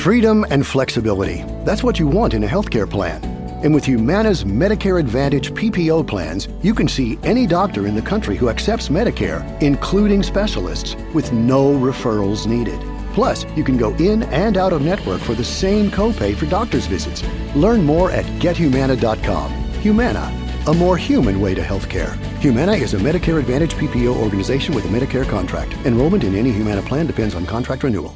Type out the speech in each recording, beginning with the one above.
Freedom and flexibility. That's what you want in a healthcare plan. And with Humana's Medicare Advantage PPO plans, you can see any doctor in the country who accepts Medicare, including specialists, with no referrals needed. Plus, you can go in and out of network for the same copay for doctor's visits. Learn more at gethumana.com. Humana, a more human way to healthcare. Humana is a Medicare Advantage PPO organization with a Medicare contract. Enrollment in any Humana plan depends on contract renewal.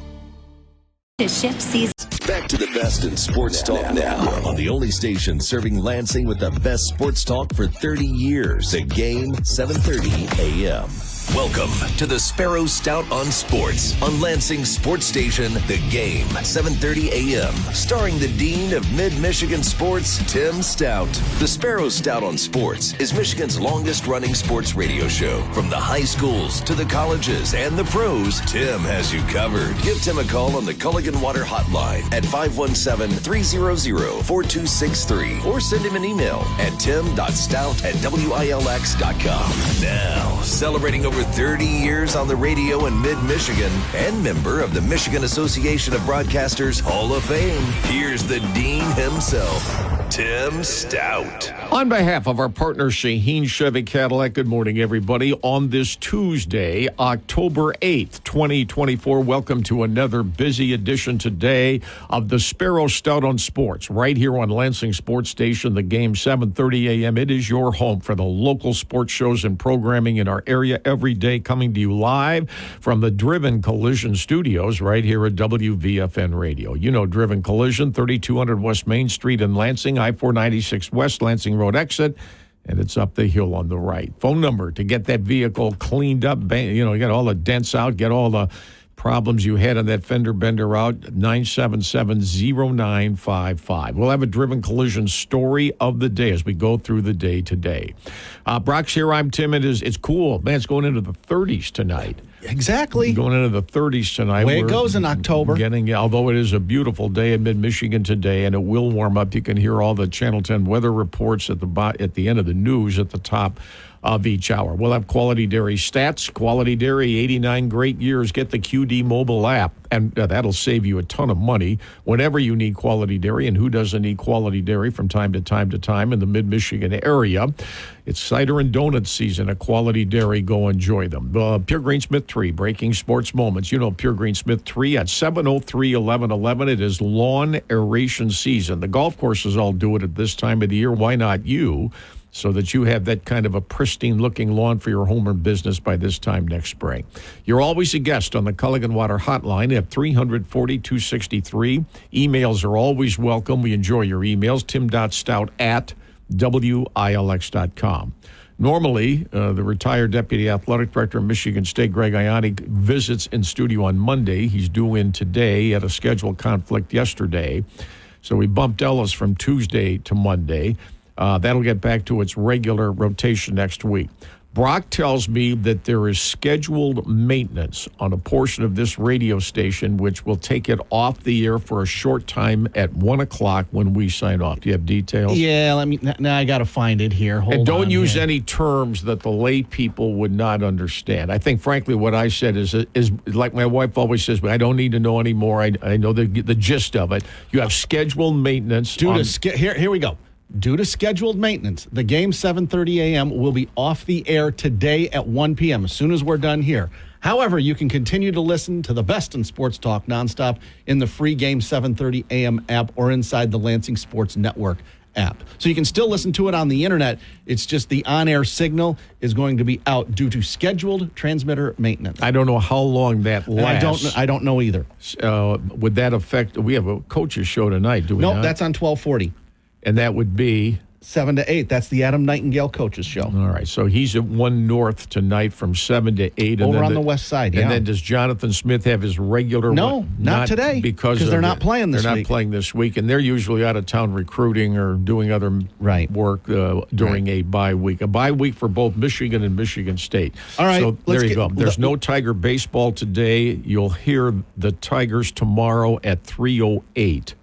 Shift season. Back to the best in sports talk now on the only station serving Lansing with the best sports talk for 30 years. The Game, 7:30 a.m. Welcome to the Sparrow Stout on Sports on Lansing Sports Station, The Game, 7:30 a.m. Starring the Dean of Mid-Michigan Sports, Tim Stout. The Sparrow Stout on Sports is Michigan's longest-running sports radio show. From the high schools to the colleges and the pros, Tim has you covered. Give Tim a call on the Culligan Water Hotline at 517-300-4263 or send him an email at tim.stout@wilx.com. Now, celebrating over 30 years on the radio in mid-Michigan and member of the Michigan Association of Broadcasters Hall of Fame, here's the Dean himself, Tim Stout. On behalf of our partner, Shaheen Chevy Cadillac, good morning, everybody. On this Tuesday, October 8th, 2024, welcome to another busy edition today of the Sparrow Stout on Sports, right here on Lansing Sports Station, The Game, 7:30 a.m. It is your home for the local sports shows and programming in our area every day, coming to you live from the Driven Collision Studios right here at WVFN Radio. You know Driven Collision, 3200 West Main Street in Lansing, I-496 West, Lansing Road exit, and it's up the hill on the right. Phone number to get that vehicle cleaned up, get all the dents out, get all the problems you had on that fender bender out, 977-0955. We'll have a Driven Collision story of the day as we go through the day today. Brock's here. I'm Tim. It's cool. Man, it's going into the 30s tonight. Exactly. Going into the 30s tonight. Way it goes in October. Although it is a beautiful day in mid-Michigan today, and it will warm up. You can hear all the Channel 10 weather reports at the end of the news at the top of each hour. We'll have Quality Dairy stats. Quality Dairy, 89 great years. Get the QD mobile app, and that'll save you a ton of money whenever you need Quality Dairy. And who doesn't need Quality Dairy from time to time in the mid-Michigan area? It's cider and donut season at Quality Dairy. Go enjoy them. Pure Green Smith 3, breaking sports moments. You know Pure Green Smith 3 at 703-1111. It is lawn aeration season. The golf courses all do it at this time of the year. Why not you? So that you have that kind of a pristine-looking lawn for your home or business by this time next spring. You're always a guest on the Culligan Water Hotline at 340-263. Emails are always welcome. We enjoy your emails. tim.stout@wilx.com. Normally, the retired Deputy Athletic Director of Michigan State, Greg Ianni, visits in studio on Monday. He's due in today. He had a scheduled conflict yesterday. So we bumped Ellis from Tuesday to Monday. That'll get back to its regular rotation next week. Brock tells me that there is scheduled maintenance on a portion of this radio station, which will take it off the air for a short time at 1 o'clock when we sign off. Do you have details? Yeah, now I got to find it here. Hold on. And don't use here. any terms that the lay people would not understand. I think, frankly, what I said is like my wife always says, I don't need to know anymore. I know the gist of it. You have scheduled maintenance. Here we go. Due to scheduled maintenance, the Game, 7:30 a.m. will be off the air today at 1 p.m. as soon as we're done here. However, you can continue to listen to the best in sports talk nonstop in the free Game 7:30 a.m. app or inside the Lansing Sports Network app. So you can still listen to it on the internet. It's just the on-air signal is going to be out due to scheduled transmitter maintenance. I don't know how long that lasts. I don't know either. Would that affect? We have a coaches show tonight, do we not? No, that's on 1240. And that would be 7 to 8. That's the Adam Nightingale Coaches Show. All right. So he's at 1 North tonight from 7 to 8. Over on the west side, yeah. And then does Jonathan Smith have his regular? No, not today. Because they're not playing this week. They're not playing this week, and they're usually out of town recruiting or doing other work during a bye week. A bye week for both Michigan and Michigan State. All right. So there you go. There's no Tiger baseball today. You'll hear the Tigers tomorrow at 3:08.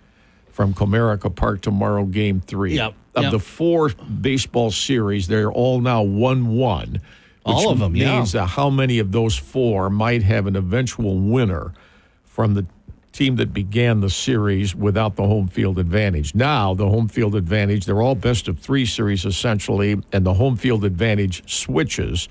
From Comerica Park tomorrow, Game 3. Yep. Of the 4 baseball series, they're all now 1-1. All of them, means that how many of those 4 might have an eventual winner from the team that began the series without the home field advantage. Now, the home field advantage, they're all best of 3 series essentially, and the home field advantage switches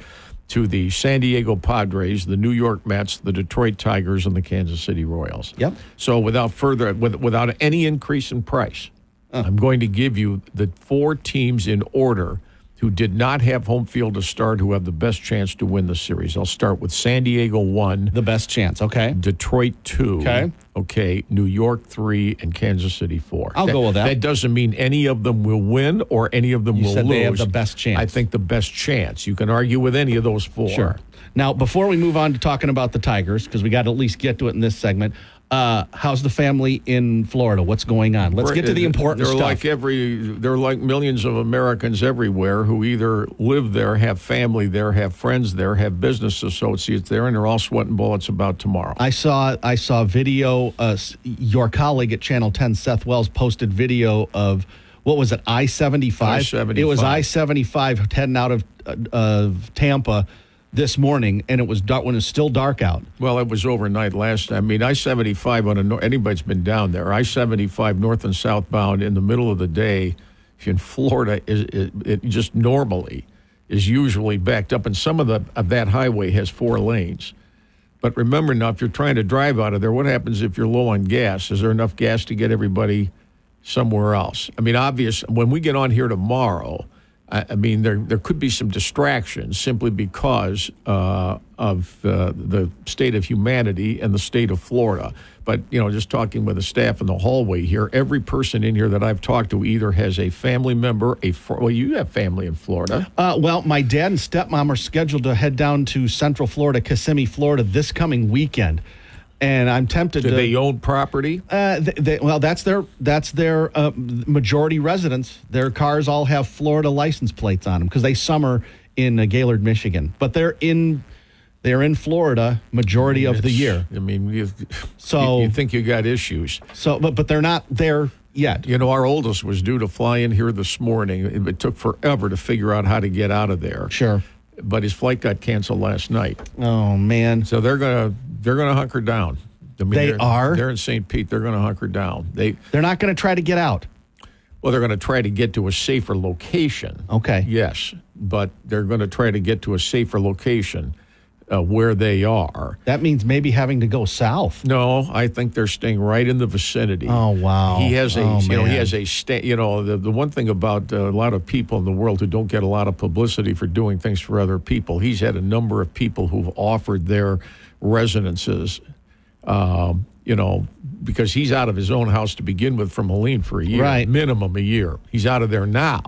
to the San Diego Padres, the New York Mets, the Detroit Tigers, and the Kansas City Royals. Yep. So without any increase in price, I'm going to give you the 4 teams in order who did not have home field to start, who have the best chance to win the series. I'll start with San Diego 1. The best chance, okay. Detroit 2. Okay. Okay, New York 3, and Kansas City 4. I'll go with that. That doesn't mean any of them will win or any of them will said lose. they have the best chance. I think the best chance. You can argue with any of those 4. Sure. Now, before we move on to talking about the Tigers, because we got to at least get to it in this segment, how's the family in Florida? What's going on? Let's get to the important stuff. They're like millions of Americans everywhere who either live there, have family there, have friends there, have business associates there, and they're all sweating bullets about tomorrow. I saw video. Your colleague at Channel 10, Seth Wells, posted video of, what was it, I-75? I-75. It was I-75 heading out of Tampa this morning, and it was dark when it was still dark out. Well, it was overnight last time. I mean, I-75 anybody's been down there. I-75 north and southbound in the middle of the day in Florida it just normally is usually backed up, and some of that highway has 4 lanes. But remember now, if you're trying to drive out of there, what happens if you're low on gas? Is there enough gas to get everybody somewhere else? I mean, when we get on here tomorrow, I mean, there could be some distractions simply because of the state of humanity and the state of Florida. But, just talking with the staff in the hallway here, every person in here that I've talked to either has a family member, well, you have family in Florida. Well, my dad and stepmom are scheduled to head down to Central Florida, Kissimmee, Florida, this coming weekend. And I'm tempted to. Do they own property? Well, that's their majority residence. Their cars all have Florida license plates on them because they summer in Gaylord, Michigan. But they're in Florida majority of the year. I mean, you think you got issues. So, but they're not there yet. Our oldest was due to fly in here this morning. It took forever to figure out how to get out of there. Sure. But his flight got canceled last night. Oh man! So they're gonna hunker down. I mean, They're in St. Pete. They're gonna hunker down. They're not going to try to get out. Well, they're going to try to get to a safer location. Okay. Yes, but they're going to try to get to a safer location where they are. That means maybe having to go south. No, I think they're staying right in the vicinity. Oh wow! He has man. He has the one thing about a lot of people in the world who don't get a lot of publicity for doing things for other people. He's had a number of people who've offered their residences. Because he's out of his own house to begin with from Helene for a year, right. Minimum a year. He's out of there now.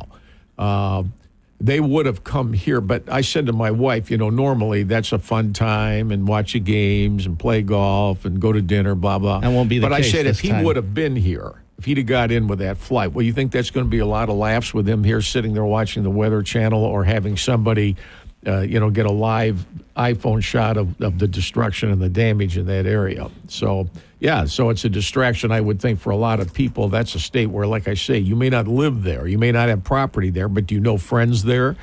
They would have come here, but I said to my wife, normally that's a fun time and watch the games and play golf and go to dinner, blah, blah. That won't be the case. But I said if he time. would have been here, if he'd have got in with that flight, well, you think that's going to be a lot of laughs with him here sitting there watching the Weather Channel or having somebody get a live iPhone shot of the destruction and the damage in that area. So it's a distraction, I would think, for a lot of people. That's a state where, like I say, you may not live there. You may not have property there, but do you know friends there?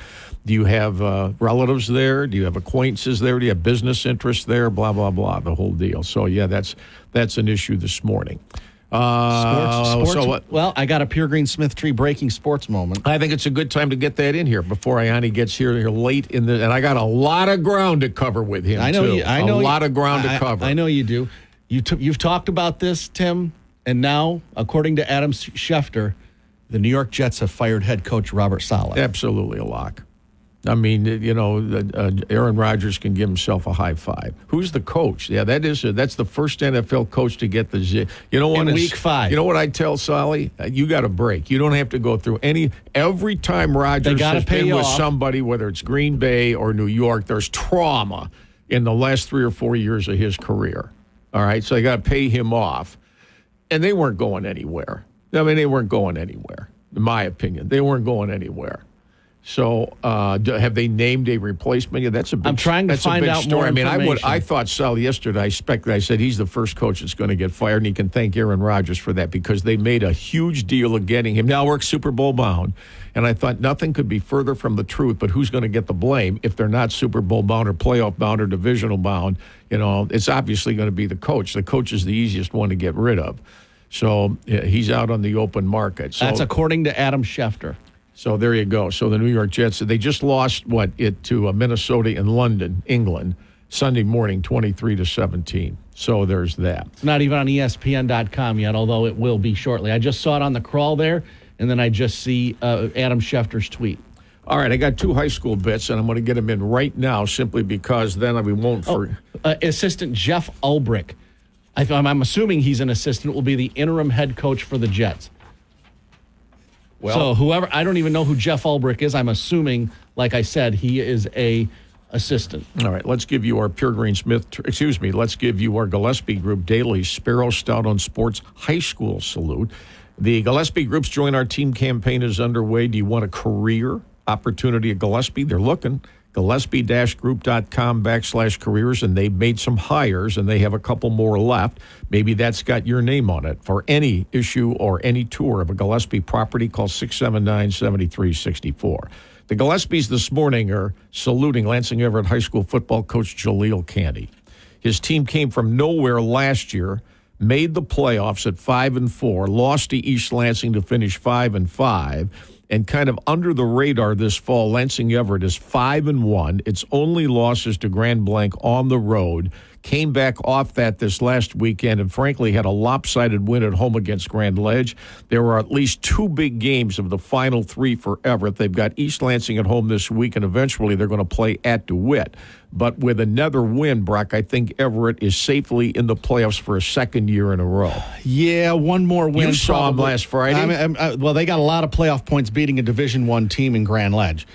Do you have relatives there? Do you have acquaintances there? Do you have business interests there? Blah, blah, blah, the whole deal. So, that's an issue this morning. Sports. So well, I got a Pure Green Smith Tree breaking sports moment. I think it's a good time to get that in here before Ianni gets here late in and I got a lot of ground to cover with him. I know. A lot of ground to cover. I know you do. You've talked about this, Tim, and now, according to Adam Schefter, the New York Jets have fired head coach Robert Saleh. Absolutely a lock. I mean, Aaron Rodgers can give himself a high five. Who's the coach? Yeah, that's the first NFL coach to get the Z. In week 5. You know what I tell Solly? You got a break. You don't have to go through every time Rodgers has been with somebody, whether it's Green Bay or New York, there's trauma in the last 3 or 4 years of his career. All right, so they got to pay him off. And they weren't going anywhere. I mean, they weren't going anywhere, in my opinion. They weren't going anywhere. So, have they named a replacement? Yeah, that's a big. I'm trying to that's a find big out story. more I mean, information. I thought Sal yesterday. I said he's the first coach that's going to get fired, and he can thank Aaron Rodgers for that because they made a huge deal of getting him. Now we're Super Bowl bound, and I thought nothing could be further from the truth. But who's going to get the blame if they're not Super Bowl bound or playoff bound or divisional bound? You know, it's obviously going to be the coach. The coach is the easiest one to get rid of. So he's out on the open market. So, That's according to Adam Schefter. So there you go. So the New York Jets, they just lost to Minnesota and London, England, Sunday morning, 23-17. So there's that. It's not even on ESPN.com yet, although it will be shortly. I just saw it on the crawl there, and then I just see Adam Schefter's tweet. All right, I got 2 high school bits, and I'm going to get them in right now simply because then we won't. Assistant Jeff Ulbrich. I'm assuming he's an assistant, will be the interim head coach for the Jets. So whoever, I don't even know who Jeff Ulbrich is. I'm assuming, like I said, he is a assistant. All right, let's give you our let's give you our Gillespie Group Daily Sparrow Stout on Sports High School Salute. The Gillespie Group's Join Our Team campaign is underway. Do you want a career opportunity at Gillespie? They're looking. Gillespie-group.com/careers, and they've made some hires, and they have a couple more left. Maybe that's got your name on it. For any issue or any tour of a Gillespie property, call 679-7364. The Gillespies this morning are saluting Lansing Everett High School football coach Jaleel Candy. His team came from nowhere last year, made the playoffs at 5-4, lost to East Lansing to finish 5-5. And kind of under the radar this fall, Lansing Everett is 5-1. Its only losses to Grand Blanc on the road. Came back off that this last weekend and frankly had a lopsided win at home against Grand Ledge. There were at least 2 big games of the final 3 for Everett. They've got East Lansing at home this week, and eventually they're going to play at DeWitt. But with another win, Brock, I think Everett is safely in the playoffs for a second year in a row. Yeah, one more win. You saw them last Friday. Well, they got a lot of playoff points beating a Division I team in Grand Ledge.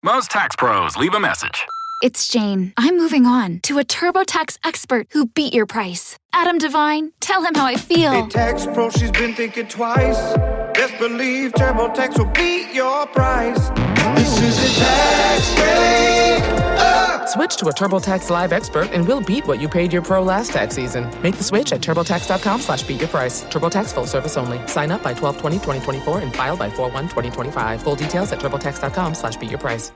Most tax pros leave a message. It's Jane. I'm moving on to a TurboTax expert who beat your price. Adam Devine, tell him how I feel. Hey, tax pro, she's been thinking twice. Best believe TurboTax will beat your price. This is a tax break. Switch to a TurboTax Live expert and we'll beat what you paid your pro last tax season. Make the switch at TurboTax.com/beatyourprice. TurboTax full service only. Sign up by 12/20/2024 and file by 4/1/2025. Full details at TurboTax.com/beatyourprice.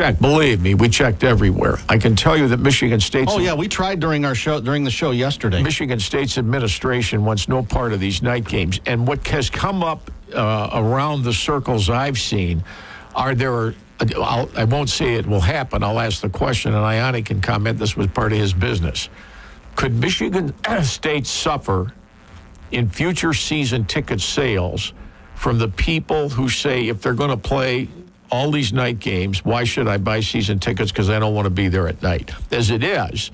checked. Believe me, we checked everywhere. I can tell you that Michigan State's... Oh, yeah, we tried during the show yesterday. Michigan State's administration wants no part of these night games. And what has come up around the circles I've seen I won't say it will happen. I'll ask the question, and Ianni can comment. This was part of his business. Could Michigan State suffer in future season ticket sales from the people who say, if they're going to play all these night games, why should I buy season tickets because I don't want to be there at night? As it is.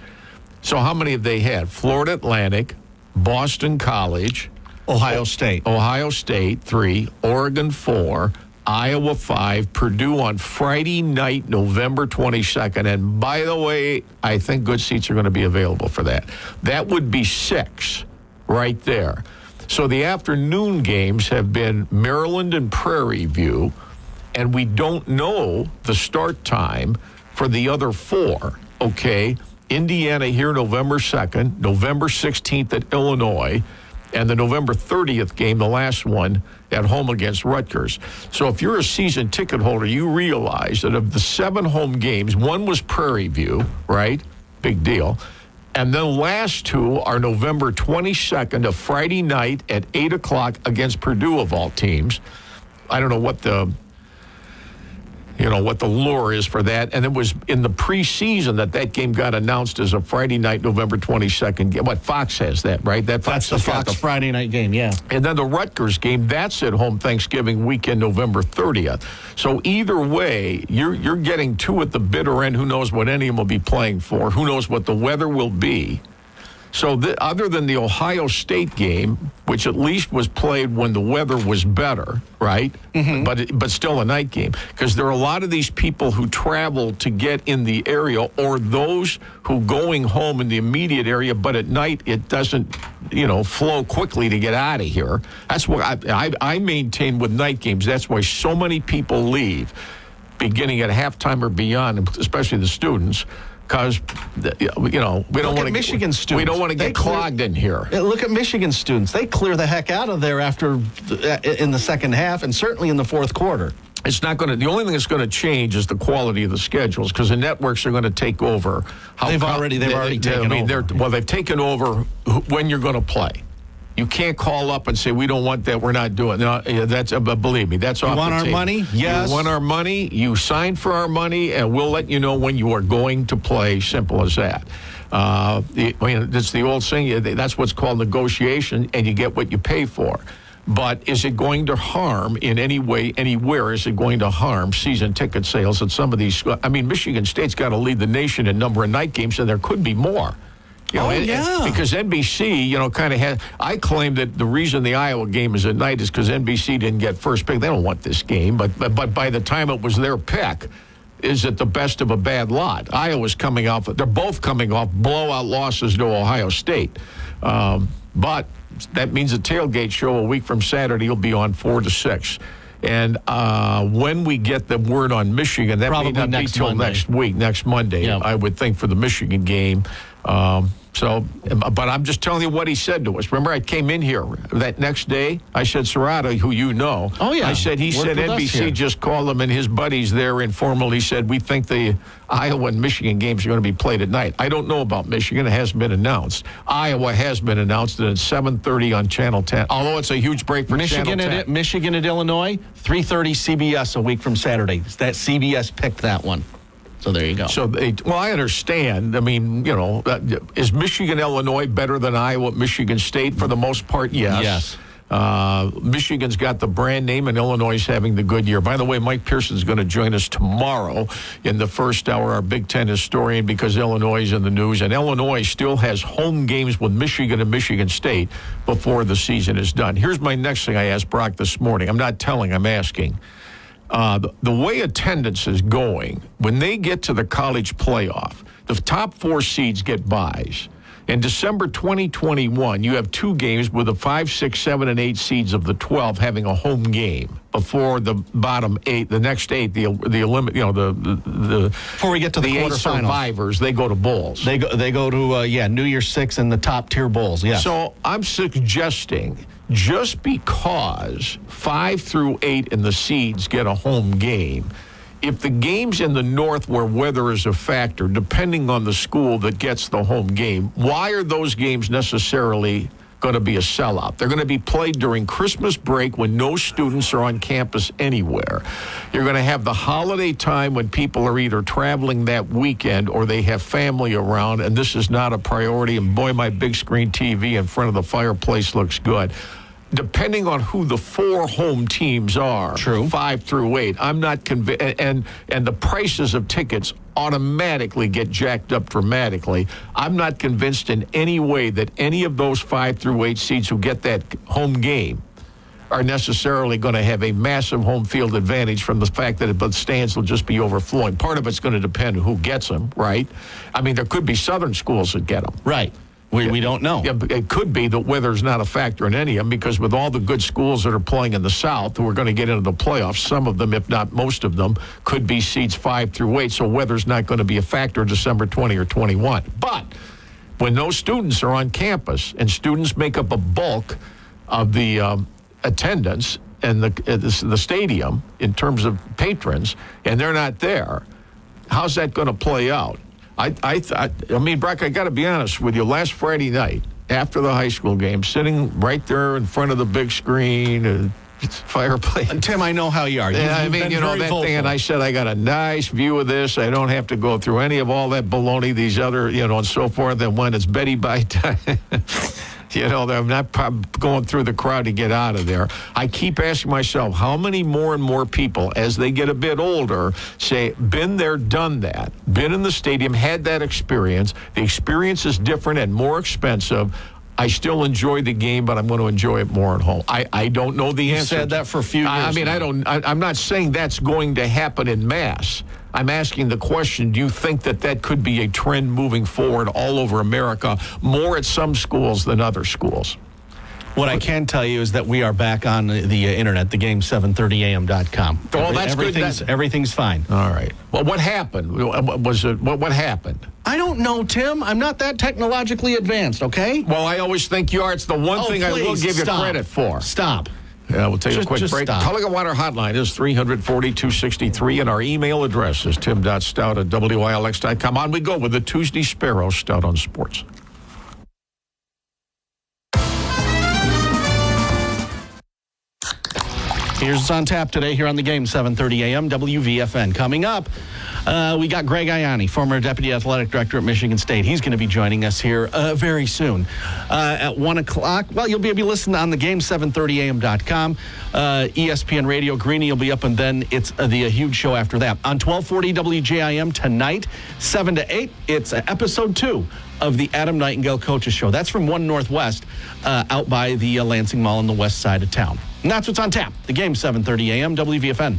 So how many have they had? Florida Atlantic, Boston College, Ohio State, 3, Oregon 4, Iowa 5, Purdue on Friday night, November 22nd. And by the way, I think good seats are going to be available for that. That would be 6 right there. So the afternoon games have been Maryland and Prairie View, and we don't know the start time for the other 4, okay? Indiana here November 2nd, November 16th at Illinois, and the November 30th game, the last one, at home against Rutgers. So if you're a season ticket holder, you realize that of the 7 home games, 1 was Prairie View, right? Big deal. And then the last 2 are November 22nd, a Friday night at 8 o'clock against Purdue, of all teams. I don't know what the lure is for that. And it was in the preseason that game got announced as a Friday night, November 22nd game. What, Fox has that, right? That's the Fox Friday night game, yeah. And then the Rutgers game, that's at home Thanksgiving weekend, November 30th. So either way, you're getting 2 at the bitter end. Who knows what any of them will be playing for? Who knows what the weather will be? So other than the Ohio State game, which at least was played when the weather was better, right? Mm-hmm. But still a night game. Because there are a lot of these people who travel to get in the area, or those who going home in the immediate area, but at night it doesn't, flow quickly to get out of here. That's what I maintain with night games. That's why so many people leave, beginning at halftime or beyond, especially the students. Because, we don't want to Michigan students. We don't want to get clogged in here. Look at Michigan students. They clear the heck out of there in the second half, and certainly in the fourth quarter. It's not going to. The only thing that's going to change is the quality of the schedules, because the networks are going to take over. They've already taken over. They've taken over when you're going to play. You can't call up and say, we don't want that, we're not doing it. No, that's, believe me, that's off the table. You want our money? Yes. You want our money, you sign for our money, and we'll let you know when you are going to play. Simple as that. It's the old saying, that's what's called negotiation, and you get what you pay for. But is it going to harm in any way, anywhere? Is it going to harm season ticket sales at some of these? Michigan State's got to lead the nation in number of night games, and there could be more. Because NBC, kind of had. I claim that the reason the Iowa game is at night is because NBC didn't get first pick. They don't want this game, but by the time it was their pick, is it the best of a bad lot? Iowa's coming off. They're both coming off blowout losses to Ohio State, but that means the tailgate show a week from Saturday will be on 4 to 6. And when we get the word on Michigan, that probably may not be till next week, next Monday, yep. I would think, for the Michigan game. But I'm just telling you what he said to us. Remember, I came in here that next day. I said, Serrata, who you know. Oh, yeah. He said NBC just called him and his buddies there informally said, we think the Iowa and Michigan games are going to be played at night. I don't know about Michigan. It hasn't been announced. Iowa has been announced, and it's 7:30 on Channel 10. Although it's a huge break for Channel 10. Michigan at Illinois, 3:30 CBS a week from Saturday. That CBS picked that one. So there you go. I understand. Is Michigan, Illinois better than Iowa, Michigan State? For the most part, yes. Michigan's got the brand name, and Illinois is having the good year. By the way, Mike Pearson's going to join us tomorrow in the first hour, our Big Ten historian, because Illinois is in the news. And Illinois still has home games with Michigan and Michigan State before the season is done. Here's my next thing I asked Brock this morning. I'm not telling, I'm asking. The way attendance is going, when they get to the college playoff, the top 4 seeds get byes. In December 2021, you have 2 games with the 5, 6, 7, and 8 seeds of the 12 having a home game before the bottom 8, the next 8, the before we get to the quarterfinals, survivors, they go to bowls. They go to New Year's 6 and the top tier bowls. Yeah. So I'm suggesting, just because 5 through 8 in the seeds get a home game, if the game's in the north where weather is a factor, depending on the school that gets the home game, why are those games necessarily going to be a sellout? They're going to be played during Christmas break when no students are on campus anywhere. You're going to have the holiday time when people are either traveling that weekend or they have family around, and this is not a priority. And boy, my big screen TV in front of the fireplace looks good. Depending on who the 4 home teams are, True. 5 through 8, I'm not convinced, and the prices of tickets automatically get jacked up dramatically. I'm not convinced in any way that any of those 5 through 8 seeds who get that home game are necessarily going to have a massive home field advantage from the fact that the stands will just be overflowing. Part of it's going to depend on who gets them, right? I mean, there could be southern schools that get them. Right. We don't know. Yeah, it could be that weather's not a factor in any of them, because with all the good schools that are playing in the South who are going to get into the playoffs, some of them, if not most of them, could be seeds 5 through 8, so weather's not going to be a factor December 20 or 21. But when those students are on campus, and students make up a bulk of the attendance and the stadium in terms of patrons, and they're not there, how's that going to play out? I mean, Brock, I got to be honest with you. Last Friday night, after the high school game, sitting right there in front of the big screen, fireplace. And Tim, I know how you are. I mean, been you know, very that vocal. thing, and I said, I got a nice view of this. I don't have to go through any of all that baloney, these other, you know, and so forth. And when it's Betty by time, you know, I'm not going through the crowd to get out of there. I keep asking myself, how many more and more people, as they get a bit older, say, been there, done that, been in the stadium, had that experience. The experience is different and more expensive. I still enjoy the game, but I'm going to enjoy it more at home. I don't know the answer. You said that for a few years I mean, now. I'm not saying that's going to happen in mass. I'm asking the question, do you think that could be a trend moving forward all over America, more at some schools than other schools? What I can tell you is that we are back on the internet, thegame730am.com. Well, that's good. Everything's fine. All right. Well, what happened? What happened? I don't know, Tim. I'm not that technologically advanced, okay? Well, I always think you are. It's the one thing I will give you credit for. Stop. Yeah, we'll take a quick break. Stop. Culligan Water Hotline is 340-263, and our email address is tim.stout@wilx.com. On we go with the Tuesday Sparrow Stout on Sports. Here's what's on tap today here on the game, 7:30 a.m. WVFN. Coming up, we got Greg Ianni, former Deputy Athletic Director at Michigan State. He's going to be joining us here very soon. At 1 o'clock, well, you'll be able to listen on the game, 730am.com. ESPN Radio, Greeny will be up, and then it's the huge show after that. On 1240 WJIM tonight, 7 to 8, it's episode 2 of the Adam Nightingale Coaches Show. That's from 1 Northwest out by the Lansing Mall on the west side of town. And that's what's on tap. The game, 7:30 a.m. WVFN.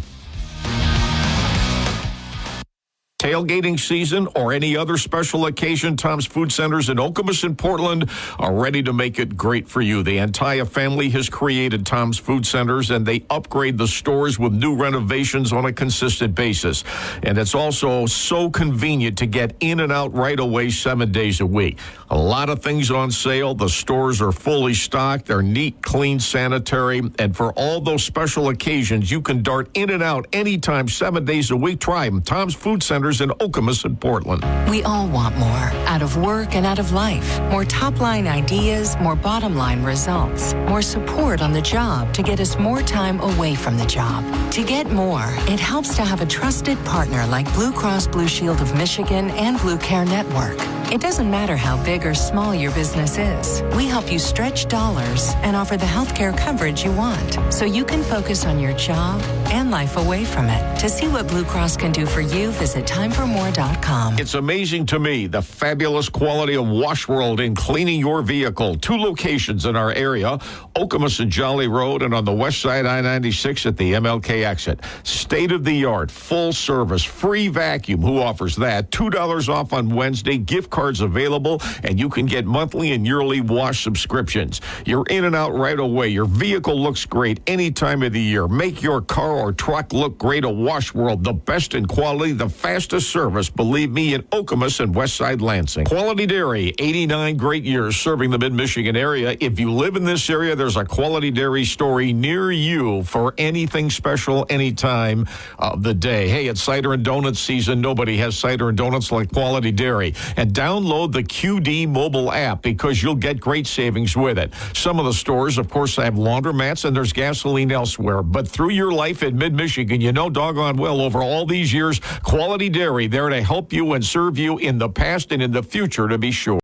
Tailgating season or any other special occasion, Tom's Food Centers in Okemos and Portland are ready to make it great for you. The Antaya family has created Tom's Food Centers, and they upgrade the stores with new renovations on a consistent basis. And it's also so convenient to get in and out right away 7 days a week. A lot of things on sale. The stores are fully stocked. They're neat, clean, sanitary. And for all those special occasions, you can dart in and out anytime, 7 days a week. Try them. Tom's Food Centers in Okemos and Portland. We all want more out of work and out of life. More top-line ideas, more bottom-line results, more support on the job to get us more time away from the job. To get more, it helps to have a trusted partner like Blue Cross Blue Shield of Michigan and Blue Care Network. It doesn't matter how big or small your business is. We help you stretch dollars and offer the healthcare coverage you want so you can focus on your job and life away from it. To see what Blue Cross can do for you, visit timeformore.com. It's amazing to me the fabulous quality of Wash World in cleaning your vehicle. 2 locations in our area, Okemos and Jolly Road, and on the west side I-96 at the MLK exit. State-of-the-art, full service, free vacuum. Who offers that? $2 off on Wednesday, gift cards available, and you can get monthly and yearly wash subscriptions. You're in and out right away. Your vehicle looks great any time of the year. Make your car or truck look great at Wash World. The best in quality, the fastest service, believe me, in Okemos and Westside Lansing. Quality Dairy, 89 great years serving the mid-Michigan area. If you live in this area, there's a Quality Dairy story near you for anything special anytime of the day. Hey, it's cider and donuts season. Nobody has cider and donuts like Quality Dairy. And download the QD mobile app because you'll get great savings with it. Some of the stores, of course, have laundromats and there's gasoline elsewhere. But through your life in mid-Michigan, you know doggone well over all these years, Quality Dairy, there to help you and serve you in the past and in the future, to be sure.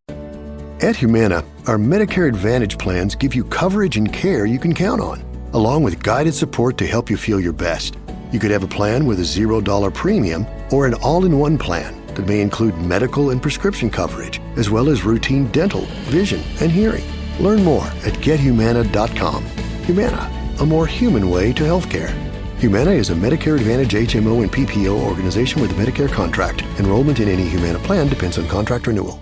At Humana, our Medicare Advantage plans give you coverage and care you can count on, along with guided support to help you feel your best. You could have a plan with a $0 premium or an all-in-one plan that may include medical and prescription coverage, as well as routine dental, vision, and hearing. Learn more at gethumana.com. Humana, a more human way to healthcare. Humana is a Medicare Advantage HMO and PPO organization with a Medicare contract. Enrollment in any Humana plan depends on contract renewal.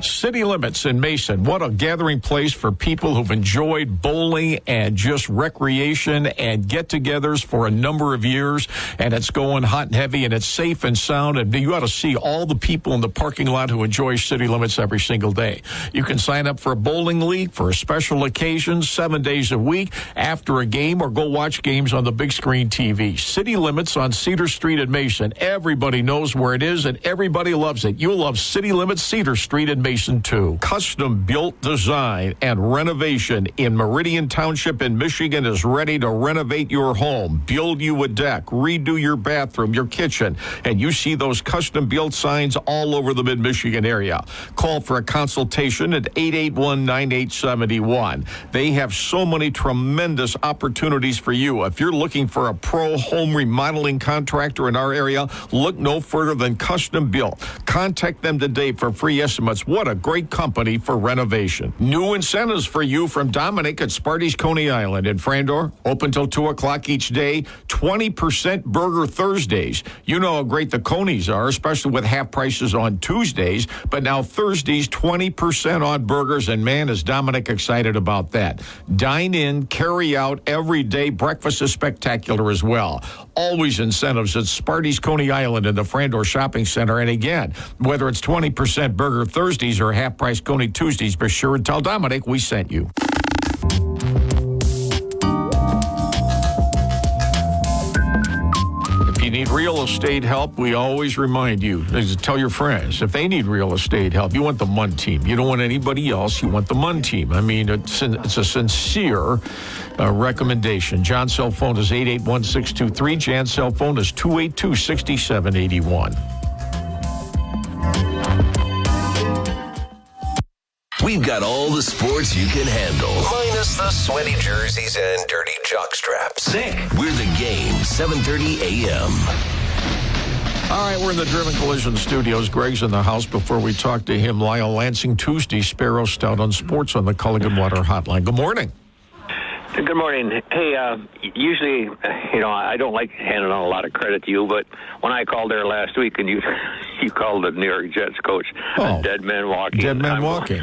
City Limits in Mason, what a gathering place for people who've enjoyed bowling and just recreation and get-togethers for a number of years, and it's going hot and heavy, and it's safe and sound, and you ought to see all the people in the parking lot who enjoy City Limits every single day. You can sign up for a bowling league for a special occasion 7 days a week after a game, or go watch games on the big screen TV. City Limits on Cedar Street in Mason. Everybody knows where it is, and everybody loves it. You'll love City Limits Cedar Street in Mason too. Custom built design and renovation in Meridian Township in Michigan is ready to renovate your home, build you a deck, redo your bathroom, your kitchen, and you see those custom built signs all over the mid-Michigan area. Call for a consultation at 881-9871. They have so many tremendous opportunities for you. If you're looking for a pro home remodeling contractor in our area, look no further than Custom Built. Contact them today for free estimates. What a great company for renovation. New incentives for you from Dominic at Sparty's Coney Island in Frandor. Open till 2 o'clock each day. 20% Burger Thursdays. You know how great the Coneys are, especially with half prices on Tuesdays. But now Thursdays, 20% on burgers. And man, is Dominic excited about that. Dine in, carry out, every day. Breakfast is spectacular as well. Always incentives at Sparty's Coney Island in the Frandor Shopping Center. And again, whether it's 20% Burger Thursdays or half-price Coney Tuesdays, be sure and tell Dominic we sent you. If you need real estate help, we always remind you, tell your friends, if they need real estate help, you want the Munn team. You don't want anybody else. You want the Munn team. I mean, it's a sincere recommendation. John's cell phone is 881-623. Jan's cell phone is 282-6781. We've got all the sports you can handle, minus the sweaty jerseys and dirty jockstraps. Sick. We're the Game, 7:30 a.m. All right, we're in the Driven Collision Studios. Greg's in the house. Before we talk to him, Lyle Lansing, Tuesday, Sparrow Stout on Sports on the Culligan Water Hotline. Good morning. Good morning. Hey, usually, I don't like handing on a lot of credit to you, but when I called there last week and you called the New York Jets coach a dead man walking. Dead man walking.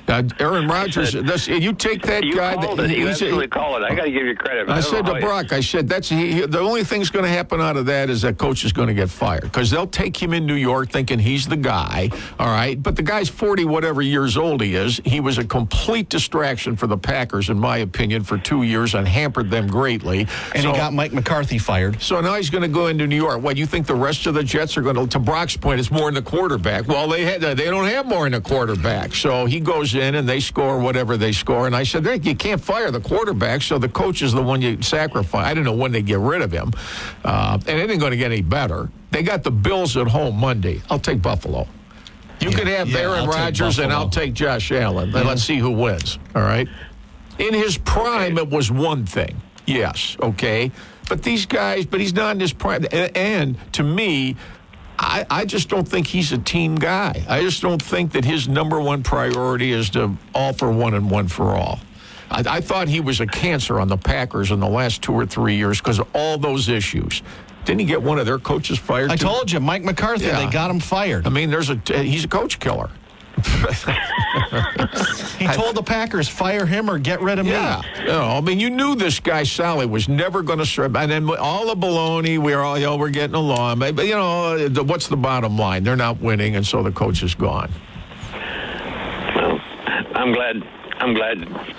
Aaron Rodgers, you take that you guy. Called it. You absolutely called it. I got to give you credit. I said to Brock, the only thing's going to happen out of that is that coach is going to get fired because they'll take him in New York thinking he's the guy, all right? But the guy's 40 whatever years old he is. He was a complete distraction for the Packers, in my opinion, for 2 years and hampered them greatly. And he got Mike McCarthy fired. So now he's going to go into New York. What, you think the rest of the Jets are going to Brock's point, it's more in the quarterback. Well, they don't have more in the quarterback. So he goes in and they score whatever they score. And I said, hey, you can't fire the quarterback, so the coach is the one you sacrifice. I don't know when they get rid of him. And it ain't going to get any better. They got the Bills at home Monday. I'll take Buffalo. You can have Aaron Rodgers and I'll take Josh Allen. Yeah. Let's see who wins. All right? In his prime, it was one thing. Yes, okay. But these guys, he's not in his prime. And to me, I just don't think he's a team guy. I just don't think that his number one priority is to all for one and one for all. I thought he was a cancer on the Packers in the last 2 or 3 years because of all those issues. Didn't he get one of their coaches fired? I told you, Mike McCarthy, they got him fired. I mean, he's a coach killer. He told the Packers, fire him or get rid of me. Yeah. I mean, you knew this guy, Sally, was never going to serve. And then all the baloney, we're getting along. But, what's the bottom line? They're not winning, and so the coach is gone. Well, I'm glad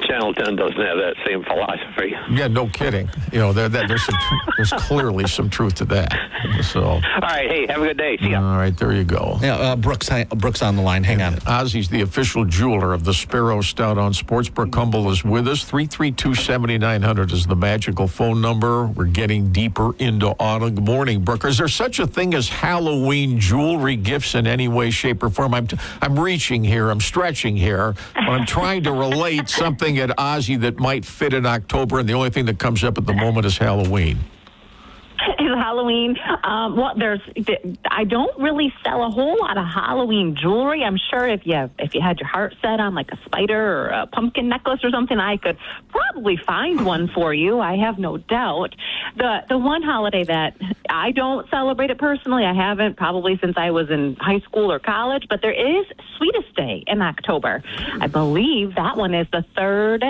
Channel 10 doesn't have that same philosophy. Yeah, no kidding. There's clearly some truth to that. So. All right, hey, have a good day. See ya. All right, there you go. Yeah, Brooks on the line. Hang on. Ozzy's the official jeweler of the Sparrow Stout on Sports. Brooke Humble is with us. 332-7900 is the magical phone number. We're getting deeper into autumn. Good morning, Brooke. Is there such a thing as Halloween jewelry gifts in any way, shape, or form? I'm reaching here. I'm stretching here. But I'm trying to relate something at Ozzy that might fit in October, and the only thing that comes up at the moment is Halloween. Halloween. I don't really sell a whole lot of Halloween jewelry. I'm sure if you had your heart set on like a spider or a pumpkin necklace or something, I could probably find one for you. I have no doubt. The one holiday that I don't celebrate it personally, I haven't probably since I was in high school or college, but there is Sweetest Day in October. I believe that one is the third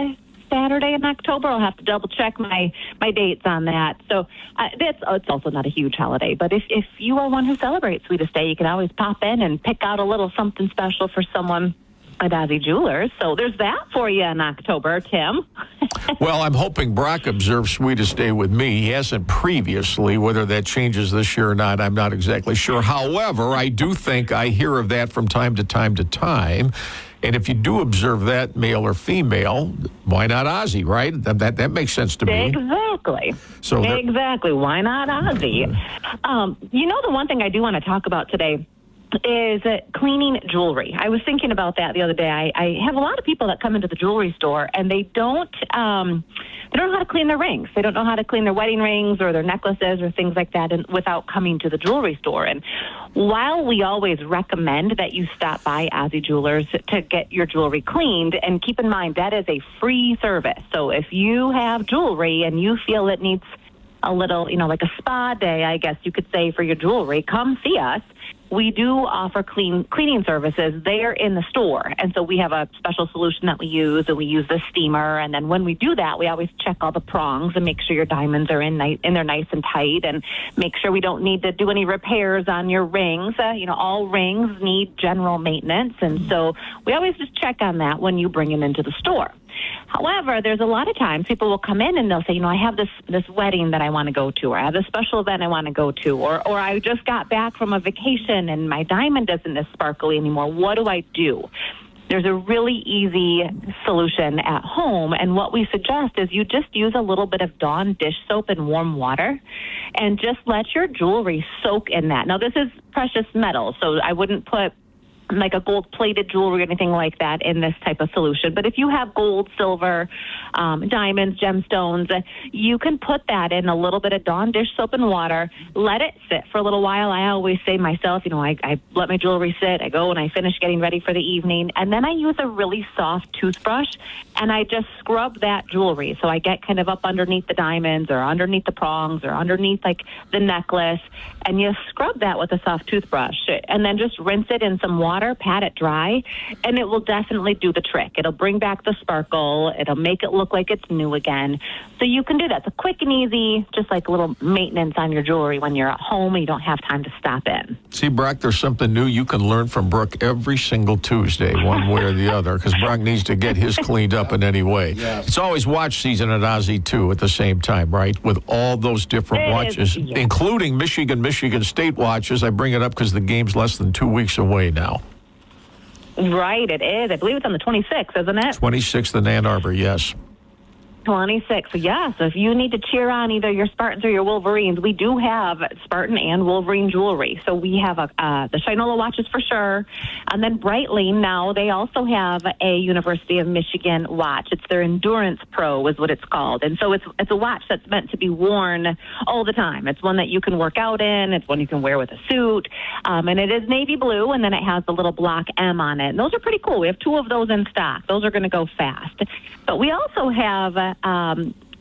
Saturday in October. I'll have to double check my dates on that. So it's also not a huge holiday, but if you are one who celebrates Sweetest Day, you can always pop in and pick out a little something special for someone at Ozzy Jewelers. So there's that for you in October, Tim. Well, I'm hoping Brock observes Sweetest Day with me. He hasn't previously. Whether that changes this year or not, I'm not exactly sure. However, I do think I hear of that from time to time to time. And if you do observe that, male or female, why not Ozzy, right? That makes sense to me. Exactly. Exactly. Why not Ozzy? The one thing I do want to talk about today is cleaning jewelry. I was thinking about that the other day. I have a lot of people that come into the jewelry store and they don't know how to clean their rings. They don't know how to clean their wedding rings or their necklaces or things like that without coming to the jewelry store. And while we always recommend that you stop by Ozzy Jewelers to get your jewelry cleaned, and keep in mind that is a free service. So if you have jewelry and you feel it needs a little, like a spa day, I guess you could say, for your jewelry, come see us. We do offer cleaning services there in the store. And so we have a special solution that we use, and we use the steamer. And then when we do that, we always check all the prongs and make sure your diamonds are in there nice and tight, and make sure we don't need to do any repairs on your rings. All rings need general maintenance. And so we always just check on that when you bring them into the store. However, there's a lot of times people will come in and they'll say, I have this wedding that I want to go to, or I have this special event I want to go to, or I just got back from a vacation and my diamond isn't as sparkly anymore. What do I do? There's a really easy solution at home, and what we suggest is you just use a little bit of Dawn dish soap and warm water and just let your jewelry soak in that. Now, this is precious metal, so I wouldn't put like a gold-plated jewelry or anything like that in this type of solution. But if you have gold, silver, diamonds, gemstones, you can put that in a little bit of Dawn dish soap and water, let it sit for a little while. I always say myself, I let my jewelry sit, I go and I finish getting ready for the evening, and then I use a really soft toothbrush, and I just scrub that jewelry. So I get kind of up underneath the diamonds or underneath the prongs or underneath like the necklace, and you scrub that with a soft toothbrush, and then just rinse it in some water, pat it dry, and it will definitely do the trick. It'll bring back the sparkle. It'll make it look like it's new again. So you can do that. It's a quick and easy, just like a little maintenance on your jewelry when you're at home and you don't have time to stop in. See, Brock, there's something new you can learn from Brooke every single Tuesday, one way or the other, because Brock needs to get his cleaned up in any way. Yes. It's always watch season at Ozzy, too, at the same time, right? With all those different watches, including Michigan State watches. I bring it up because the game's less than 2 weeks away now. Right, it is. I believe it's on the 26th, isn't it? 26th in Ann Arbor, yes. 26. So, so if you need to cheer on either your Spartans or your Wolverines, we do have Spartan and Wolverine jewelry. So we have the Shinola watches for sure. And then Breitling, now they also have a University of Michigan watch. It's their Endurance Pro is what it's called. And so it's a watch that's meant to be worn all the time. It's one that you can work out in. It's one you can wear with a suit. And it is navy blue, and then it has the little block M on it. And those are pretty cool. We have 2 of those in stock. Those are going to go fast. But we also have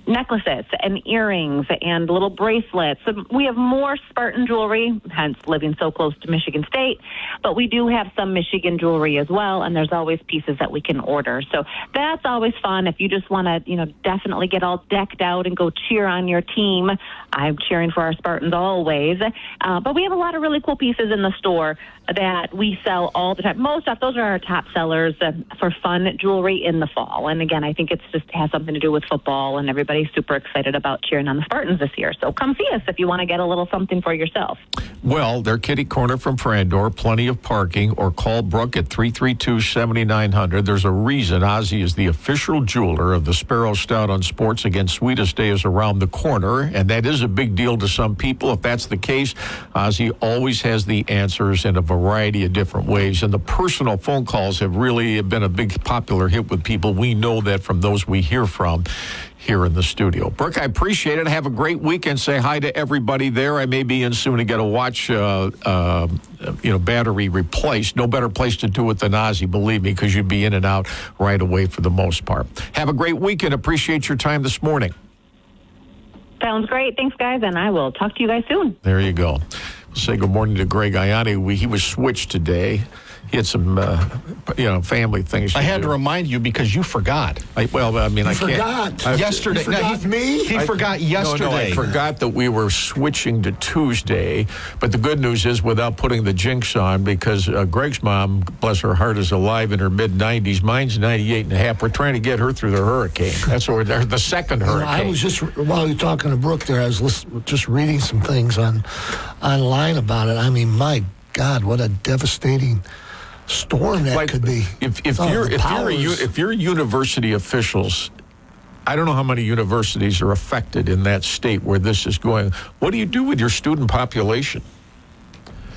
necklaces and earrings and little bracelets. We have more Spartan jewelry, hence living so close to Michigan State, but we do have some Michigan jewelry as well, and there's always pieces that we can order. So that's always fun. If you just want to, definitely get all decked out and go cheer on your team, I'm cheering for our Spartans always. But we have a lot of really cool pieces in the store that we sell all the time. Most of those are our top sellers for fun jewelry in the fall. And again, I think it's just has something to do with football, and everybody's super excited about cheering on the Spartans this year. So come see us if you want to get a little something for yourself. Well, they're kitty corner from Frandor, plenty of parking, or call Brooke at 332-7900. There's a reason Ozzie is the official jeweler of the Sparrow Stout on Sports. Again, Sweetest Day is around the corner, and that is a big deal to some people. If that's the case, Ozzie always has the answers in a variety of different ways, and the personal phone calls have really been a big popular hit with people. We know that from those we hear from here in the studio. Brooke, I appreciate it. Have a great weekend. Say hi to everybody there. I may be in soon to get a watch, battery replaced. No better place to do it than Ozzie, believe me, because you'd be in and out right away for the most part. Have a great weekend. Appreciate your time this morning. Sounds great. Thanks, guys, and I will talk to you guys soon. There you go. Say good morning to Greg Ianni. He was switched today. He had some, family things. I had to remind you because you forgot. I forgot. Yesterday. You forgot me? He forgot yesterday. No, I forgot that we were switching to Tuesday. But the good news is, without putting the jinx on, because Greg's mom, bless her heart, is alive in her mid-90s. Mine's 98 and a half. We're trying to get her through the hurricane. That's what we're the second hurricane. I was just, while you're talking to Brooke there, I was just reading some things online about it. I mean, my God, what a devastating storm that could be. If you're university officials, I don't know how many universities are affected in that state where this is going. What do you do with your student population?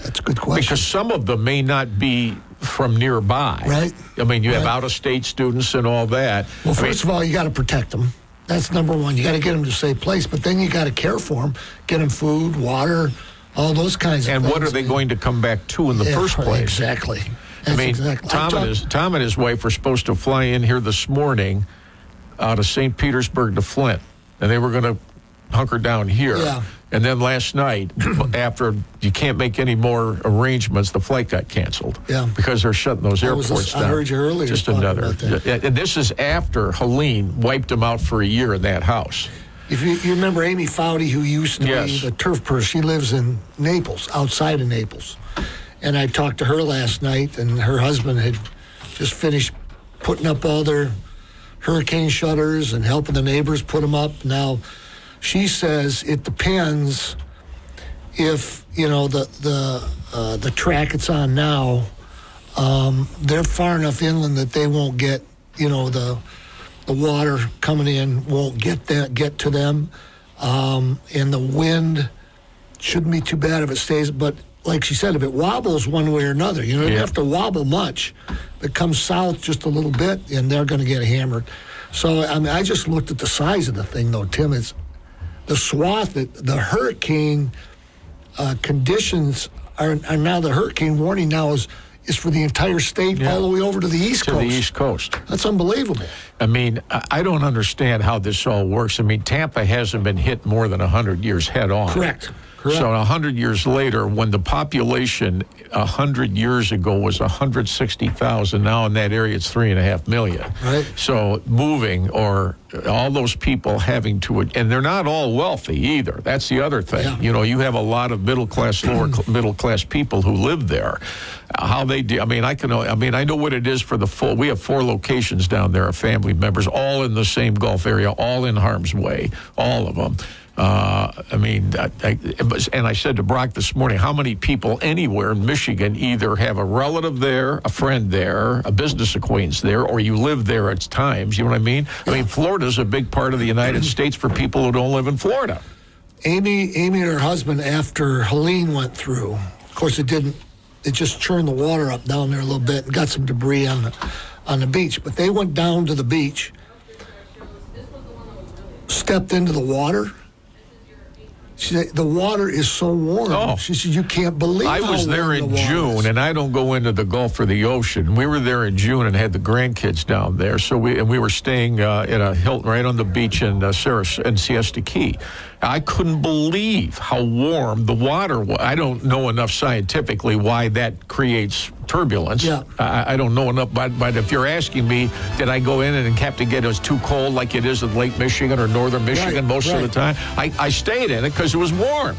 That's a good question. Because some of them may not be from nearby. Right. I mean, you have out-of-state students and all that. Well, first of all, you got to protect them. That's number one. You got to get them to a safe place, but then you got to care for them, get them food, water, all those kinds of things. And what are they going to come back to in the first place? Exactly. Tom and his wife were supposed to fly in here this morning out of St. Petersburg to Flint, and they were going to hunker down here. Yeah. And then last night, after you can't make any more arrangements, the flight got canceled. Yeah. Because they're shutting those airports down. I heard you earlier. Just another. And this is after Helene wiped them out for a year in that house. If you remember Amy Fowdy, who used to be the turf person, she lives in Naples, outside of Naples. And I talked to her last night, and her husband had just finished putting up all their hurricane shutters and helping the neighbors put them up. Now, she says it depends if, the track it's on now, they're far enough inland that they won't get, the water coming in won't get to them. And the wind shouldn't be too bad if it stays, but like she said, if it wobbles one way or another, it doesn't have to wobble much. If it comes south just a little bit, and they're going to get hammered. So, I just looked at the size of the thing, though, Tim. It's the swath, the hurricane conditions are now, the hurricane warning now is for the entire state all the way over to the East Coast. To the East Coast. That's unbelievable. I mean, I don't understand how this all works. I mean, Tampa hasn't been hit more than 100 years head on. Correct. So 100 years later, when the population 100 years ago was 160,000, now in that area it's 3.5 million. Right. So moving, or all those people having to, and they're not all wealthy either. That's the other thing. Yeah. You have a lot of middle class, lower middle class people who live there. How they do? I know what it is for the full. We have 4 locations down there of family members, all in the same Gulf area, all in harm's way, all of them. And I said to Brock this morning, how many people anywhere in Michigan either have a relative there, a friend there, a business acquaintance there, or you live there at times, you know what I mean? I mean, Florida's a big part of the United States for people who don't live in Florida. Amy and her husband, after Helene went through, of course it just churned the water up down there a little bit and got some debris on the beach, but they went down to the beach, stepped into the water, She said, the water is so warm. Oh. She said, you can't believe I was there in June, and I don't go into the Gulf or the ocean. We were there in June and had the grandkids down there. So we were staying at a Hilton right on the beach in Siesta Key. I couldn't believe how warm the water was. I don't know enough scientifically why that creates turbulence. Yeah. I don't know enough, but if you're asking me, did I go in and have to get it was too cold like it is in Lake Michigan or Northern Michigan most of the time? I stayed in it because it was warm.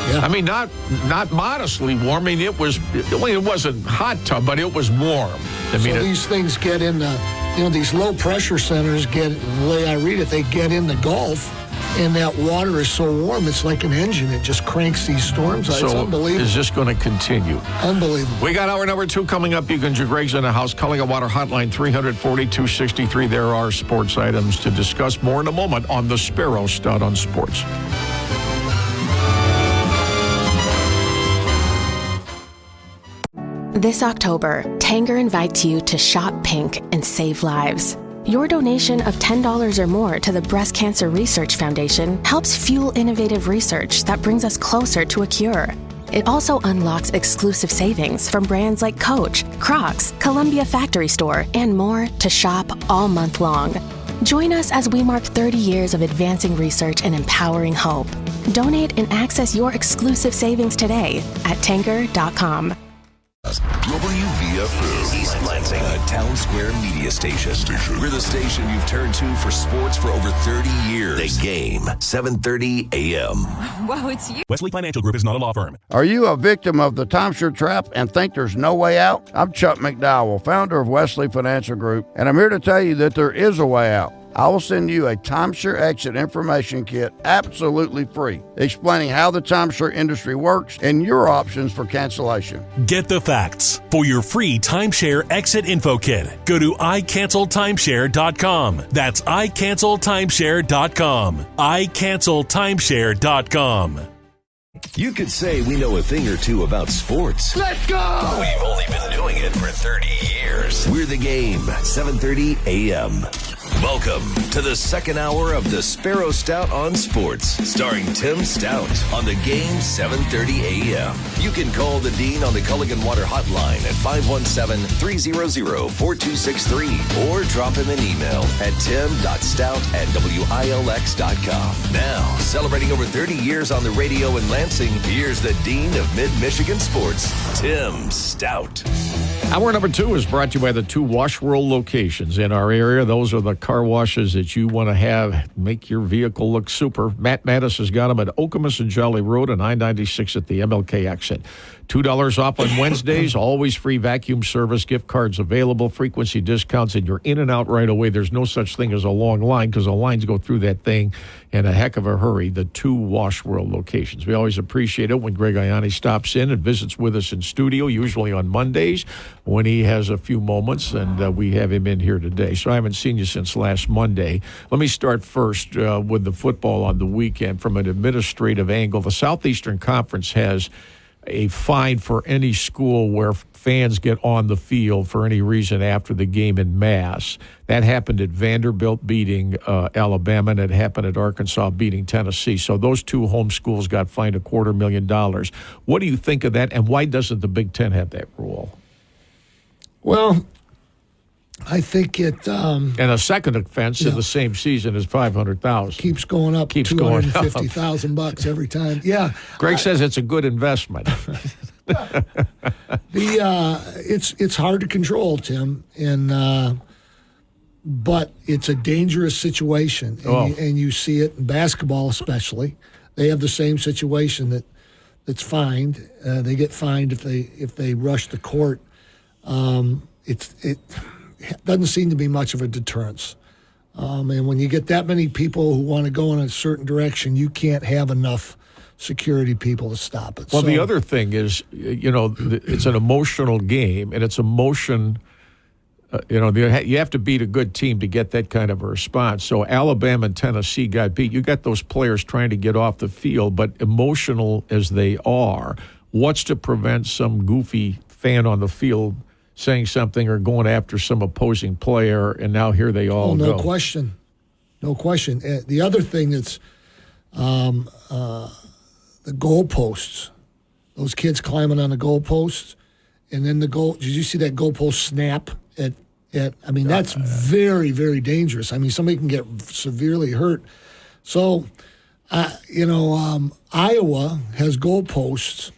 Yeah. I mean, not modestly warm. I mean, it wasn't hot tub, but it was warm. I mean, these things get in these low pressure centers the way I read it, they get in the Gulf, and that water is so warm, it's like an engine. It just cranks these storms out. It's unbelievable. Is this going to continue? Unbelievable. We got hour number 2 coming up. You can Greg's in the house. Culligan Water Hotline 340-263. There are sports items to discuss. More in a moment on the Sparrow Stout on Sports. This October, Tanger invites you to shop pink and save lives. Your donation of $10 or more to the Breast Cancer Research Foundation helps fuel innovative research that brings us closer to a cure. It also unlocks exclusive savings from brands like Coach, Crocs, Columbia Factory Store, and more to shop all month long. Join us as we mark 30 years of advancing research and empowering hope. Donate and access your exclusive savings today at Tanger.com. WVFU East Lansing, a Town Square media station. We're the station you've turned to for sports for over 30 years. The Game, 7:30 a.m. Whoa, it's you. Wesley Financial Group is not a law firm. Are you a victim of the timeshare trap and think there's no way out? I'm Chuck McDowell, founder of Wesley Financial Group, and I'm here to tell you that there is a way out. I will send you a timeshare exit information kit absolutely free, explaining how the timeshare industry works and your options for cancellation. Get the facts. For your free timeshare exit info kit, go to iCancelTimeshare.com. That's iCancelTimeshare.com. iCancelTimeshare.com. You could say we know a thing or two about sports. Let's go! We've only been doing it for 30 years. We're The Game, 7:30 a.m. Welcome to the second hour of the Sparrow Stout on Sports, starring Tim Stout on The Game, 7:30 a.m. You can call the Dean on the Culligan Water Hotline at 517-300-4263 or drop him an email at tim.stout@wilx.com. Now, celebrating over 30 years on the radio in Lansing, here's the Dean of Mid-Michigan Sports, Tim Stout. Hour number 2 is brought to you by the 2 Wash World locations in our area. Those are the car washes that you want to have make your vehicle look super. Matt Mattis has got them at Okemos and Jolly Road and I-96 at the MLK exit. $2 off on Wednesdays, always free vacuum service, gift cards available, frequency discounts, and you're in and out right away. There's no such thing as a long line because the lines go through that thing in a heck of a hurry. The 2 Wash World locations. We always appreciate it when Greg Ianni stops in and visits with us in studio, usually on Mondays when he has a few moments, and we have him in here today. So I haven't seen you since last Monday. Let me start first with the football on the weekend from an administrative angle. The Southeastern Conference has a fine for any school where fans get on the field for any reason after the game in mass. That happened at Vanderbilt beating Alabama, and it happened at Arkansas beating Tennessee. So those 2 home schools got fined $250,000. What do you think of that, and why doesn't the Big Ten have that rule? Well, I think it... and a second offense in the same season is $500,000. Keeps going up. Keeps going up. $250,000 every time. Yeah. Greg says it's a good investment. It's hard to control, Tim, and but it's a dangerous situation, and you see it in basketball especially. They have the same situation that's fined. They get fined if they rush the court. It doesn't seem to be much of a deterrence. And when you get that many people who want to go in a certain direction, you can't have enough security people to stop it. Well, the other thing is, it's an emotional game, and it's emotion. You have to beat a good team to get that kind of a response. So Alabama and Tennessee got beat. You got those players trying to get off the field, but emotional as they are, what's to prevent some goofy fan on the field saying something or going after some opposing player, and now here they all go. No question. The other thing that's the goalposts. Those kids climbing on the goalposts, and then the goal. Did you see that goalpost snap? I mean, that's very, very dangerous. I mean, somebody can get severely hurt. So, Iowa has goalposts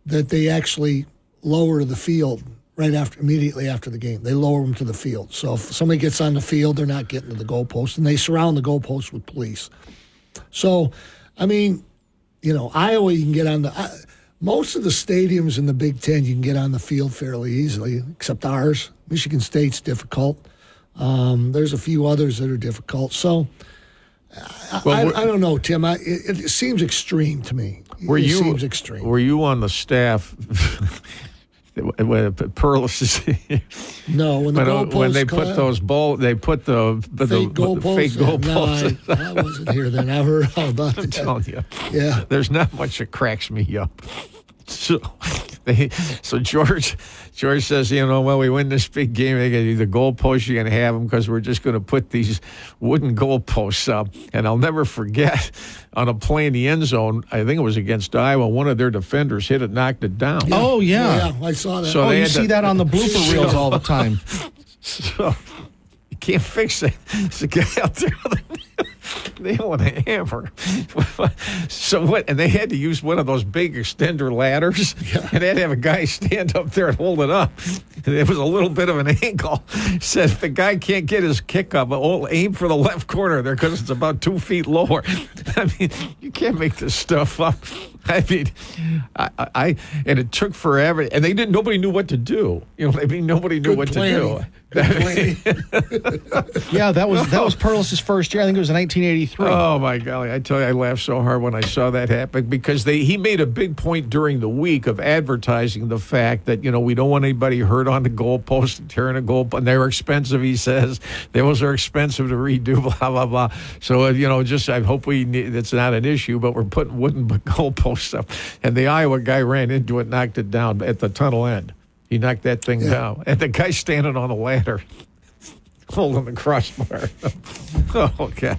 that they actually lower to the field immediately after the game. They lower them to the field. So if somebody gets on the field, they're not getting to the goalpost, and they surround the goalpost with police. So, I mean, Iowa, you can get on the most of the stadiums in the Big Ten, you can get on the field fairly easily, except ours. Michigan State's difficult. There's a few others that are difficult. So, I don't know, Tim. It seems extreme to me. Seems extreme. Were you on the staff when Perlis is? No, when they put those they put the fake goalposts. No, I wasn't here then. I heard all about it. I'm telling you. Yeah. There's not much that cracks me up. So George says, we win this big game. They get the goalposts. You can have them because we're just going to put these wooden goalposts up. And I'll never forget on a play in the end zone. I think it was against Iowa. One of their defenders hit it, knocked it down. Yeah. Oh yeah, I saw that. So you see that on the blooper reels all the time. So you can't fix it. It's a guy out there with a nail and a hammer. So what? And they had to use one of those big extender ladders, and they had to have a guy stand up there and hold it up. And it was a little bit of an angle. Said if the guy can't get his kick up, aim for the left corner there because it's about 2 feet lower. I mean, you can't make this stuff up. I mean, and it took forever, and nobody knew what to do. Nobody knew what to do. Yeah, that was Perlis' first year. I think it was in 1983. Oh my golly! I tell you, I laughed so hard when I saw that happen because he made a big point during the week of advertising the fact that we don't want anybody hurt on the goalpost and tearing a goalpost, and they're expensive. He says those are expensive to redo. Blah blah blah. So I hope it's not an issue, but we're putting wooden goalposts up, and the Iowa guy ran into it, knocked it down at the tunnel end. He knocked that thing down. And the guy standing on a ladder holding the crossbar. Oh, God.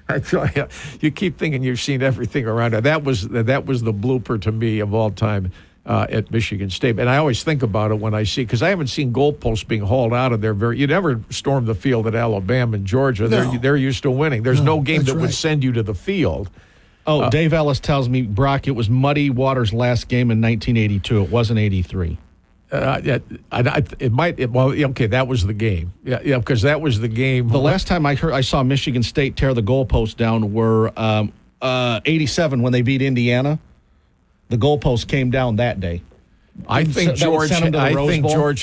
I tell you, you keep thinking you've seen everything around it. That was the blooper to me of all time at Michigan State. And I always think about it when I see, because I haven't seen goalposts being hauled out of there. You never storm the field at Alabama and Georgia. No. They're used to winning. There's no game that would send you to the field. Oh, Dave Ellis tells me, Brock, it was Muddy Waters' last game in 1982. It wasn't 83. It might. Okay, that was the game. Yeah, because that was the game. The last time I saw Michigan State tear the goalpost down were 87 when they beat Indiana. The goalpost came down that day. I think George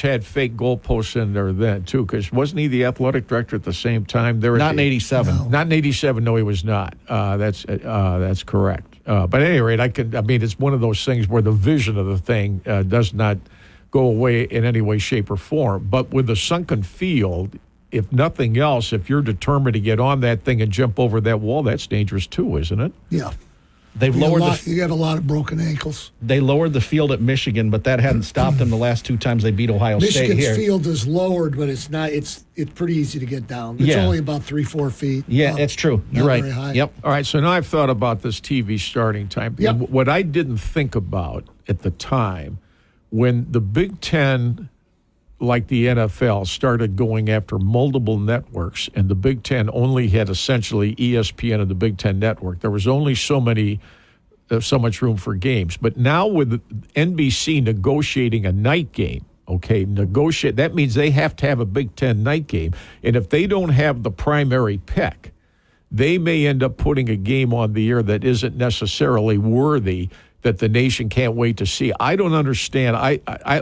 had fake goalposts in there then too, because wasn't he the athletic director at the same time? Not in 87. No. Not in 87. No, he was not. That's correct. But at any rate, it's one of those things where the vision of the thing does not go away in any way, shape, or form. But with a sunken field, if nothing else, if you're determined to get on that thing and jump over that wall, that's dangerous too, isn't it? Yeah. You have a lot of broken ankles. They lowered the field at Michigan, but that hadn't stopped them the last 2 times they beat Ohio State here. Michigan's field is lowered, but it's not. It's pretty easy to get down. It's only about 3-4 feet. Yeah, it's true. You're right. Very high. Yep. All right, so now I've thought about this TV starting time. Yep. What I didn't think about at the time, when the Big Ten, like the NFL, started going after multiple networks, and the Big Ten only had essentially ESPN and the Big Ten network, there was only so much room for games. But now with NBC negotiating a night game, that means they have to have a Big Ten night game. And if they don't have the primary pick, they may end up putting a game on the air that isn't necessarily worthy, that the nation can't wait to see. I don't understand.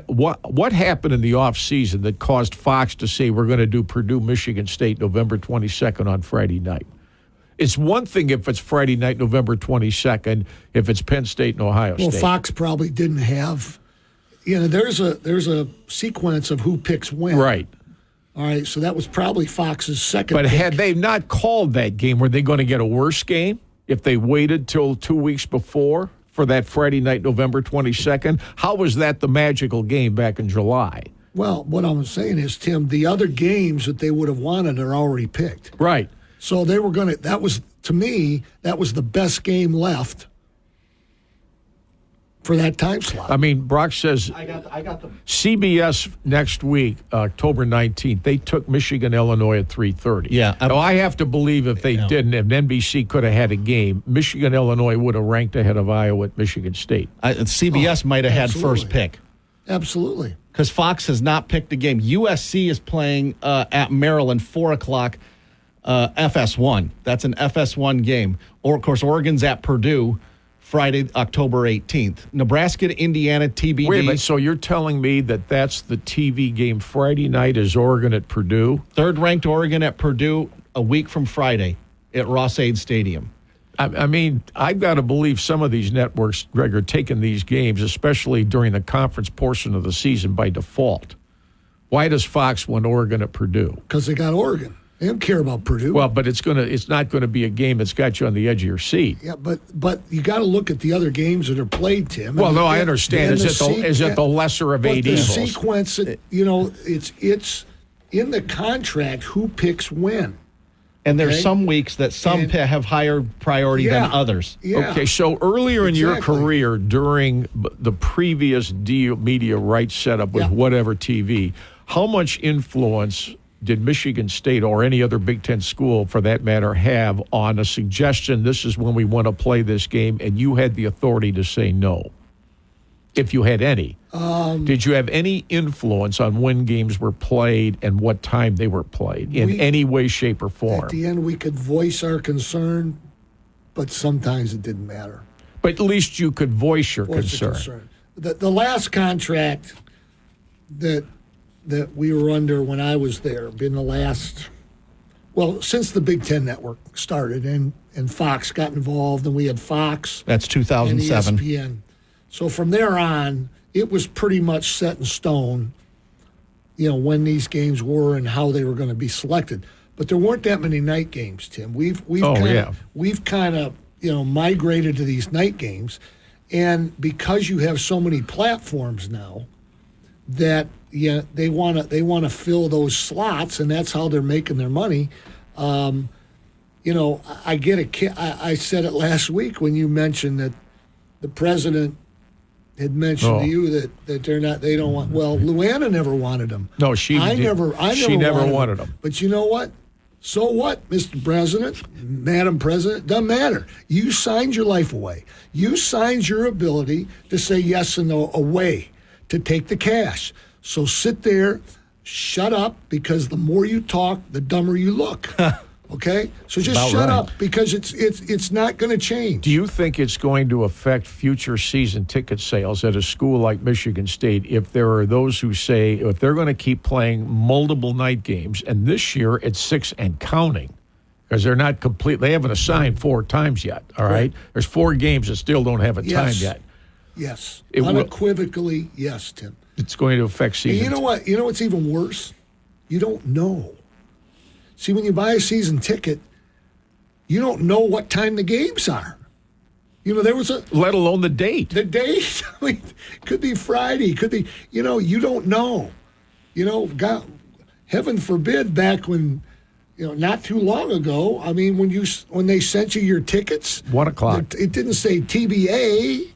What happened in the offseason that caused Fox to say we're going to do Purdue, Michigan State, November 22nd on Friday night? It's one thing if it's Friday night, November 22nd, if it's Penn State and Ohio State. Well, Fox probably didn't have, there's a sequence of who picks when. Right. All right, so that was probably Fox's second pick. But had they not called that game, were they going to get a worse game if they waited till 2 weeks before for that Friday night, November 22nd? How was that the magical game back in July? Well, what I'm saying is, Tim, the other games that they would have wanted are already picked. Right. So they were going to, to me, that was the best game left for that time slot. I mean, Brock says I got them. CBS next week, October 19th, they took Michigan, Illinois at 3:30. Yeah. Now, I have to believe if they didn't, if NBC could have had a game, Michigan, Illinois would have ranked ahead of Iowa at Michigan State. CBS might have had first pick. Absolutely. Because Fox has not picked a game. USC is playing at Maryland, 4 o'clock, FS1. That's an FS1 game. Or, of course, Oregon's at Purdue, Friday, October 18th. Nebraska to Indiana, TBD. Wait a minute, so you're telling me that that's the TV game Friday night is Oregon at Purdue? Third-ranked Oregon at Purdue a week from Friday at Ross-Ade Stadium. I mean, I've got to believe some of these networks, Greg, are taking these games, especially during the conference portion of the season, by default. Why does Fox want Oregon at Purdue? Because they got Oregon. They don't care about Purdue. Well, but it's not going to be a game that's got you on the edge of your seat. Yeah, but you got to look at the other games that are played, Tim. Well, no, I understand. Is it the lesser of eight evils? The sequence, it's in the contract who picks when. And there's some weeks that have higher priority than others. Yeah. Okay, so earlier in your career, during the previous media rights setup with whatever TV, how much influence did Michigan State or any other Big Ten school, for that matter, have on a suggestion, this is when we want to play this game, and you had the authority to say no? If you had any. Did you have any influence on when games were played and what time they were played in any way, shape, or form? At the end, we could voice our concern, but sometimes it didn't matter. But at least you could voice your concern. The last contract that we were under when I was there, been the last, since the Big Ten Network started and Fox got involved, and we had Fox. That's 2007. And ESPN. So from there on, it was pretty much set in stone, when these games were and how they were going to be selected. But there weren't that many night games, Tim. We've kind of migrated to these night games, and because you have so many platforms now, that they want to fill those slots, and that's how they're making their money. I get I said it last week when you mentioned that the president had mentioned to you that they don't want. Well, Luana never wanted them. No, she never wanted them. But you know what? So what, Mr. President, Madam President? Doesn't matter. You signed your life away. You signed your ability to say yes and no away, to take the cash. So sit there, shut up, because the more you talk, the dumber you look. Okay? So just shut up, because it's not going to change. Do you think it's going to affect future season ticket sales at a school like Michigan State if there are those who say if they're going to keep playing multiple night games, and this year it's 6 and counting, because they're not complete. They haven't assigned 4 times yet, all right? There's 4 games that still don't have a time yet. Yes. Unequivocally, yes, Tim. It's going to affect season. And you know what? You know what's even worse? You don't know. See, when you buy a season ticket, you don't know what time the games are. There was let alone the date. The date. I mean, could be Friday. Could be. You don't know. God, heaven forbid, back when, not too long ago. I mean, when they sent you your tickets, 1 o'clock. It didn't say TBA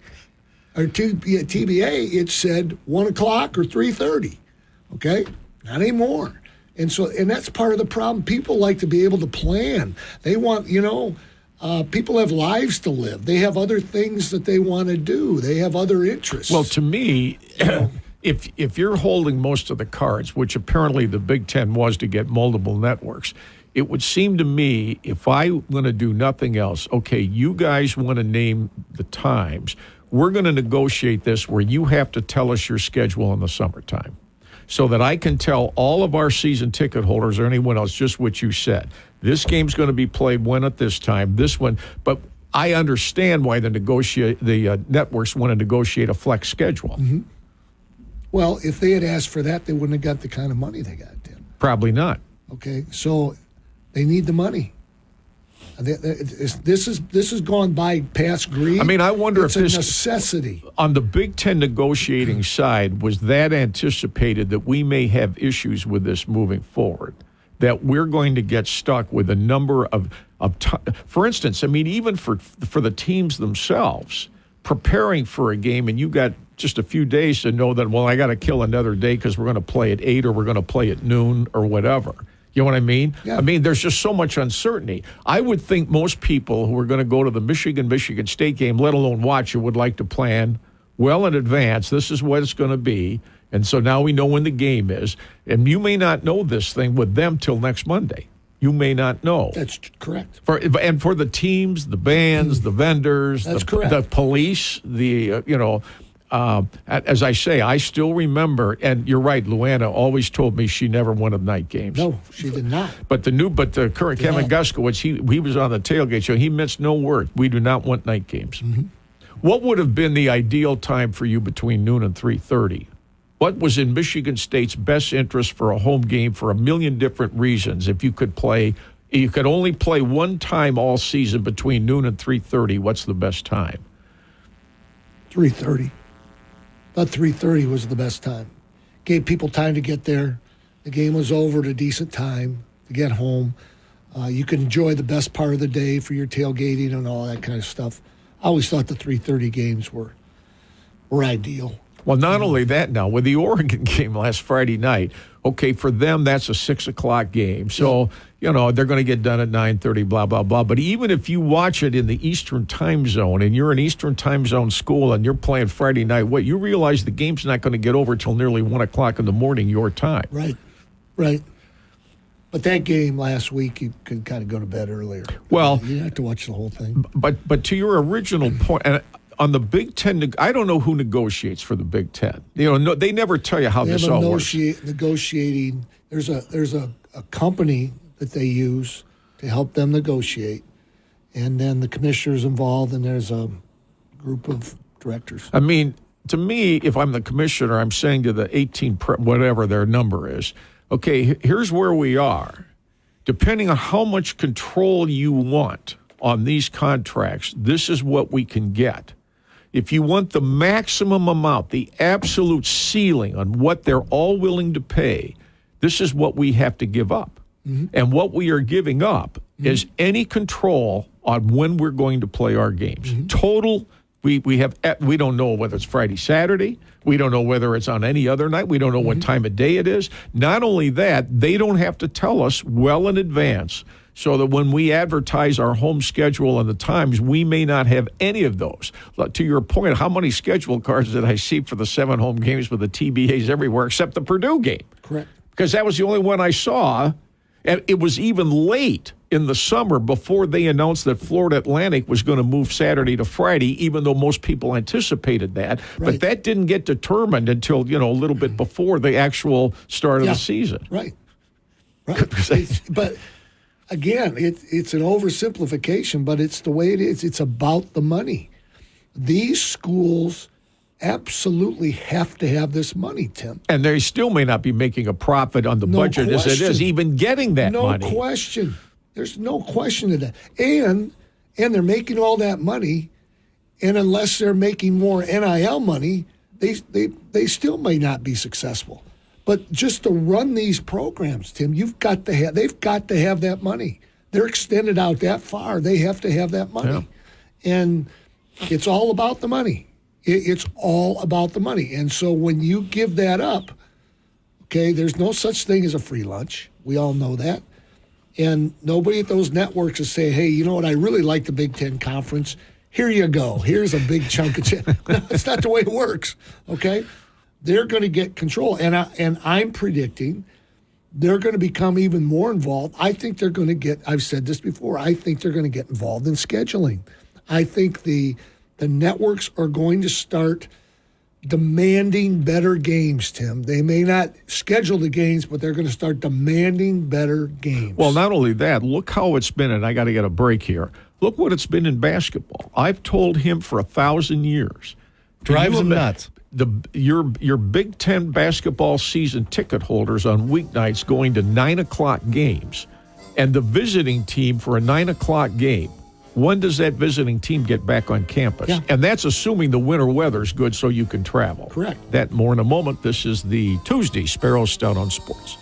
or TBA. It said 1 o'clock or 3:30. Okay, not anymore. And that's part of the problem. People like to be able to plan. They want, people have lives to live. They have other things that they want to do. They have other interests. Well, to me, if you're holding most of the cards, which apparently the Big Ten was to get multiple networks, it would seem to me, if I want to do nothing else, okay, you guys want to name the times. We're going to negotiate this where you have to tell us your schedule in the summertime, so that I can tell all of our season ticket holders or anyone else just what you said. This game's going to be played when at this time, this one. But I understand why the networks want to negotiate a flex schedule. Mm-hmm. Well, if they had asked for that, they wouldn't have got the kind of money they got, Tim. Probably not. Okay, so they need the money. This has gone by past greed. I mean, I wonder if it's a necessity. On the Big Ten negotiating side, was that anticipated that we may have issues with this moving forward? That we're going to get stuck with a number of for instance, I mean, even for the teams themselves, preparing for a game and you got just a few days to know that, well, I got to kill another day because we're going to play at 8 or we're going to play at noon or whatever. You know what I mean? Yeah. I mean, there's just so much uncertainty. I would think most people who are going to go to the Michigan State game, let alone watch it, would like to plan well in advance. This is what it's going to be. And so now we know when the game is. And you may not know this thing with them till next Monday. You may not know. That's correct. And for the teams, the bands, the vendors, That's the correct. police, as I say, I still remember, and you're right, Luana always told me she never wanted night games. No, she did not. But the current Kevin Guskowitz, he was on the tailgate show. He minced no words. We do not want night games. Mm-hmm. What would have been the ideal time for you between noon and 3:30? What was in Michigan State's best interest for a home game for a million different reasons? If you could only play one time all season between noon and 3:30, what's the best time? 3:30. Thought 3:30 was the best time. Gave people time to get there. The game was over at a decent time to get home. You could enjoy the best part of the day for your tailgating and all that kind of stuff. I always thought the 3:30 games were ideal. Well, not only that now, with the Oregon game last Friday night, okay, for them, that's a 6 o'clock game. So, they're going to get done at 9:30, blah, blah, blah. But even if you watch it in the Eastern time zone and you're an Eastern time zone school and you're playing Friday night, you realize the game's not going to get over till nearly 1 o'clock in the morning your time. Right. But that game last week, you could kind of go to bed earlier. Well, you didn't have to watch the whole thing. But to your original point, and on the Big Ten, I don't know who negotiates for the Big Ten. They never tell you how this all works. Negotiating. There's a company that they use to help them negotiate, and then the commissioner's involved, and there's a group of directors. I mean, to me, if I'm the commissioner, I'm saying to the 18, whatever their number is, okay, here's where we are. Depending on how much control you want on these contracts, this is what we can get. If you want the maximum amount, the absolute ceiling on what they're all willing to pay, this is what we have to give up. Mm-hmm. And what we are giving up is any control on when we're going to play our games. Mm-hmm. Total, we don't know whether it's Friday, Saturday. We don't know whether it's on any other night. We don't know what time of day it is. Not only that, they don't have to tell us well in advance so that when we advertise our home schedule and the times, we may not have any of those. To your point, how many schedule cards did I see for the 7 home games with the TBAs everywhere except the Purdue game? Correct. Because that was the only one I saw. And it was even late in the summer before they announced that Florida Atlantic was going to move Saturday to Friday, even though most people anticipated that. Right. But that didn't get determined until, a little bit before the actual start of the season. Right. But again, it's an oversimplification, but it's the way it is. It's about the money. These schools absolutely have to have this money, Tim. And they still may not be making a profit on the budget as it is, even getting that money. No question. There's no question of that. And they're making all that money, and unless they're making more NIL money, they still may not be successful. But just to run these programs, Tim, they've got to have that money. They're extended out that far. They have to have that money. Yeah. And it's all about the money. It's all about the money. And so when you give that up, okay, there's no such thing as a free lunch. We all know that. And nobody at those networks is saying, hey, you know what, I really like the Big Ten Conference. Here you go. Here's a big chunk of change. No, it's not the way it works, okay? They're going to get control. And I'm predicting they're going to become even more involved. I think they're going to get, I've said this before, I think they're going to get involved in scheduling. I think the networks are going to start demanding better games, Tim. They may not schedule the games, but they're going to start demanding better games. Well, not only that, look how it's been, and I got to get a break here. Look what it's been in basketball. I've told him for 1,000 years. Drives him nuts. Your Big Ten basketball season ticket holders on weeknights going to 9 o'clock games, and the visiting team for a 9 o'clock game. When does that visiting team get back on campus? Yeah. And that's assuming the winter weather's good so you can travel. Correct. That more in a moment. This is the Tuesday Sparrow Stout on Sports.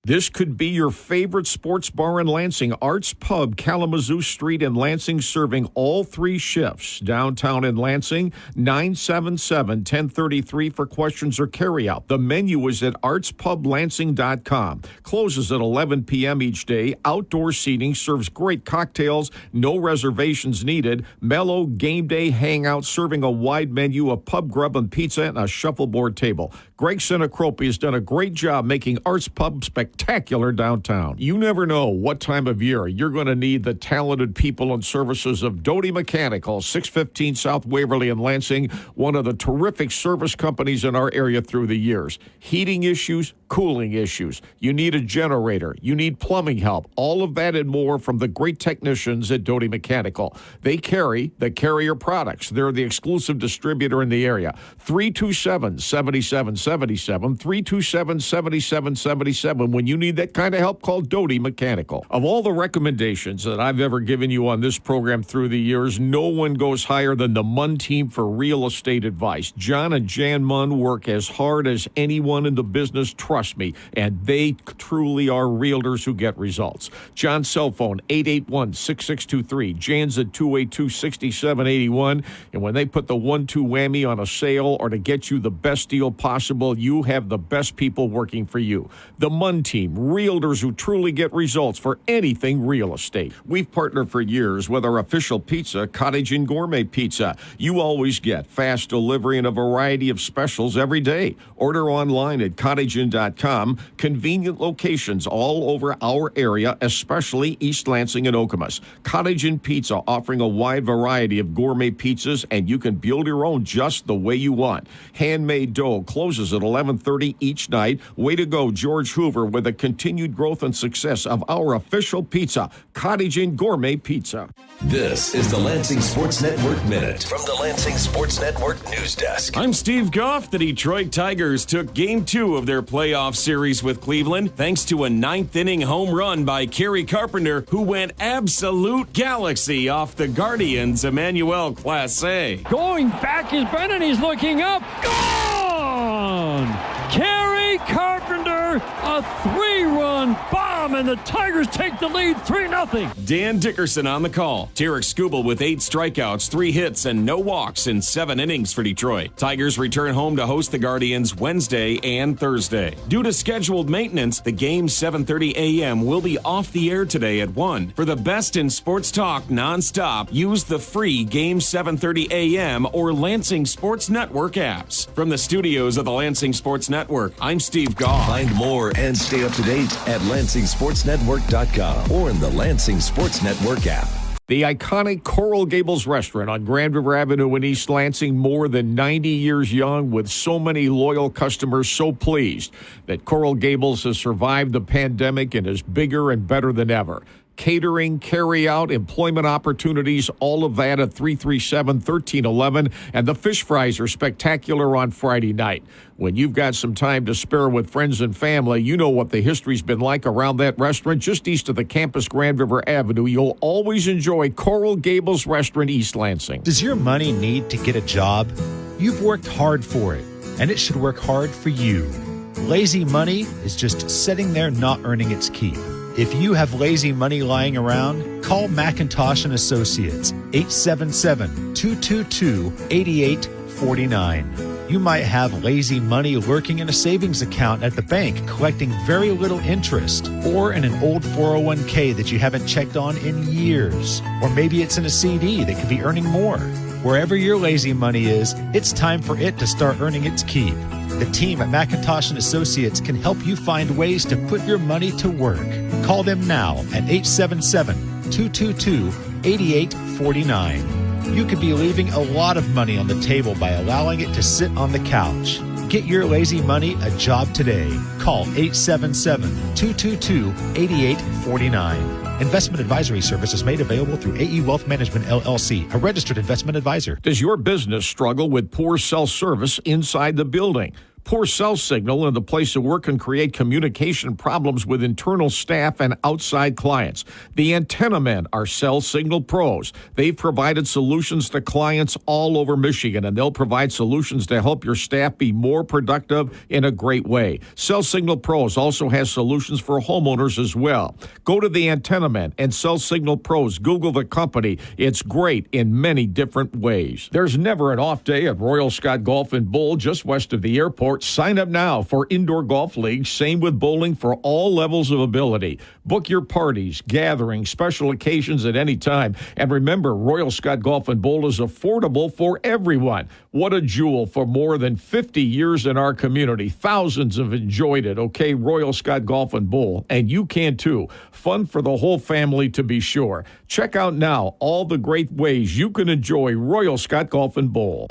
This could be your favorite sports bar in Lansing. Arts Pub, Kalamazoo Street in Lansing, serving all 3 shifts. Downtown in Lansing, 977-1033 for questions or carryout. The menu is at artspublansing.com. Closes at 11 p.m. each day. Outdoor seating, serves great cocktails, no reservations needed. Mellow game day hangout, serving a wide menu of pub grub and pizza and a shuffleboard table. Greg Sinacropi has done a great job making Arts Pub spectacular downtown. You never know what time of year you're going to need the talented people and services of Doty Mechanical, 615 South Waverly in Lansing, one of the terrific service companies in our area through the years. Heating issues, cooling issues. You need a generator. You need plumbing help. All of that and more from the great technicians at Doty Mechanical. They carry the Carrier products. They're the exclusive distributor in the area. 327-7777, 327-7777. When you need that kind of help, call Doty Mechanical. Of all the recommendations that I've ever given you on this program through the years, no one goes higher than the Munn team for real estate advice. John and Jan Munn work as hard as anyone in the business, trust me, and they truly are realtors who get results. John's cell phone, 881-6623. Jan's at 282-6781. And when they put the 1-2 whammy on a sale or to get you the best deal possible, you have the best people working for you. The Munn team, realtors who truly get results for anything real estate. We've partnered for years with our official pizza, Cottage Inn Gourmet Pizza. You always get fast delivery and a variety of specials every day. Order online at cottageinn.com. Convenient locations all over our area, especially East Lansing and Okemos. Cottage Inn Pizza offering a wide variety of gourmet pizzas, and you can build your own just the way you want. Handmade dough closes at 11:30 each night. Way to go, George Hoover, with the continued growth and success of our official pizza, Cottage Inn Gourmet Pizza. This is the Lansing Sports Network Minute from the Lansing Sports Network News Desk. I'm Steve Goff. The Detroit Tigers took Game 2 of their playoff series with Cleveland thanks to a 9th-inning home run by Kerry Carpenter, who went absolute galaxy off the Guardians' Emmanuel Clase. Going back is Brennan. He's looking up. Gone! Kerry Carpenter, a 3-run bomb, and the Tigers take the lead 3-0. Dan Dickerson on the call. Tarek Skubal with 8 strikeouts, 3 hits, and no walks in 7 innings for Detroit. Tigers return home to host the Guardians Wednesday and Thursday. Due to scheduled maintenance, the game 7:30 a.m. will be off the air today at 1. For the best in sports talk nonstop, use the free Game 7:30 a.m. or Lansing Sports Network apps. From the studios of the Lansing Sports Network, I'm Steve Goff. Find more and stay up to date at LansingSportsNetwork.com or in the Lansing Sports Network app. The iconic Coral Gables restaurant on Grand River Avenue in East Lansing, more than 90 years young, with so many loyal customers, so pleased that Coral Gables has survived the pandemic and is bigger and better than ever. Catering, carry-out, employment opportunities, all of that at 337-1311. And the fish fries are spectacular on Friday night. When you've got some time to spare with friends and family, you know what the history's been like around that restaurant just east of the campus, Grand River Avenue. You'll always enjoy Coral Gables Restaurant, East Lansing. Does your money need to get a job? You've worked hard for it, and it should work hard for you. Lazy money is just sitting there not earning its keep. If you have lazy money lying around, call McIntosh & Associates, 877-222-8849. You might have lazy money lurking in a savings account at the bank, collecting very little interest, or in an old 401k that you haven't checked on in years. Or maybe it's in a CD that could be earning more. Wherever your lazy money is, it's time for it to start earning its keep. The team at McIntosh & Associates can help you find ways to put your money to work. Call them now at 877-222-8849. You could be leaving a lot of money on the table by allowing it to sit on the couch. Get your lazy money a job today. Call 877-222-8849. Investment advisory service is made available through AE Wealth Management, LLC, a registered investment advisor. Does your business struggle with poor self-service inside the building? Poor cell signal in the place of work can create communication problems with internal staff and outside clients. The Antenna Men are cell signal pros. They've provided solutions to clients all over Michigan, and they'll provide solutions to help your staff be more productive in a great way. Cell Signal Pros also has solutions for homeowners as well. Go to the Antenna Men and Cell Signal Pros. Google the company. It's great in many different ways. There's never an off day at Royal Scott Golf and Bowl just west of the airport. Sign up now for indoor golf leagues. Same with bowling for all levels of ability. Book your parties, gatherings, special occasions at any time. And remember, Royal Scott Golf and Bowl is affordable for everyone. What a jewel for more than 50 years in our community. Thousands have enjoyed it. Okay, Royal Scott Golf and Bowl. And you can too. Fun for the whole family, to be sure. Check out now all the great ways you can enjoy Royal Scott Golf and Bowl.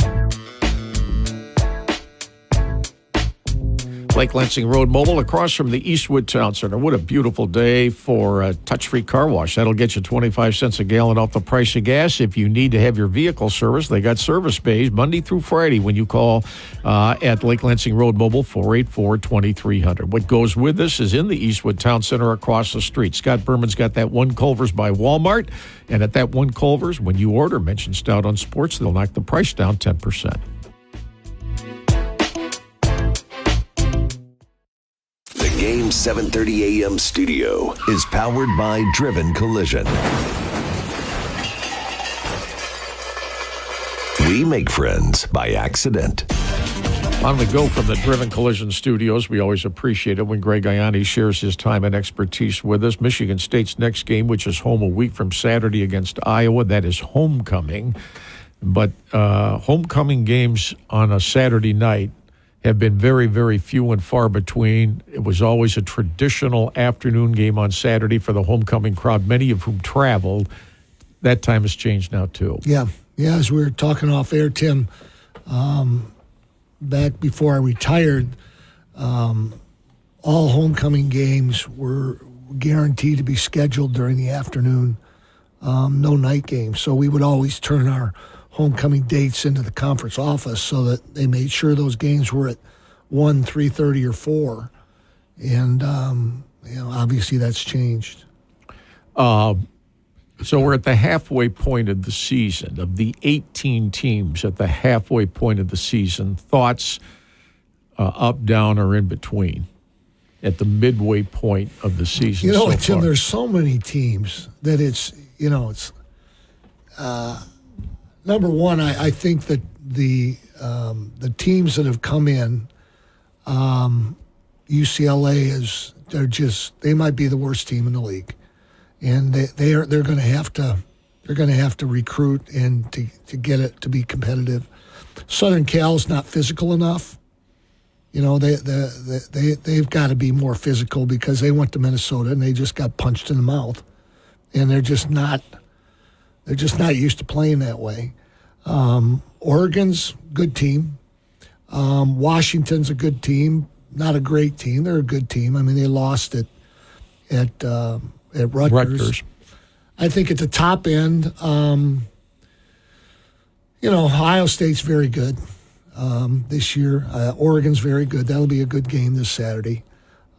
Lake Lansing Road Mobile across from the Eastwood Town Center. What a beautiful day for a touch-free car wash. That'll get you 25 cents a gallon off the price of gas. If you need to have your vehicle serviced, they got service bays Monday through Friday when you call at Lake Lansing Road Mobile, 484-2300. What goes with this is in the Eastwood Town Center across the street. Scott Berman's got that One Culver's by Walmart. And at that One Culver's, when you order, mention Stout on Sports, they'll knock the price down 10%. Game 730 AM studio is powered by Driven Collision. We make friends by accident. On the go from the Driven Collision Studios, we always appreciate it when Greg Ianni shares his time and expertise with us. Michigan State's next game, which is home a week from Saturday against Iowa, that is homecoming. But homecoming games on a Saturday night have been very, very few and far between. It was always a traditional afternoon game on Saturday for the homecoming crowd, many of whom traveled. That time has changed now, too. Yeah, as we were talking off air, Tim, back before I retired, all homecoming games were guaranteed to be scheduled during the afternoon, no night games. So we would always turn our homecoming dates into the conference office so that they made sure those games were at 1, 3:30, or 4. And, obviously that's changed. So we're at the halfway point of the season. Of the 18 teams at the halfway point of the season, thoughts up, down, or in between at the midway point of the season so Tim, far? there's so many teams that it's number one, I think that the teams that have come in, UCLA they might be the worst team in the league, and they're going to have to recruit and to get it to be competitive. Southern Cal's not physical enough. They've got to be more physical because they went to Minnesota and they just got punched in the mouth, and they're just not used to playing that way. Oregon's good team. Washington's a good team. Not a great team. They're a good team. I mean, they lost at Rutgers. I think at the top end, Ohio State's very good this year. Oregon's very good. That'll be a good game this Saturday.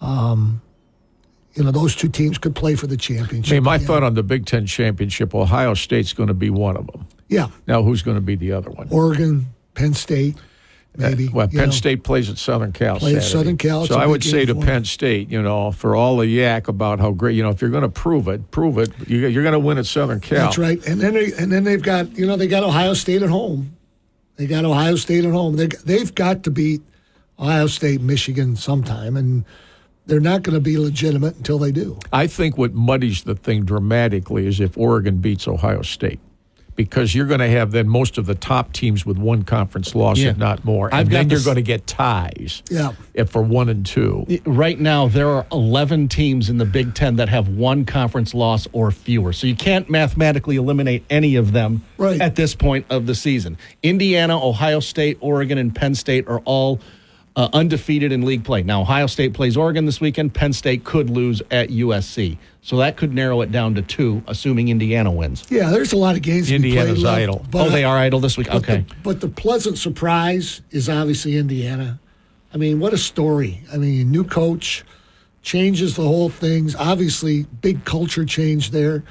Those two teams could play for the championship. Hey, my thought on the Big Ten championship, Ohio State's going to be one of them. Yeah. Now, who's going to be the other one? Oregon, Penn State, maybe. Penn State plays at Southern Cal Saturday. Southern Cal. So I would say to Penn State, for all the yak about how great, if you're going to prove it. You're going to win at Southern Cal. That's right. And then they've got, they got Ohio State at home. They've got to beat Ohio State, Michigan sometime, and they're not going to be legitimate until they do. I think what muddies the thing dramatically is if Oregon beats Ohio State, because you're going to have then most of the top teams with one conference loss, if not more. And then you're going to get ties for 1 and 2. Right now, there are 11 teams in the Big Ten that have one conference loss or fewer. So you can't mathematically eliminate any of them at this point of the season. Indiana, Ohio State, Oregon, and Penn State are all undefeated in league play. Now, Ohio State plays Oregon this weekend. Penn State could lose at USC. So that could narrow it down to 2, assuming Indiana wins. Yeah, there's a lot of games to be played. Indiana's idle. They are idle this week? Okay. But the pleasant surprise is obviously Indiana. I mean, what a story. I mean, new coach changes the whole thing. Obviously, big culture change there.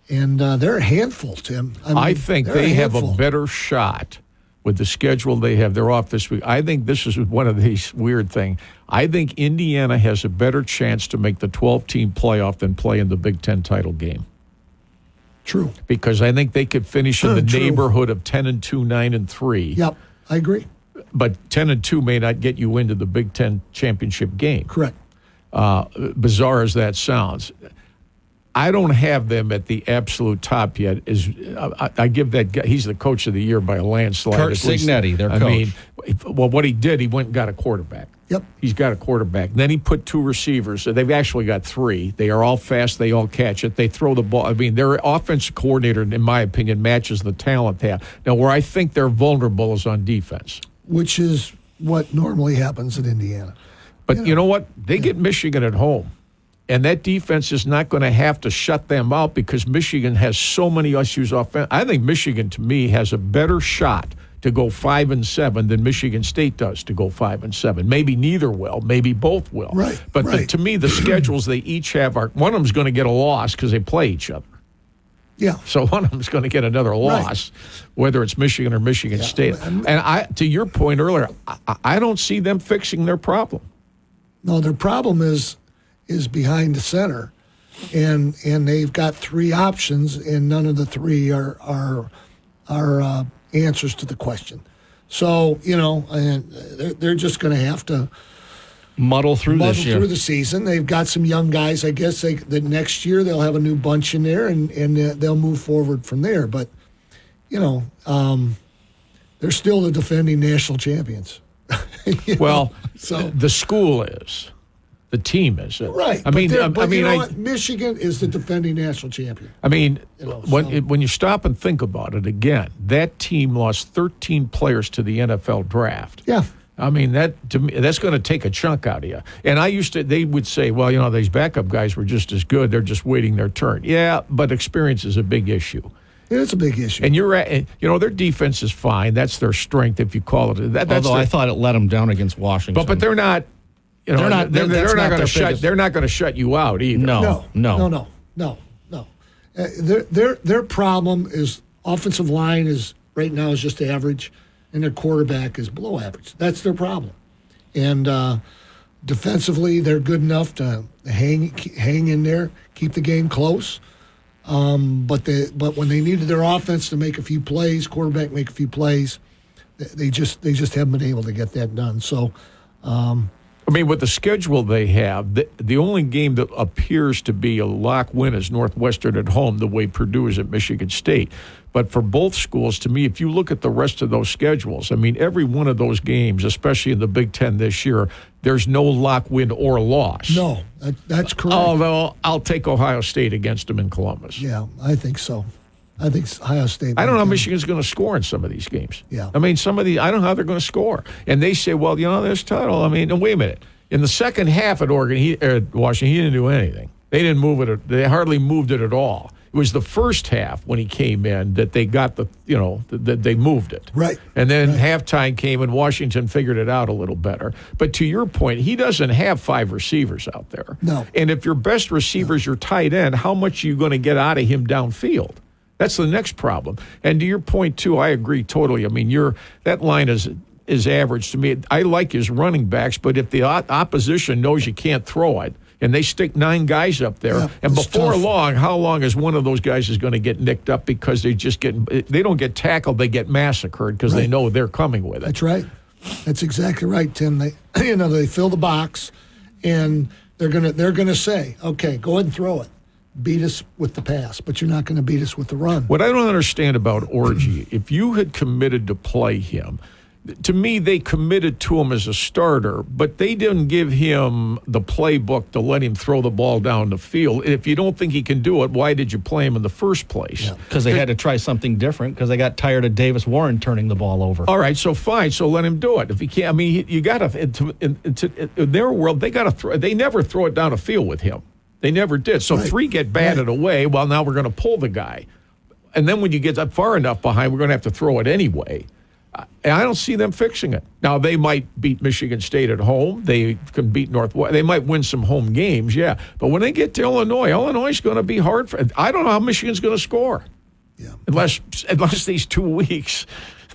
And they're a handful, Tim. I think they have a better shot with the schedule they have. They're off this week. I think this is one of these weird things. I think Indiana has a better chance to make the 12-team playoff than play in the Big Ten title game. True. Because I think they could finish in the neighborhood of 10-2, 9-3. Yep, I agree. But 10-2 may not get you into the Big Ten championship game. Correct. Bizarre as that sounds. I don't have them at the absolute top yet. I give that guy, he's the coach of the year by a landslide. Kurt Cignetti, their coach. I mean, well, what he did, he went and got a quarterback. Yep. He's got a quarterback. Then he put 2 receivers. So they've actually got 3. They are all fast. They all catch it. They throw the ball. I mean, their offensive coordinator, in my opinion, matches the talent they have. Now, where I think they're vulnerable is on defense. Which is what normally happens at Indiana. But you know what? They get Michigan at home. And that defense is not going to have to shut them out because Michigan has so many issues offense. I think Michigan, to me, has a better shot to go 5-7 than Michigan State does to go 5-7. Maybe neither will. Maybe both will. Right. But to me, the schedules they each have are one of them's going to get a loss because they play each other. Yeah. So one of them's going to get another loss, whether it's Michigan or Michigan State. And to your point earlier, I don't see them fixing their problem. No, their problem is behind the center, and they've got 3 options, and none of the 3 are answers to the question. So and they're just going to have to muddle through the season. They've got some young guys. I guess the next year they'll have a new bunch in there, and they'll move forward from there. But they're still the defending national champions. So the school is. The team is. Right. I mean, Michigan is the defending national champion. I mean, when you stop and think about it again, that team lost 13 players to the NFL draft. Yeah. I mean, to me, that's going to take a chunk out of you. And they would say, well, these backup guys were just as good. They're just waiting their turn. Yeah, but experience is a big issue. It's a big issue. And their defense is fine. That's their strength, if you call it. Although I thought it let them down against Washington. But they're not. They're not going to shut you out either. No. Their problem is offensive line is right now is just average, and their quarterback is below average. That's their problem. And defensively, they're good enough to hang in there, keep the game close. But when they needed their offense to make a few plays, quarterback make a few plays, they just haven't been able to get that done. So. I mean, with the schedule they have, the only game that appears to be a lock win is Northwestern at home, the way Purdue is at Michigan State. But for both schools, to me, if you look at the rest of those schedules, I mean, every one of those games, especially in the Big Ten this year, there's no lock win or loss. No, that's correct. Although I'll take Ohio State against them in Columbus. Yeah, I think so. I think Ohio State. I don't know how Michigan's going to score in some of these games. Yeah. I mean, I don't know how they're going to score. And they say, well, there's title. I mean, wait a minute. In the second half at Washington, he didn't do anything. They didn't move it. They hardly moved it at all. It was the first half when he came in that they got that they moved it. Right. And then halftime came and Washington figured it out a little better. But to your point, he doesn't have 5 receivers out there. No. And if your best receiver is your tight end, how much are you going to get out of him downfield? That's the next problem. And to your point, too, I agree totally. I mean, that line is average to me. I like his running backs, but if the opposition knows you can't throw it, and they stick 9 guys up there, and before long, how long is one of those guys is going to get nicked up because they don't get tackled, they get massacred because they know they're coming with it. That's right. That's exactly right, Tim. They fill the box, and they're gonna say, okay, go ahead and throw it. Beat us with the pass, but you're not going to beat us with the run. What I don't understand about Orji, if you had committed to play him, to me, they committed to him as a starter, but they didn't give him the playbook to let him throw the ball down the field. If you don't think he can do it, why did you play him in the first place? Because they had to try something different because they got tired of Davis Warren turning the ball over. All right, so fine. So let him do it. If he can't, I mean, you got to, in their world, they got to throw. They never throw it down the field with him. They never did. So 3 get batted away. Well, now we're going to pull the guy. And then when you get up far enough behind, we're going to have to throw it anyway. And I don't see them fixing it. Now, they might beat Michigan State at home. They can beat Northwest. They might win some home games, yeah. But when they get to Illinois is going to be hard. I don't know how Michigan's going to score. Yeah. Unless these 2 weeks,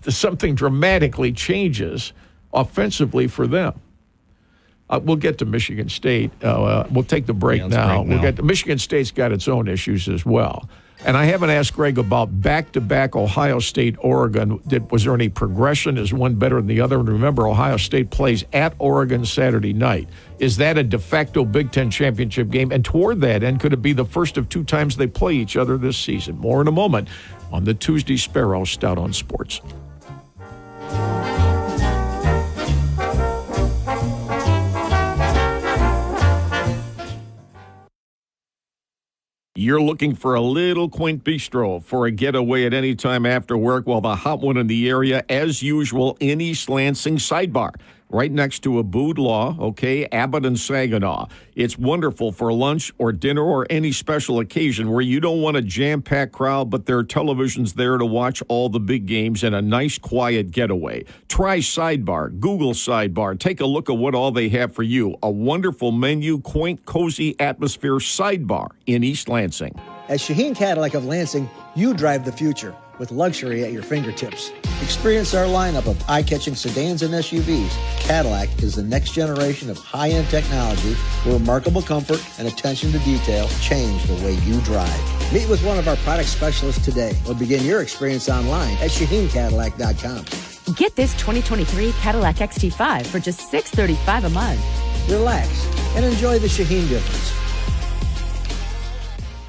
something dramatically changes offensively for them. We'll get to Michigan State. We'll take the break now. We'll get to Michigan State's got its own issues as well. And I haven't asked Greg about back-to-back Ohio State, Oregon. Was there any progression? Is one better than the other? And remember, Ohio State plays at Oregon Saturday night. Is that a de facto Big Ten championship game? And toward that end, could it be the first of 2 times they play each other this season? More in a moment on the Tuesday Sparrow Stout on Sports. You're looking for a little quaint bistro for a getaway at any time after work? Well, the hot one in the area, as usual, in East Lansing, Sidebar. Right next to Abood Law, Abbott and Saginaw. It's wonderful for lunch or dinner or any special occasion where you don't want a jam-packed crowd, but there are televisions there to watch all the big games and a nice, quiet getaway. Try Sidebar. Google Sidebar. Take a look at what all they have for you. A wonderful menu, quaint, cozy atmosphere. Sidebar in East Lansing. At Shaheen Cadillac of Lansing, you drive the future with luxury at your fingertips. Experience our lineup of eye-catching sedans and SUVs. Cadillac is the next generation of high-end technology where remarkable comfort and attention to detail change the way you drive. Meet with one of our product specialists today or begin your experience online at ShaheenCadillac.com. Get this 2023 Cadillac XT5 for just $635 a month. Relax and enjoy the Shaheen difference.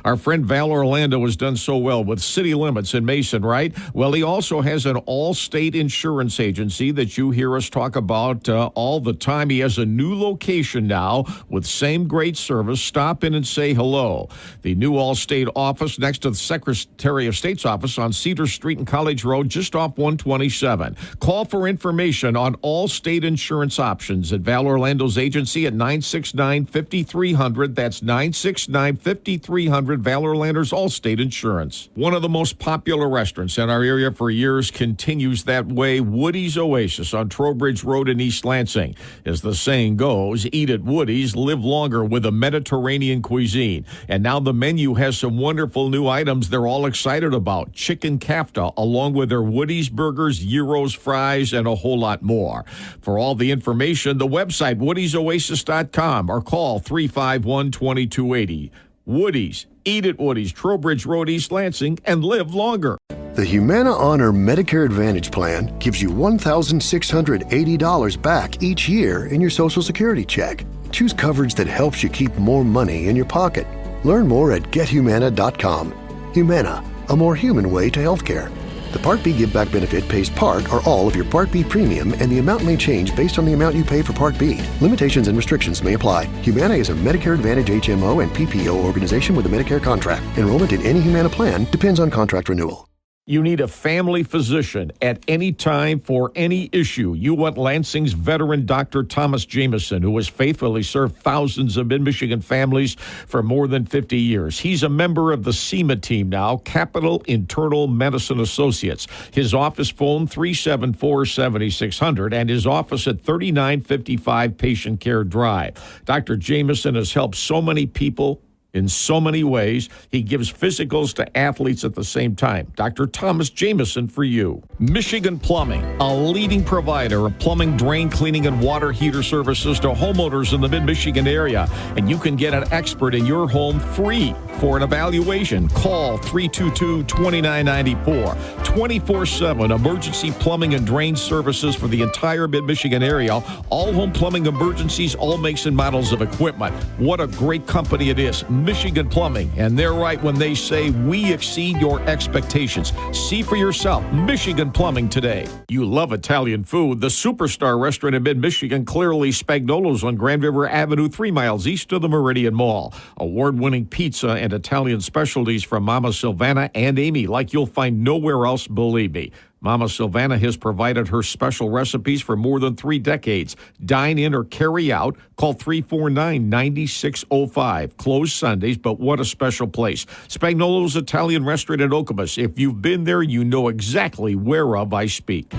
Our friend Val Orlando has done so well with City Limits in Mason, right? Well, he also has an all-state insurance agency that you hear us talk about all the time. He has a new location now with same great service. Stop in and say hello. The new all-state office next to the Secretary of State's office on Cedar Street and College Road, just off 127. Call for information on all-state insurance options at Val Orlando's agency at 969-5300. That's 969-5300. Val Orlando's Allstate Insurance. One of the most popular restaurants in our area for years continues that way. Woody's Oasis on Trowbridge Road in East Lansing. As the saying goes, eat at Woody's, live longer with a Mediterranean cuisine. And now the menu has some wonderful new items they're all excited about. Chicken kafta, along with their Woody's burgers, gyros, fries, and a whole lot more. For all the information, the website, woodysoasis.com, or call 351-2280. Woody's. Eat at Woody's, Trowbridge Road, East Lansing, and live longer. The Humana Honor Medicare Advantage Plan gives you $1,680 back each year in your Social Security check. Choose coverage that helps you keep more money in your pocket. Learn more at gethumana.com. Humana, a more human way to healthcare. The Part B Give Back benefit pays part or all of your Part B premium, and the amount may change based on the amount you pay for Part B. Limitations and restrictions may apply. Humana is a Medicare Advantage HMO and PPO organization with a Medicare contract. Enrollment in any Humana plan depends on contract renewal. You need a family physician at any time for any issue. You want Lansing's veteran Dr. Thomas Jameson, who has faithfully served thousands of mid-Michigan families for more than 50 years. He's a member of the SEMA team now, Capital Internal Medicine Associates. His office phone, 374-7600, and his office at 3955 Patient Care Drive. Dr. Jameson has helped so many people in so many ways. He gives physicals to athletes at the same time. Dr. Thomas Jameson for you. Michigan Plumbing, a leading provider of plumbing, drain cleaning, and water heater services to homeowners in the mid-Michigan area. And you can get an expert in your home free for an evaluation. Call 322-2994. 24/7 emergency plumbing and drain services for the entire mid-Michigan area. All home plumbing emergencies, all makes and models of equipment. What a great company it is. Michigan Plumbing, and they're right when they say we exceed your expectations. See for yourself. Michigan Plumbing today. You love Italian food. The superstar restaurant in mid-Michigan, clearly Spagnolo's on Grand River Avenue, 3 miles east of the Meridian Mall. Award-winning pizza and Italian specialties from Mama Silvana and Amy, like you'll find nowhere else, believe me. Mama Silvana has provided her special recipes for more than 3 decades. Dine in or carry out. Call 349-9605. Closed Sundays, but what a special place. Spagnolo's Italian Restaurant in Okemos. If you've been there, you know exactly whereof I speak.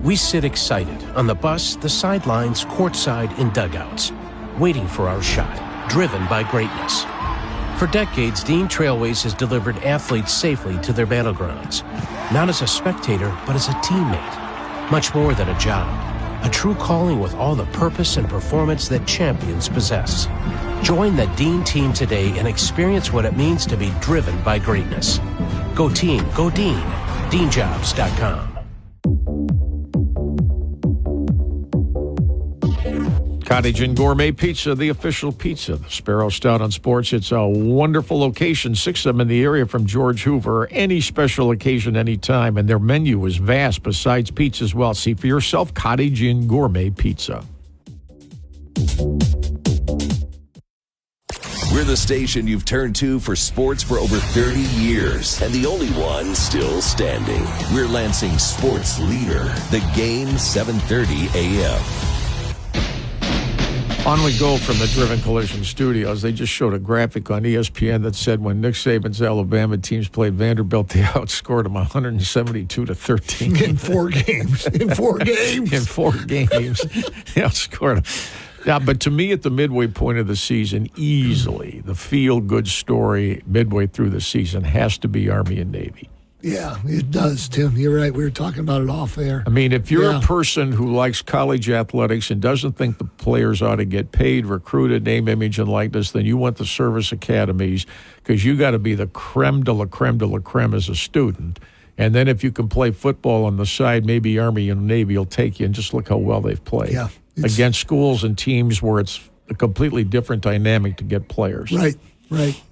We sit excited on the bus, the sidelines, courtside, and dugouts, waiting for our shot, driven by greatness. For decades, Dean Trailways has delivered athletes safely to their battlegrounds, not as a spectator, but as a teammate. Much more than a job, a true calling with all the purpose and performance that champions possess. Join the Dean team today and experience what it means to be driven by greatness. Go team, go Dean. DeanJobs.com. Cottage and Gourmet Pizza, the official pizza of the Sparrow Stout on Sports. It's a wonderful location, 6 of them in the area from George Hoover. Any special occasion, anytime, and their menu is vast besides pizza as well. See for yourself, Cottage and Gourmet Pizza. We're the station you've turned to for sports for over 30 years, and the only one still standing. We're Lansing's sports leader, The Game, 7:30 a.m. On we go from the Driven Collision Studios. They just showed a graphic on ESPN that said when Nick Saban's Alabama teams played Vanderbilt, they outscored them 172-13. In 4 games. In 4 games. In 4 games. They outscored them. Yeah, but to me, at the midway point of the season, easily the feel-good story midway through the season has to be Army and Navy. Yeah, it does, Tim. You're right. We were talking about it off air. I mean, if you're a person who likes college athletics and doesn't think the players ought to get paid, recruited, name, image, and likeness, then you want the service academies because you got to be the creme de la creme de la creme as a student. And then if you can play football on the side, maybe Army and Navy will take you, and just look how well they've played. Yeah, against schools and teams where it's a completely different dynamic to get players. Right.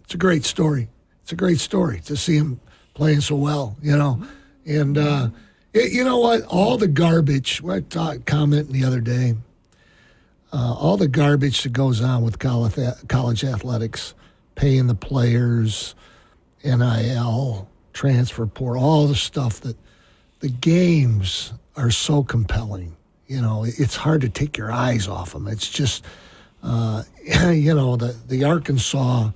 It's a great story. It's a great story to see him playing so well, you know. And you know what? All the garbage, I commented the other day, all the garbage that goes on with college athletics, paying the players, NIL, transfer portal, all the stuff that the games are so compelling. You know, it's hard to take your eyes off them. It's just, you know, the Arkansas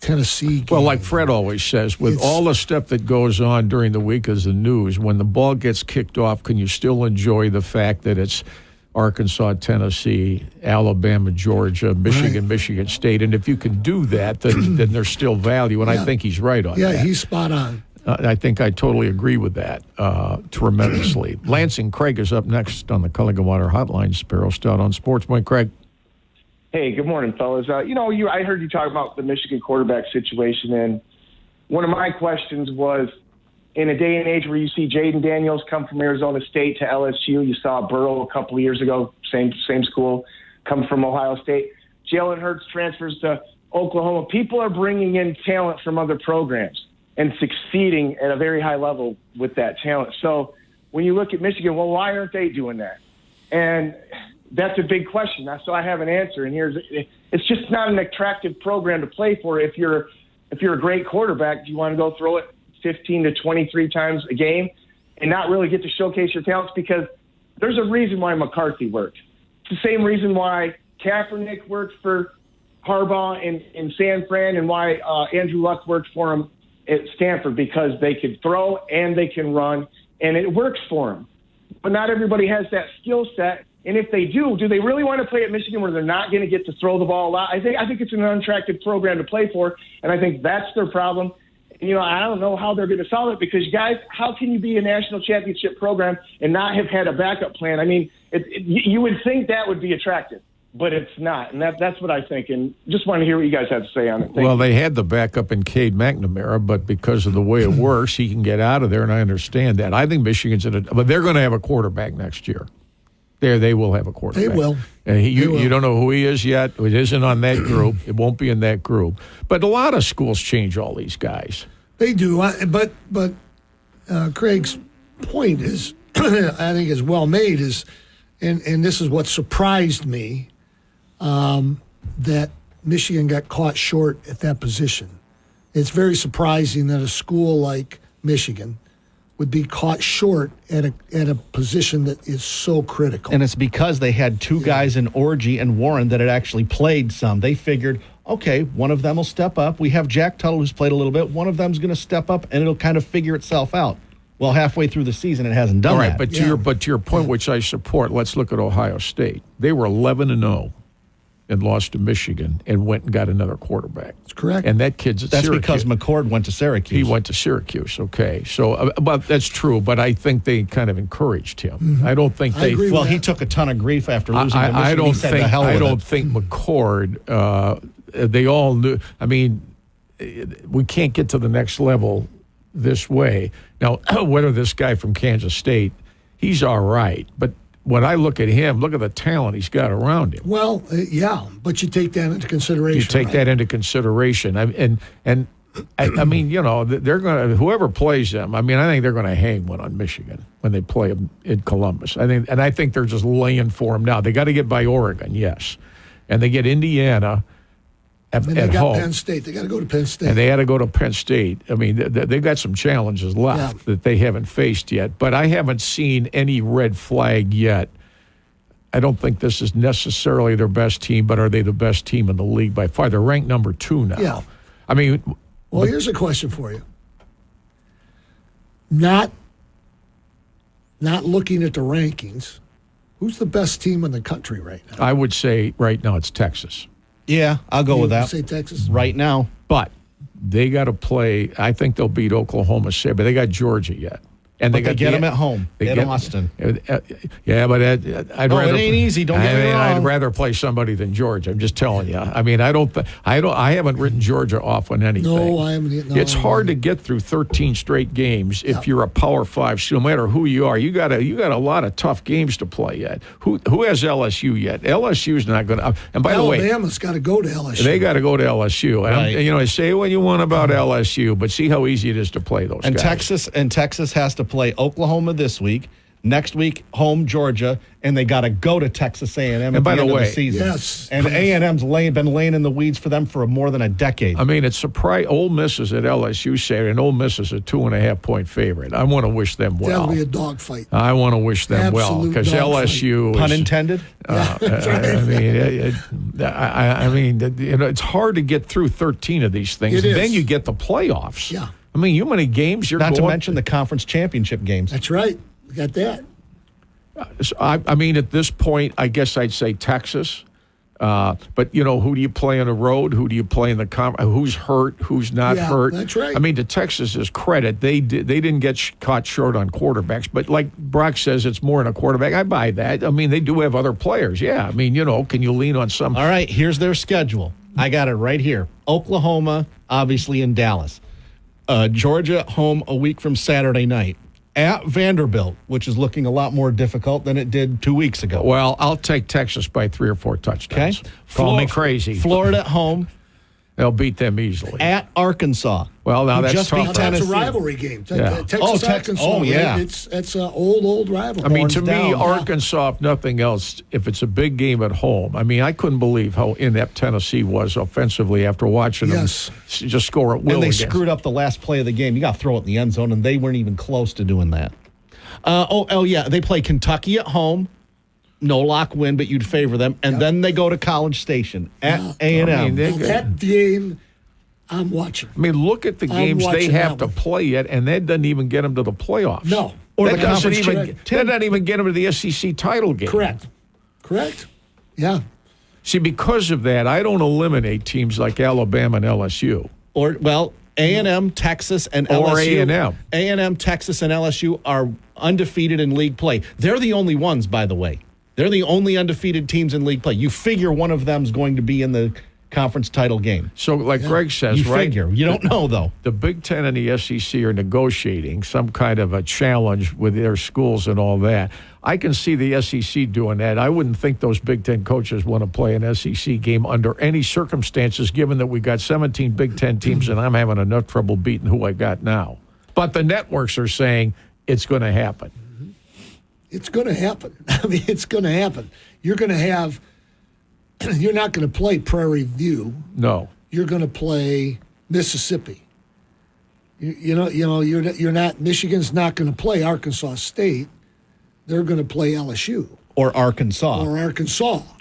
Tennessee game. Well, like Fred always says, with all the stuff that goes on during the week as the news, when the ball gets kicked off, can you still enjoy the fact that it's Arkansas, Tennessee, Alabama, Georgia, Michigan, Michigan State? And if you can do that, then there's still value, and I think he's right on that. Yeah, he's spot on. I think I totally agree with that tremendously. Lansing Craig is up next on the Culligan Water Hotline. Sparrow Stout on Sports. Morning, Craig. Hey, good morning, fellas. I heard you talk about the Michigan quarterback situation, and one of my questions was, in a day and age where you see Jaden Daniels come from Arizona State to LSU, you saw Burrow a couple of years ago, same school, come from Ohio State. Jalen Hurts transfers to Oklahoma. People are bringing in talent from other programs and succeeding at a very high level with that talent. So when you look at Michigan, well, why aren't they doing that? And that's a big question. So I have an answer, and it's just not an attractive program to play for. If you're a great quarterback, do you want to go throw it 15 to 23 times a game and not really get to showcase your talents? Because there's a reason why McCarthy worked. It's the same reason why Kaepernick worked for Harbaugh in San Fran and why Andrew Luck worked for him at Stanford, because they could throw and they can run, and it works for them. But not everybody has that skill set. And if they do they really want to play at Michigan where they're not going to get to throw the ball a lot? I think it's an unattractive program to play for, and I think that's their problem. You know, I don't know how they're going to solve it, because, guys, how can you be a national championship program and not have had a backup plan? I mean, you would think that would be attractive, but it's not, and that's what I think. And just want to hear what you guys have to say on it. Well, they had the backup in Cade McNamara, but because of the way it works, he can get out of there, and I understand that. I think Michigan's but they're going to have a quarterback next year. They will have a quarterback. They will. And you don't know who he is yet. It isn't on that group. It won't be in that group. But a lot of schools change all these guys. They do. But Craig's point is, I think, is well made. And this is what surprised me, that Michigan got caught short at that position. It's very surprising that a school like Michigan would be caught short at a position that is so critical. And it's because they had two guys in Orgy and Warren that had actually played some. They figured, okay, one of them will step up. We have Jack Tuttle, who's played a little bit. One of them's going to step up, and it'll kind of figure itself out. Well, halfway through the season, it hasn't done All right, that. but to your point, which I support, let's look at Ohio State. They were 11-0 and lost to Michigan and went and got another quarterback. That's correct. And that kid's at That's Syracuse. because McCord went to Syracuse. He went to Syracuse, okay. So, but that's true, but I think they kind of encouraged him. Mm-hmm. I don't think they... Well, he took a ton of grief after losing to Michigan. I don't think McCord, they all knew... I mean, we can't get to the next level this way. Now, whether this guy from Kansas State, he's all right, but when I look at him, look at the talent he's got around him. Well, yeah, but you take that into consideration. You take that into consideration. I mean, you know, they're going to, whoever plays them, I mean, I think they're going to hang one on Michigan when they play them in Columbus. I think they're just laying for them now. They got to get by Oregon, yes. And they get Indiana at home. Penn State. They got to go to Penn State. And they had to go to Penn State. I mean, they've got some challenges left that they haven't faced yet. But I haven't seen any red flag yet. I don't think this is necessarily their best team, but are they the best team in the league by far? They're ranked number 2 now. Yeah. I mean... Well, here's a question for you. Not looking at the rankings, who's the best team in the country right now? I would say right now it's Texas. Yeah, I'll go with that. Say Texas? Right now. But they got to play. I think they'll beat Oklahoma State, but they got Georgia yet. And they get them at home in Austin. Yeah, but I'd rather. It ain't easy. Don't get me wrong. I'd rather play somebody than Georgia. I'm just telling you. I mean, I haven't written Georgia off on anything. No, I haven't. No, it's hard to get through 13 straight games if you're a Power 5. No matter who you are, you got a lot of tough games to play yet. Who has LSU yet? LSU's not going to. And by the way, Alabama's got to go to LSU. They got to go to LSU. And I say what you want about LSU, but see how easy it is to play those guys. Texas has to play Oklahoma this week. Next week, home Georgia, and they got to go to Texas A&M at the end of the season. Yes. And A&M's been laying in the weeds for them for more than a decade. I mean, it's surprising. Ole Miss is at LSU Saturday, and Ole Miss is a 2.5-point favorite. I want to wish them well. That'll be a dogfight. I want to wish them well because LSU. Pun intended. I mean, you know, it's hard to get through 13 of these things. It is. Then you get the playoffs. Yeah. I mean, how many games you're not going to mention the conference championship games. That's right. We got that. I mean, at this point, I guess I'd say Texas. But, you know, who do you play on the road? Who do you play in the who's hurt? Who's not hurt? That's right. I mean, to Texas's credit, they didn't get caught short on quarterbacks. But like Brock says, it's more than a quarterback. I buy that. I mean, they do have other players. Yeah. I mean, you know, can you lean on some? All right, here's their schedule. I got it right here. Oklahoma, obviously in Dallas. Georgia home a week from Saturday night. At Vanderbilt, which is looking a lot more difficult than it did 2 weeks ago. Well, I'll take Texas by 3 or 4 touchdowns. Okay. Call me crazy. Florida at home. They'll beat them easily. At Arkansas. Well, now that's tough. That's a rivalry game. Yeah. Texas, Arkansas. Oh, yeah. It's an old rivalry. I mean, to me, Arkansas, if nothing else, if it's a big game at home, I mean, I couldn't believe how inept Tennessee was offensively after watching them just score at will. And they screwed up the last play of the game. You got to throw it in the end zone, and they weren't even close to doing that. Yeah, they play Kentucky at home. No lock win, but you'd favor them. And then they go to College Station at A&M. I mean, that game, I'm watching. I mean, look at the games they have to play yet, and that doesn't even get them to the playoffs. No. Or that the conference that doesn't even get them to the SEC title game. Correct. Yeah. See, because of that, I don't eliminate teams like Alabama and LSU. A&M, Texas, and LSU. Or A&M. A&M, Texas, and LSU are undefeated in league play. They're the only ones, by the way. They're the only undefeated teams in league play. You figure one of them's going to be in the conference title game. So, like Greg says, you figure. You don't know, though. The Big Ten and the SEC are negotiating some kind of a challenge with their schools and all that. I can see the SEC doing that. I wouldn't think those Big Ten coaches want to play an SEC game under any circumstances, given that we got 17 Big Ten teams and I'm having enough trouble beating who I got now. But the networks are saying it's going to happen. It's going to happen. I mean, it's going to happen. You're going to have. You're not going to play Prairie View. No. You're going to play Mississippi. You're not. Michigan's not going to play Arkansas State. They're going to play LSU or Arkansas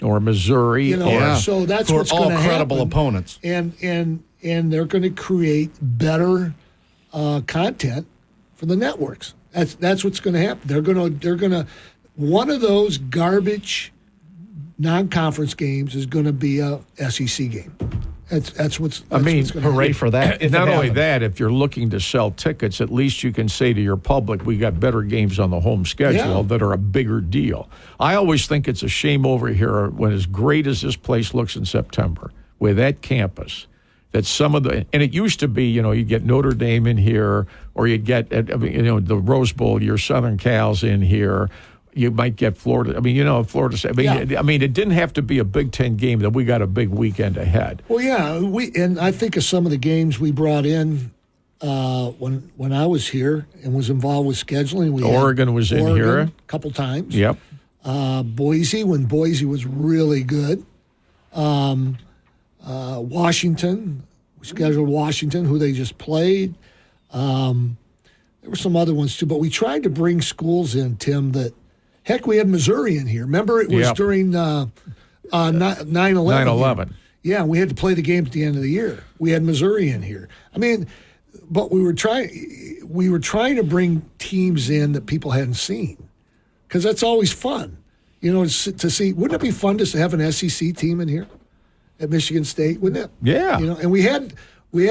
or Missouri. So that's what's going to happen. All credible opponents. And they're going to create better content for the networks. That's what's going to happen. They're gonna one of those garbage non-conference games is going to be a SEC game. That's what's hooray for that. Not only that, if you're looking to sell tickets, at least you can say to your public, we got better games on the home schedule that are a bigger deal. I always think it's a shame over here when, as great as this place looks in September, with that campus, that some of the, and it used to be, you'd get Notre Dame in here, or you'd get, the Rose Bowl, your Southern Cal's in here. You might get Florida. Florida State. It didn't have to be a Big Ten game that we got a big weekend ahead. Well, yeah, and I think of some of the games we brought in when I was here and was involved with scheduling. Oregon was in here a couple times. Yep. Boise, when Boise was really good. Washington, we scheduled Washington, who they just played. There were some other ones too, but we tried to bring schools in, Tim, that. Heck, we had Missouri in here. Remember, it was during 9/11. 9/11. Yeah, we had to play the game at the end of the year. We had Missouri in here. But we were trying to bring teams in that people hadn't seen, because that's always fun. To see. Wouldn't it be fun to have an SEC team in here at Michigan State? Wouldn't it? Yeah. And we had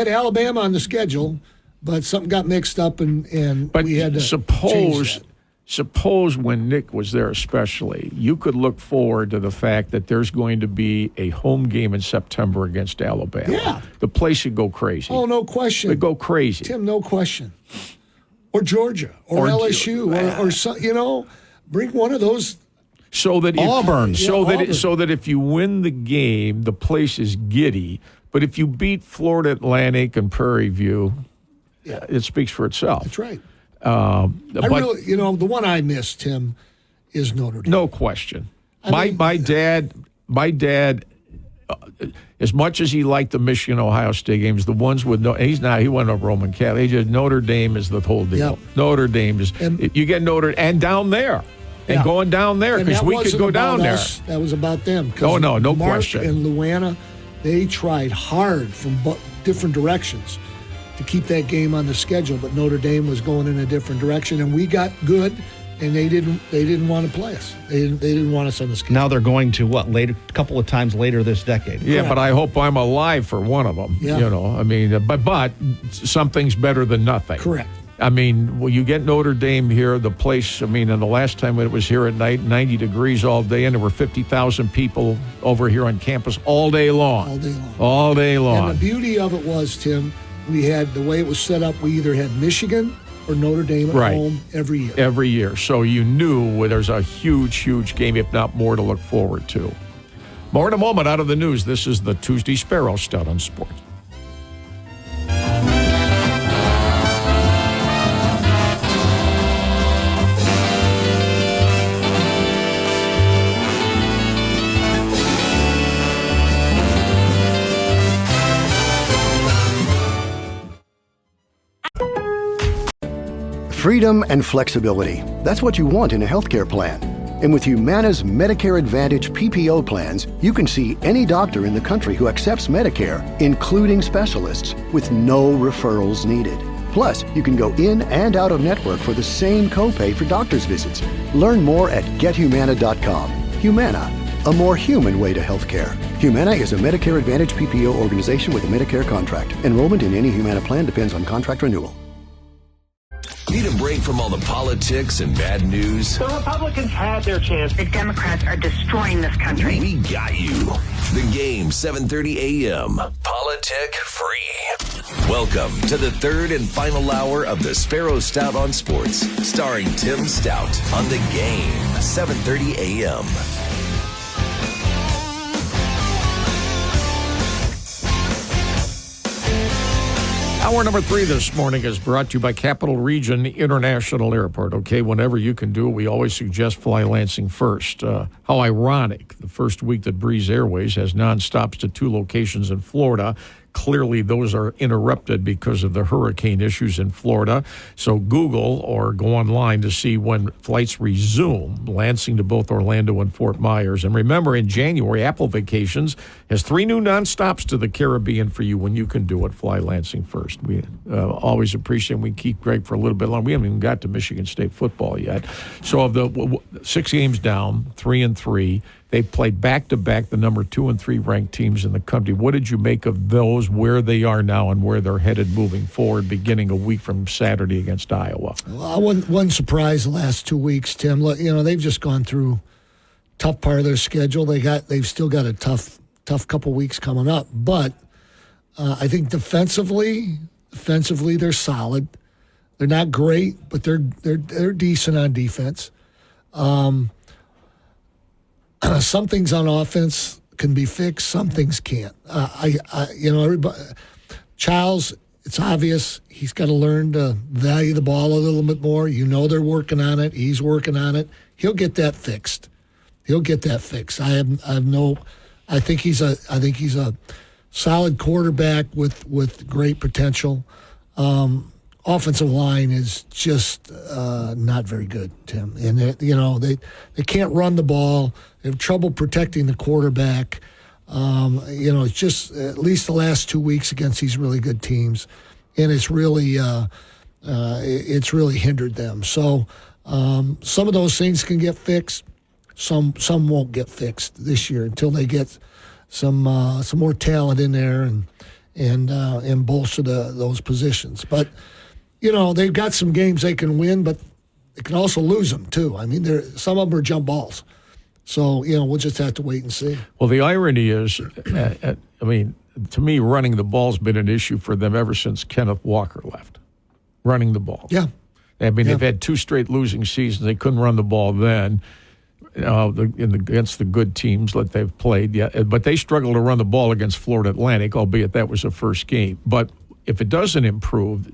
Alabama on the schedule, but something got mixed up, and we had to change that. Suppose when Nick was there especially, you could look forward to the fact that there's going to be a home game in September against Alabama. Yeah. The place would go crazy. Oh, no question. It'd go crazy. Tim, no question. Or Georgia, or LSU, or bring one of those. So that Auburn. So that if you win the game, the place is giddy. But if you beat Florida Atlantic and Prairie View, it speaks for itself. That's right. The one I miss, Tim, is Notre Dame. No question. My dad, as much as he liked the Michigan-Ohio State games, the ones with he wasn't a Roman Catholic. Notre Dame is the whole deal. Yep. Notre Dame is, you get and down there. And going down there, because we could go down there. That was about them. No Mark question. And Luana, they tried hard from different directions to keep that game on the schedule, but Notre Dame was going in a different direction, and we got good, and they didn't want to play us. They didn't want us on the schedule. Now they're going to later, a couple of times later this decade. Yeah, but I hope I'm alive for one of them. Yeah. But something's better than nothing. Correct. You get Notre Dame here, the place, and the last time it was here at night, 90 degrees all day, and there were 50,000 people over here on campus all day long. All day long. And the beauty of it was, Tim, we had, the way it was set up, we either had Michigan or Notre Dame at home every year. Every year. So you knew there's a huge, huge game, if not more, to look forward to. More in a moment out of the news. This is the Tuesday Sparrow Stout on Sports. Freedom and flexibility. That's what you want in a healthcare plan. And with Humana's Medicare Advantage PPO plans, you can see any doctor in the country who accepts Medicare, including specialists, with no referrals needed. Plus, you can go in and out of network for the same copay for doctor's visits. Learn more at gethumana.com. Humana, a more human way to healthcare. Humana is a Medicare Advantage PPO organization with a Medicare contract. Enrollment in any Humana plan depends on contract renewal. Need a break from all the politics and bad news? The Republicans had their chance. The Democrats are destroying this country. We got you. The Game, 7:30 a.m. Politic free. Welcome to the third and final hour of the Sparrow Stout on Sports, starring Tim Stout on The Game, 7:30 a.m. Hour number 3 this morning is brought to you by Capital Region International Airport. Okay, whenever you can do it, we always suggest fly Lansing first. How ironic. The first week that Breeze Airways has nonstops to 2 locations in Florida, Clearly, those are interrupted because of the hurricane issues in Florida. So Google or go online to see when flights resume, Lansing to both Orlando and Fort Myers. And remember, in January, Apple Vacations has 3 new nonstops to the Caribbean for you when you can do it. Fly Lansing first. We always appreciate it. We keep Greg for a little bit longer. We haven't even got to Michigan State football yet. So of the 6 games down, 3-3, they played back-to-back the number 2 and 3 ranked teams in the country. What did you make of those, where they are now and where they're headed moving forward, beginning a week from Saturday against Iowa? Well, I wasn't surprised the last 2 weeks, Tim. Look, they've just gone through tough part of their schedule. They've still got a tough couple weeks coming up. But I think defensively they're solid. They're not great, but they're decent on defense. Some things on offense can be fixed. Some things can't. Everybody. Childs, it's obvious he's got to learn to value the ball a little bit more. They're working on it. He's working on it. He'll get that fixed. I think he's a solid quarterback with great potential. Offensive line is just not very good, Tim. And they can't run the ball. They have trouble protecting the quarterback. It's just at least the last 2 weeks against these really good teams, and it's really hindered them. So some of those things can get fixed. Some won't get fixed this year until they get some more talent in there and bolster those positions. But they've got some games they can win, but they can also lose them too. I mean, some of them are jump balls. So, we'll just have to wait and see. Well, the irony is, to me, running the ball's been an issue for them ever since Kenneth Walker left. Running the ball. Yeah. They've had 2 straight losing seasons. They couldn't run the ball then against the good teams that they've played. Yeah, but they struggled to run the ball against Florida Atlantic, albeit that was the first game. But if it doesn't improve,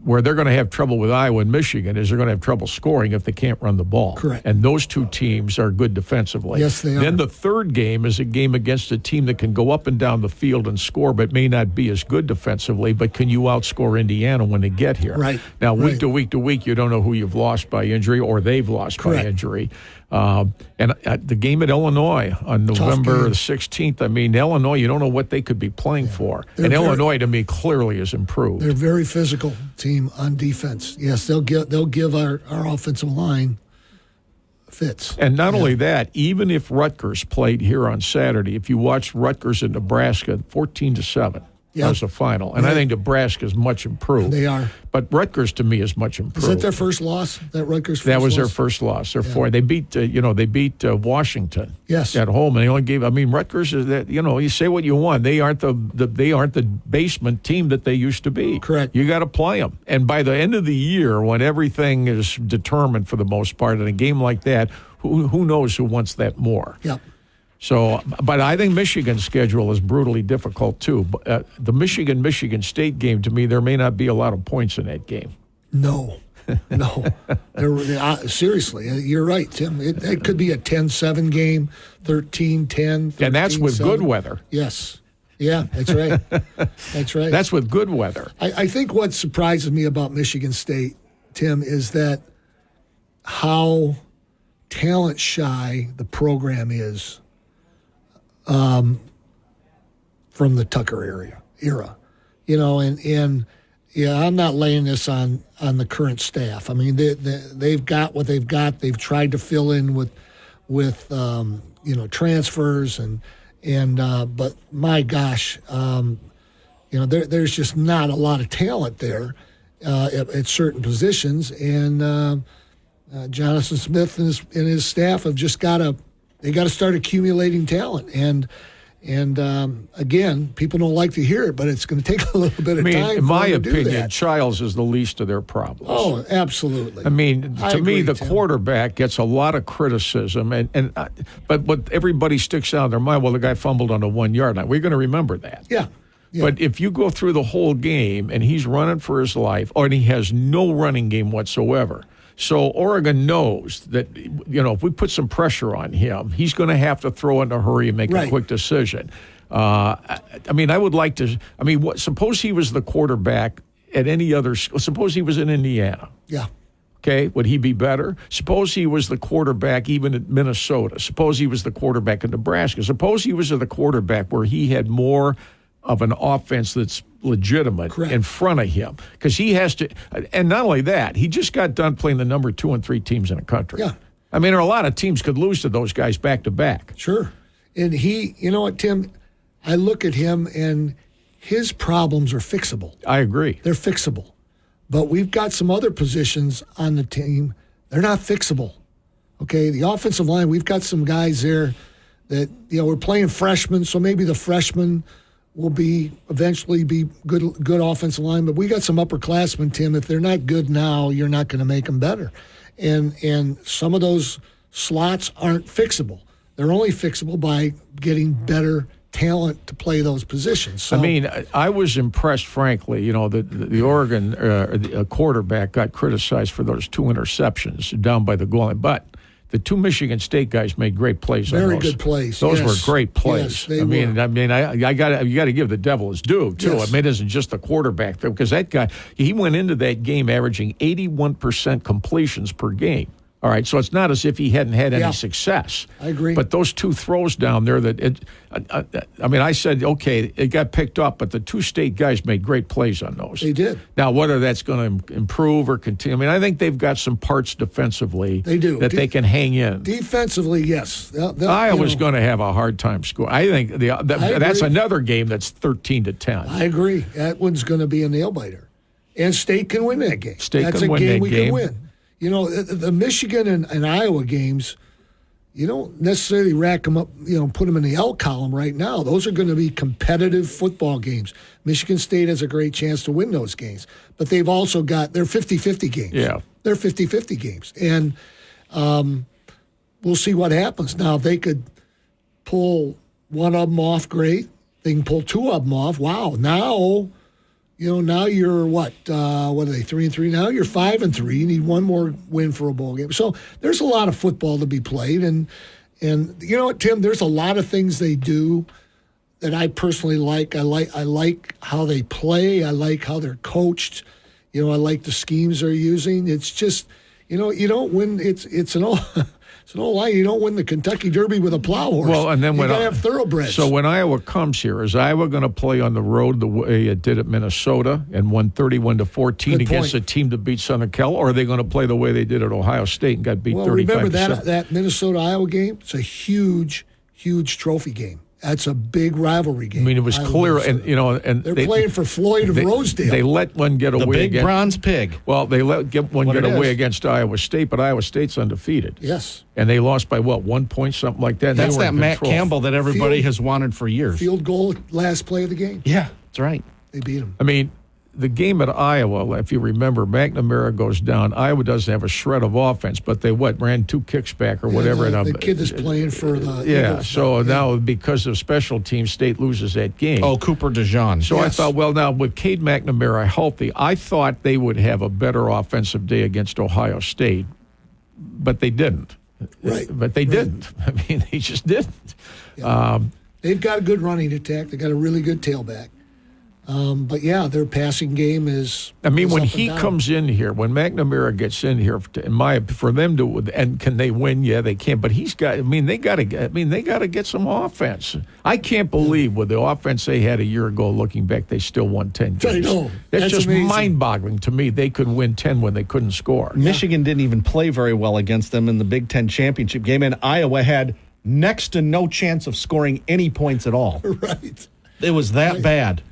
where they're going to have trouble with Iowa and Michigan is they're going to have trouble scoring if they can't run the ball. Correct. And those 2 teams are good defensively. Yes, they are. Then the third game is a game against a team that can go up and down the field and score, but may not be as good defensively, but can you outscore Indiana when they get here? Right. Now, week to week, you don't know who you've lost by injury or they've lost Correct. by injury. And the game at Illinois on November the 16th, Illinois, you don't know what they could be playing for. And Illinois, to me, clearly has improved. They're a very physical team on defense. Yes, they'll give our offensive line fits. And not only that, even if Rutgers played here on Saturday, if you watch Rutgers and Nebraska, 14-7. That was the final. And I think Nebraska is much improved. They are. But Rutgers, to me, is much improved. Is that their first loss? That Rutgers' first That was loss? their first loss. They beat Washington. Yes. At home, and they only gave. Rutgers is that. You say what you want. They aren't the basement team that they used to be. Correct. You got to play them. And by the end of the year, when everything is determined for the most part in a game like that, who knows who wants that more? Yep. So, but I think Michigan's schedule is brutally difficult too. The Michigan State game, to me, there may not be a lot of points in that game. No. Seriously, you're right, Tim. It could be a 10-7 game, 13-10. And that's with good weather. Yes. Yeah, that's right. That's right. That's with good weather. I think what surprises me about Michigan State, Tim, is that how talent shy the program is. From the Tucker era, and I'm not laying this on the current staff. They've got what they've got. They've tried to fill in with transfers but my gosh, there's just not a lot of talent there at certain positions, and Jonathan Smith and his staff have just got to. They got to start accumulating talent, and again, people don't like to hear it, but it's going to take a little bit of time. In my opinion, do that. Childs is the least of their problems. Oh, absolutely. To me, the quarterback gets a lot of criticism, but what everybody sticks out in their mind, well, the guy fumbled on the 1 yard line. We're going to remember that. Yeah. But if you go through the whole game and he's running for his life, and he has no running game whatsoever. So Oregon knows that, if we put some pressure on him, he's going to have to throw in a hurry and make a quick decision. I mean, I would like to. I mean, suppose he was the quarterback at any other. Suppose he was in Indiana. Yeah. Okay, would he be better? Suppose he was the quarterback even at Minnesota. Suppose he was the quarterback in Nebraska. Suppose he was the quarterback where he had more of an offense that's legitimate in front of him. Because he has to, and not only that, he just got done playing the number 2 and 3 teams in the country. Yeah. I mean, there are a lot of teams could lose to those guys back to back. Sure. And he, you know what, Tim, I look at him and his problems are fixable. I agree. They're fixable. But we've got some other positions on the team. They're not fixable. Okay, the offensive line, we've got some guys there that, we're playing freshmen, so maybe the freshmen will eventually be good offensive line. But we got some upperclassmen, Tim. If they're not good now, you're not going to make them better. And some of those slots aren't fixable. They're only fixable by getting better talent to play those positions. So, I mean, I was impressed, frankly. The Oregon quarterback got criticized for those 2 interceptions down by the goal line, but the 2 Michigan State guys made great plays. Very on those. good plays. Those yes. were great plays. Yes, they were. I You got to give the devil his due too. Yes. I mean, it isn't just the quarterback because that guy he went into that game averaging 81% completions per game. All right, so it's not as if he hadn't had any success. I agree. But those 2 throws down there I said, okay, it got picked up, but the 2 state guys made great plays on those. They did. Now, whether that's going to improve or continue, I mean, I think they've got some parts defensively they do. that they can hang in. Defensively, yes. Iowa's going to have a hard time scoring. I think that's another game that's 13-10. I agree. That one's going to be a nail-biter. And State can win that game. That's a win game that we game. can win. The Michigan and Iowa games, you don't necessarily rack them up, put them in the L column right now. Those are going to be competitive football games. Michigan State has a great chance to win those games. But they've also got, they're 50-50 games. Yeah. They're 50-50 games. And we'll see what happens. Now, if they could pull one of them off, great. They can pull 2 of them off. Wow. Now you're what are they, 3-3 now? You're 5-3. You need one more win for a bowl game. So there's a lot of football to be played. And you know what, Tim, there's a lot of things they do that I personally like. I like how they play. I like how they're coached. I like the schemes they're using. It's just, you don't win. It's an old line. You don't win the Kentucky Derby with a plow horse. Well, and then you got to have thoroughbreds. So when Iowa comes here, is Iowa going to play on the road the way it did at Minnesota and won 31-14 against a team that beat Southern Cal, or are they going to play the way they did at Ohio State and got beat 35-7? Remember that Minnesota-Iowa game? It's a huge, huge trophy game. That's a big rivalry game. I mean, it was clear, and they're playing for Floyd of Rosedale. They let one get away. The big bronze pig. Well, they let one get away against Iowa State, but Iowa State's undefeated. Yes, and they lost by 1 point, something like that. That's that Matt Campbell that everybody has wanted for years. Field goal, last play of the game. Yeah, that's right. They beat him. I mean, the game at Iowa, if you remember, McNamara goes down. Iowa doesn't have a shred of offense, but they ran 2 kicks back or whatever. The kid that's playing for the Eagles. So now because of special teams, State loses that game. Oh, Cooper DeJean. So I thought, well, now with Cade McNamara healthy, I thought they would have a better offensive day against Ohio State, but they didn't. Right. But they didn't. I mean, they just didn't. Yeah. They've got a good running attack. They got a really good tailback. But their passing game is. I mean, when up he and down. comes in here, when McNamara gets in here, for them to, and can they win? Yeah, they can. But he's got. They got to get some offense. I can't believe with the offense they had a year ago. Looking back, they still won 10 games. I know. That's just amazing. mind-boggling to me. They could win 10 when they couldn't score. Michigan didn't even play very well against them in the Big Ten championship game, and Iowa had next to no chance of scoring any points at all. Right. It was that bad.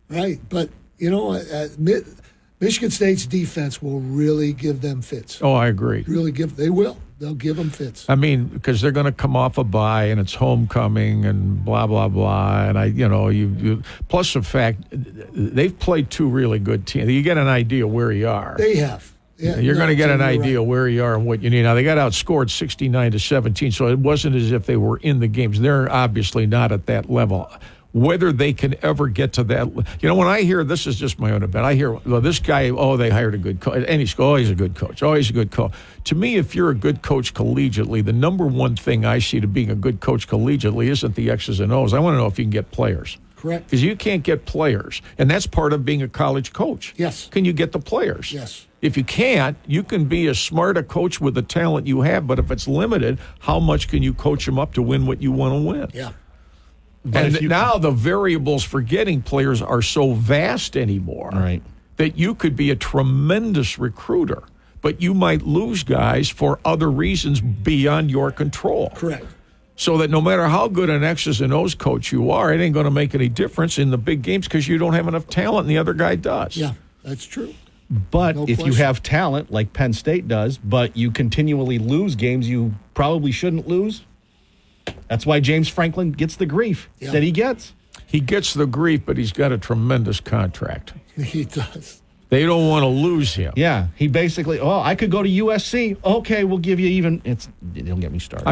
Right, but Michigan State's defense will really give them fits. Oh, I agree. They will. They'll give them fits. I mean, because they're going to come off a bye and it's homecoming and blah blah blah, and you plus the fact they've played 2 really good teams. You get an idea where you are. They have. Yeah, you're going to get an idea right. where you are and what you need. Now, they got outscored 69-17, so it wasn't as if they were in the games. They're obviously not at that level. whether they can ever get to that. You know, when I hear, this is just my own opinion, I hear, well, this guy, they hired a good coach. And he's a good coach. Oh, he's a good coach. To me, if you're a good coach collegiately, the number one thing I see to being a good coach collegiately isn't the X's and O's. I want to know if you can get players. Correct. Because you can't get players. And that's part of being a college coach. Yes. Can you get the players? Yes. If you can't, you can be as smart a coach with the talent you have, but if it's limited, how much can you coach them up to win what you want to win? Yeah. And now the variables for getting players are so vast anymore that you could be a tremendous recruiter, but you might lose guys for other reasons beyond your control. Correct. So that no matter how good an X's and O's coach you are, it ain't going to make any difference in the big games because you don't have enough talent and the other guy does. Yeah, that's true. But if you have talent like Penn State does, but you continually lose games you probably shouldn't lose, that's why James Franklin gets the grief that he gets. He gets the grief, but he's got a tremendous contract. He does. They don't want to lose him. Yeah, he basically, I could go to USC. Okay, we'll give you even. Don't get me started.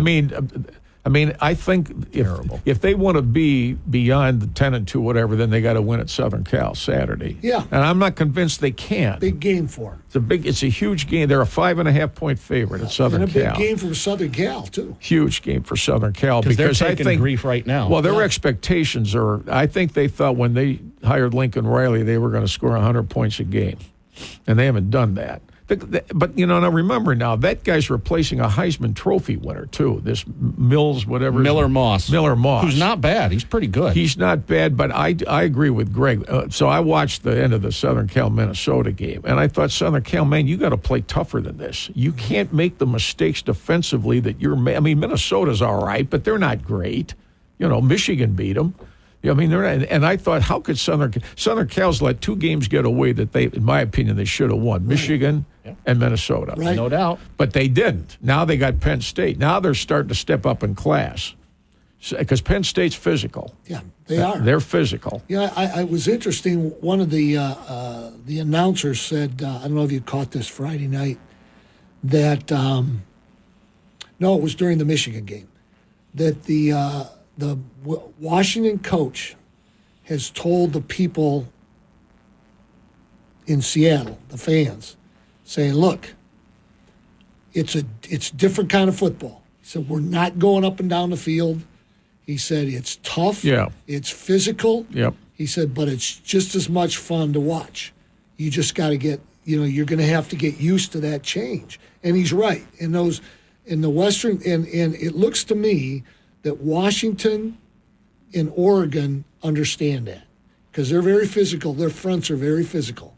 I mean, I think if they want to be beyond the 10-2, whatever, then they got to win at Southern Cal Saturday. Yeah, and I'm not convinced they can. Big game for them. It's a huge game. They're a 5.5-point favorite at Southern Cal. And a big game for Southern Cal too. Huge game for Southern Cal because they're I taking think grief right now. Well, their expectations are. I think they thought when they hired Lincoln Riley they were going to score 100 points a game, and they haven't done that. But, now remember now, that guy's replacing a Heisman Trophy winner, too. This Miller Moss. Who's not bad. He's pretty good. He's not bad, but I agree with Greg. So I watched the end of the Southern Cal-Minnesota game, and I thought, Southern Cal, man, you got to play tougher than this. You can't make the mistakes defensively that Minnesota's all right, but they're not great. Michigan beat them. I mean, they're not, and I thought, how could Southern Cal's let two games get away that they, in my opinion, they should have won? Michigan and Minnesota. Right. No doubt. But they didn't. Now they got Penn State. Now they're starting to step up in class because Penn State's physical. Yeah, they are. They're physical. Yeah, I was interesting. One of the announcers said, I don't know if you caught this Friday night, that, no, it was during the Michigan game, that the Washington coach has told the people in Seattle, the fans, saying, look, it's a different kind of football. He said, we're not going up and down the field. He said, it's tough. Yeah. It's physical. Yep. He said, but it's just as much fun to watch. You just got to get, you're going to have to get used to that change. And he's right. In the Western, and it looks to me that Washington and Oregon understand that because they're very physical. Their fronts are very physical.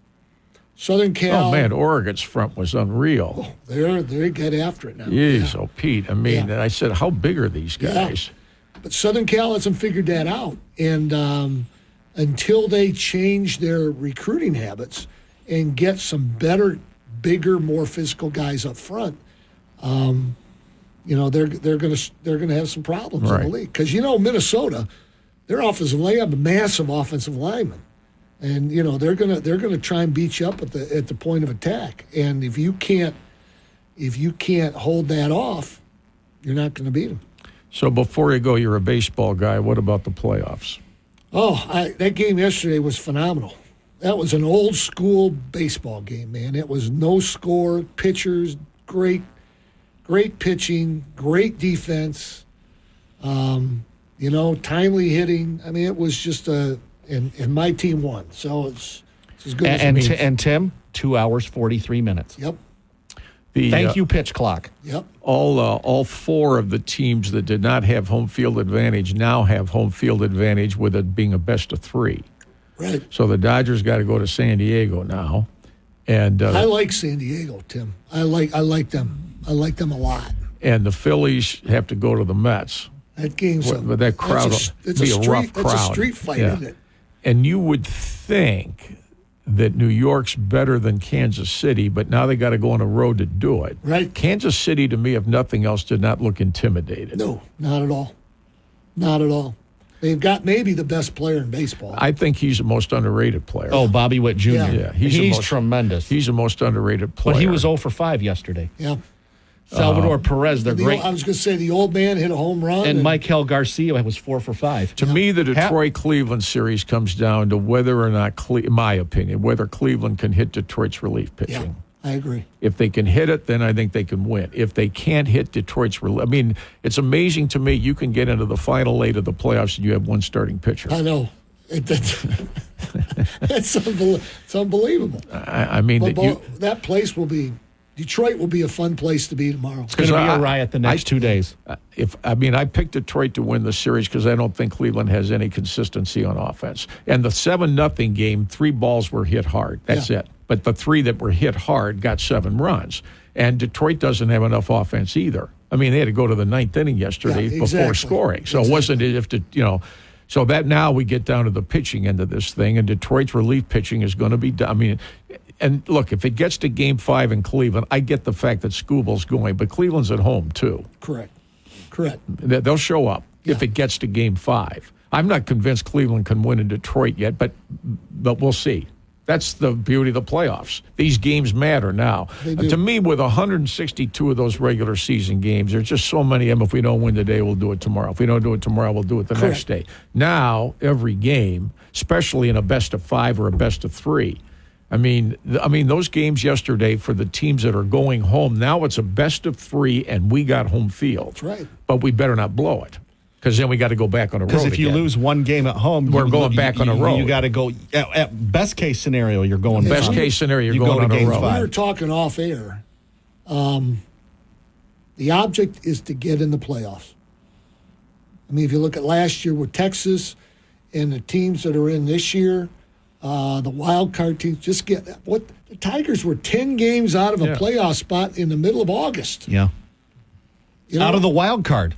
Southern Cal. Oh, man, Oregon's front was unreal. They get after it now. Jeez, Pete. I mean, and I said, how big are these guys? Yeah. But Southern Cal hasn't figured that out. And until they change their recruiting habits and get some better, bigger, more physical guys up front, they're going to have some problems in the league because Minnesota, their offensive line have a massive offensive lineman, and they're going to try and beat you up at the point of attack. And if you can't hold that off, you're not going to beat them. So before you go, you're a baseball guy. What about the playoffs? That game yesterday was phenomenal. That was an old school baseball game, man. It was no score, pitchers, great pitching, great defense, timely hitting. I mean, it was just and my team won. So it's as good as it means. And Tim, 2 hours, 43 minutes. Yep. Thank you, pitch clock. Yep. All four of the teams that did not have home field advantage now have home field advantage with it being a best of three. Right. So the Dodgers got to go to San Diego now. And I like San Diego, Tim. I like them. I like them a lot. And the Phillies have to go to the Mets. That game's but that crowd will be a rough crowd. It's a street fight, isn't it? And you would think that New York's better than Kansas City, but now they got to go on a road to do it. Right. Kansas City, to me, if nothing else, did not look intimidated. No, not at all. Not at all. They've got maybe the best player in baseball. I think he's the most underrated player. Oh, Bobby Witt Jr. Yeah, he's tremendous. He's the most underrated player. But he was 0 for 5 yesterday. Yeah. Salvador Perez, they're great. I was going to say the old man hit a home run. And Michael Garcia was 4 for 5. To me, the Detroit-Cleveland series comes down to whether or not, in my opinion, whether Cleveland can hit Detroit's relief pitching. Yeah, I agree. If they can hit it, then I think they can win. If they can't hit Detroit's relief, I mean, it's amazing to me you can get into the final 8 of the playoffs and you have one starting pitcher. I know. It's unbelievable. I mean, that place will be. Detroit will be a fun place to be tomorrow. It's going to be a riot the next 2 days. I picked Detroit to win the series because I don't think Cleveland has any consistency on offense. And the 7-0 game, 3 balls were hit hard. That's it. But the 3 that were hit hard got 7 runs. And Detroit doesn't have enough offense either. I mean, they had to go to the 9th inning yesterday before scoring. So it wasn't if So that now we get down to the pitching end of this thing, and Detroit's relief pitching is going to be. And look, if it gets to Game 5 in Cleveland, I get the fact that Scubal's going, but Cleveland's at home too. Correct. They'll show up if it gets to Game 5. I'm not convinced Cleveland can win in Detroit yet, but we'll see. That's the beauty of the playoffs. These games matter now. To me, with 162 of those regular season games, there's just so many of them. If we don't win today, we'll do it tomorrow. If we don't do it tomorrow, we'll do it the next day. Now, every game, especially in a best-of-5 or a best-of-3, I mean, those games yesterday for the teams that are going home, now it's a best-of-3, and we got home field. That's right. But we better not blow it. Because then we got to go back on a road. Because if you lose one game at home, we're going back on a road. You got to go. At best case scenario, you're going. Best case scenario, you're going on a road. We were talking off air. The object is to get in the playoffs. I mean, if you look at last year with Texas and the teams that are in this year, the wild card teams, the Tigers were 10 games out of a playoff spot in the middle of August. Yeah. Out of the wild card.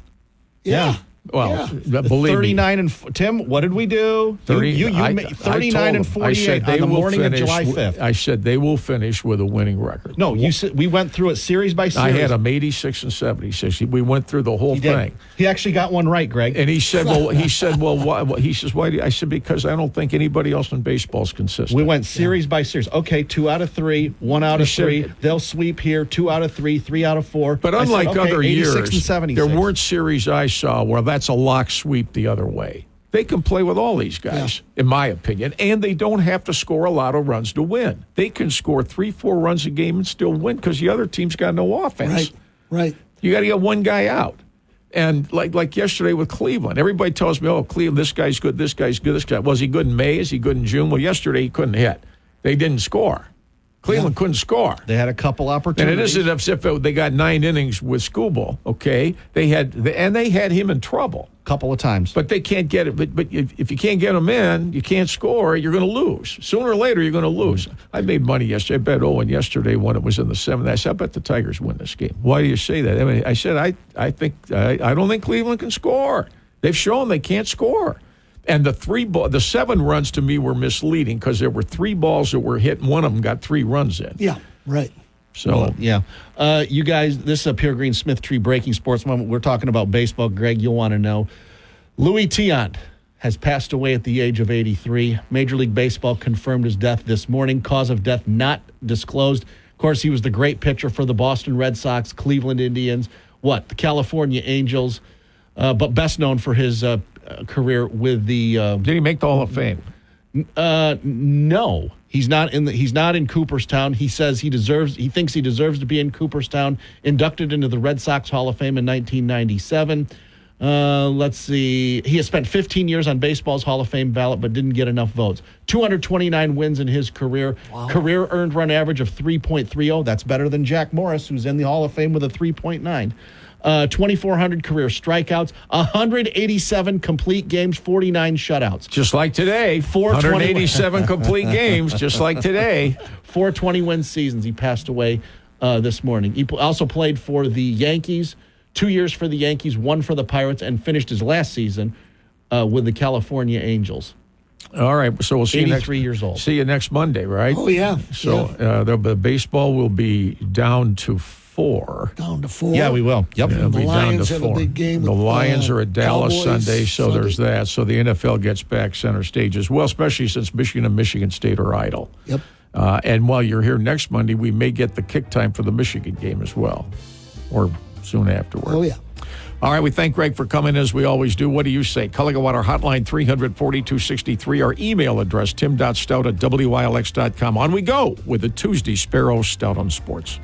Yeah. Well, believe 39 and Tim, what did we do? 39 and 48 on the morning of July 5th. I said they will finish with a winning record. No, you said we went through it series by series. I had them 86 and 76. We went through the whole thing. He actually got one right, Greg. And he said, why? He says, why? I said, because I don't think anybody else in baseball is consistent. We went series by series. Okay, 2 out of 3, 1 out of 3. They'll sweep here. 2 out of 3, 3 out of 4. But unlike other years, 86 and 76. There weren't series I saw where that's a lock sweep the other way. They can play with all these guys, in my opinion, and they don't have to score a lot of runs to win. They can score 3-4 runs a game and still win because the other team's got no offense. Right. You got to get one guy out. And like yesterday with Cleveland, everybody tells me, Cleveland, this guy's good, this guy's good, this guy. Was he good in May? Is he good in June? Well, yesterday he couldn't hit. They didn't score. Cleveland couldn't score. They had a couple opportunities. And it isn't as if they got 9 innings with Scubal, okay? They had him in trouble. A couple of times. But they can't get it. But if you can't get him in, you can't score, you're going to lose. Sooner or later, you're going to lose. I made money yesterday. I bet Owen yesterday when it was in the 7th. I said, I bet the Tigers win this game. Why do you say that? I mean, I said, I don't think Cleveland can score. They've shown they can't score. And the 7 runs to me were misleading because there were 3 balls that were hit, and one of them got 3 runs in. Yeah, right. So, you guys, this is a Pure Green Smith Tree Breaking Sports moment. We're talking about baseball. Greg, you'll want to know. Louis Tiant has passed away at the age of 83. Major League Baseball confirmed his death this morning. Cause of death not disclosed. Of course, he was the great pitcher for the Boston Red Sox, Cleveland Indians, the California Angels, but best known for his career with the. Did he make the Hall of Fame? No, he's not in Cooperstown. He says he thinks he deserves to be in Cooperstown. Inducted into the Red Sox Hall of Fame in 1997. Let's see. He has spent 15 years on baseball's Hall of Fame ballot, but didn't get enough votes. 229 wins in his career. Wow. Career earned run average of 3.30. That's better than Jack Morris, who's in the Hall of Fame with a 3.9. 2,400 career strikeouts, 187 complete games, 49 shutouts. Just like today. 187 complete games, just like today. 420 win seasons. He passed away this morning. He also played for the Yankees, 2 years for the Yankees, 1 for the Pirates, and finished his last season with the California Angels. All right, so we'll see 83 years old. See you next Monday, right? Oh, yeah. So the baseball will be down to 4. Down to 4. Yeah, we will. Yep. It'll the be Lions down to 4. have a big game. The Lions are at Dallas Cowboys Sunday, so there's that. So the NFL gets back center stage as well, especially since Michigan and Michigan State are idle. Yep. And while you're here next Monday, we may get the kick time for the Michigan game as well. or soon afterward. Oh, yeah. All right, we thank Greg for coming, as we always do. What do you say? Culligan Water Hotline, 300-4263. Our email address, tim.stout@wylx.com. On we go with the Tuesday Sparrow Stout on Sports.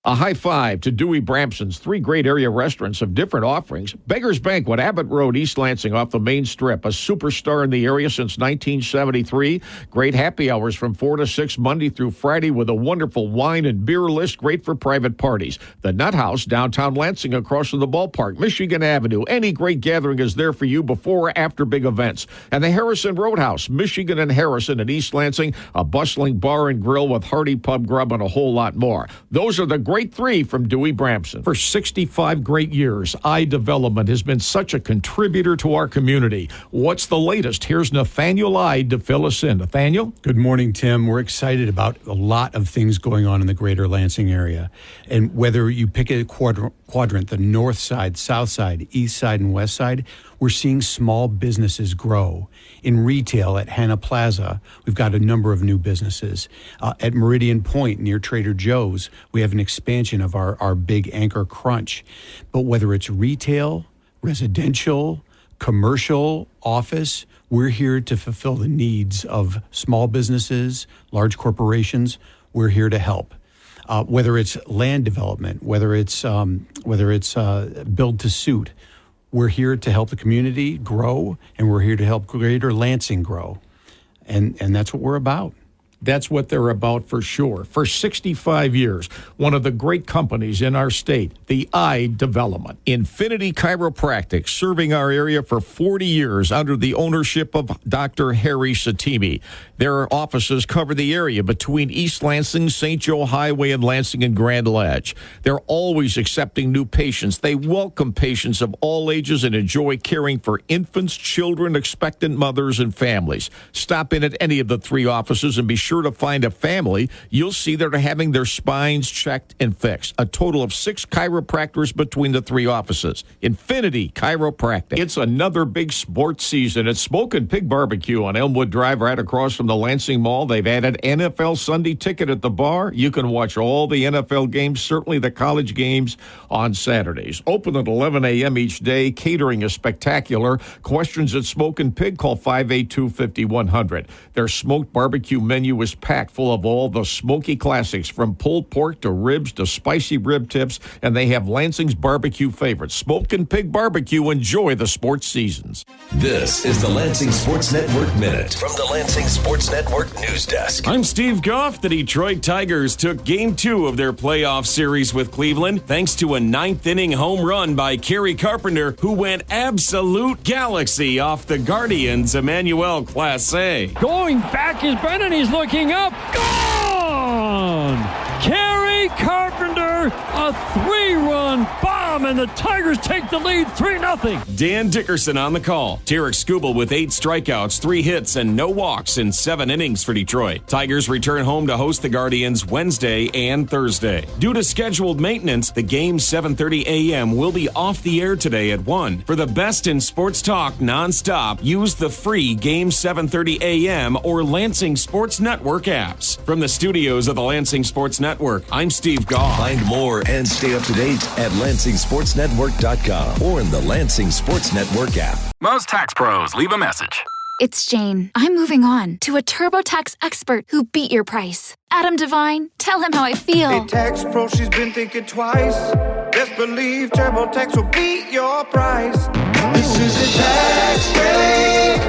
A high five to Dewey Bramson's 3 great area restaurants of different offerings. Beggar's Banquet, Abbott Road, East Lansing, off the main strip. A superstar in the area since 1973. Great happy hours from 4 to 6 Monday through Friday with a wonderful wine and beer list, great for private parties. The Nut House, downtown Lansing, across from the ballpark. Michigan Avenue. Any great gathering is there for you before or after big events. And the Harrison Roadhouse, Michigan and Harrison in East Lansing. A bustling bar and grill with hearty pub grub and a whole lot more. Those are the great 3 from Dewey Bramson. For 65 great years, iDevelopment has been such a contributor to our community. What's the latest? Here's Nathaniel Ide to fill us in. Nathaniel? Good morning, Tim. We're excited about a lot of things going on in the greater Lansing area. And whether you pick a quadrant, the north side, south side, east side, and west side, we're seeing small businesses grow. In retail at Hannah Plaza, we've got a number of new businesses. At Meridian Point near Trader Joe's, we have an expansion of our big Anchor Crunch. But whether it's retail, residential, commercial, office, we're here to fulfill the needs of small businesses, large corporations. We're here to help. Whether it's land development, whether it's build to suit, we're here to help the community grow, and we're here to help Greater Lansing grow. And that's what we're about. That's what they're about for sure. For 65 years, one of the great companies in our state, the iDevelopment. Infinity Chiropractic, serving our area for 40 years under the ownership of Dr. Harry Satimi. Their offices cover the area between East Lansing, St. Joe Highway, and Lansing and Grand Ledge. They're always accepting new patients. They welcome patients of all ages and enjoy caring for infants, children, expectant mothers, and families. Stop in at any of the 3 offices and be sure to find a family you'll see that are having their spines checked and fixed. A total of 6 chiropractors between the 3 offices. Infinity Chiropractic. It's another big sports season. It's Smokin' Pig Barbecue on Elmwood Drive right across from the Lansing Mall. They've added NFL Sunday ticket at the bar. You can watch all the NFL games, certainly the college games, on Saturdays. Open at 11 a.m. each day. Catering is spectacular. Questions at Smokin' Pig, call 582-5100. Their smoked barbecue menu is packed full of all the smoky classics, from pulled pork to ribs to spicy rib tips, and they have Lansing's barbecue favorites. Smokin' Pig Barbecue. Enjoy the sports seasons. This is the Lansing Sports Network Minute from the Lansing Sports Network News Desk. I'm Steve Goff. The Detroit Tigers took Game 2 of their playoff series with Cleveland thanks to a 9th-inning home run by Kerry Carpenter, who went absolute galaxy off the Guardians' Emmanuel Clase. Going back is Brennan. He's looking up. Gone! Kerry Carpenter, a 3-run bomb, and the Tigers take the lead 3-0. Dan Dickerson on the call. Tarek Skubal with 8 strikeouts, 3 hits, and no walks in 7 innings for Detroit. Tigers return home to host the Guardians Wednesday and Thursday. Due to scheduled maintenance, the game 7:30 a.m. will be off the air today at 1. For the best in sports talk nonstop, use the free Game 7:30 a.m. or Lansing Sports Network apps. From the studios of the Lansing Sports Network, I'm Steve Goff. Find more and stay up to date at LansingSportsNetwork.com or in the Lansing Sports Network app. Most tax pros leave a message. It's Jane. I'm moving on to a TurboTax expert who beat your price. Adam Devine, tell him how I feel. Hey, tax pro, she's been thinking twice. Best believe TurboTax will beat your price. This is a tax break.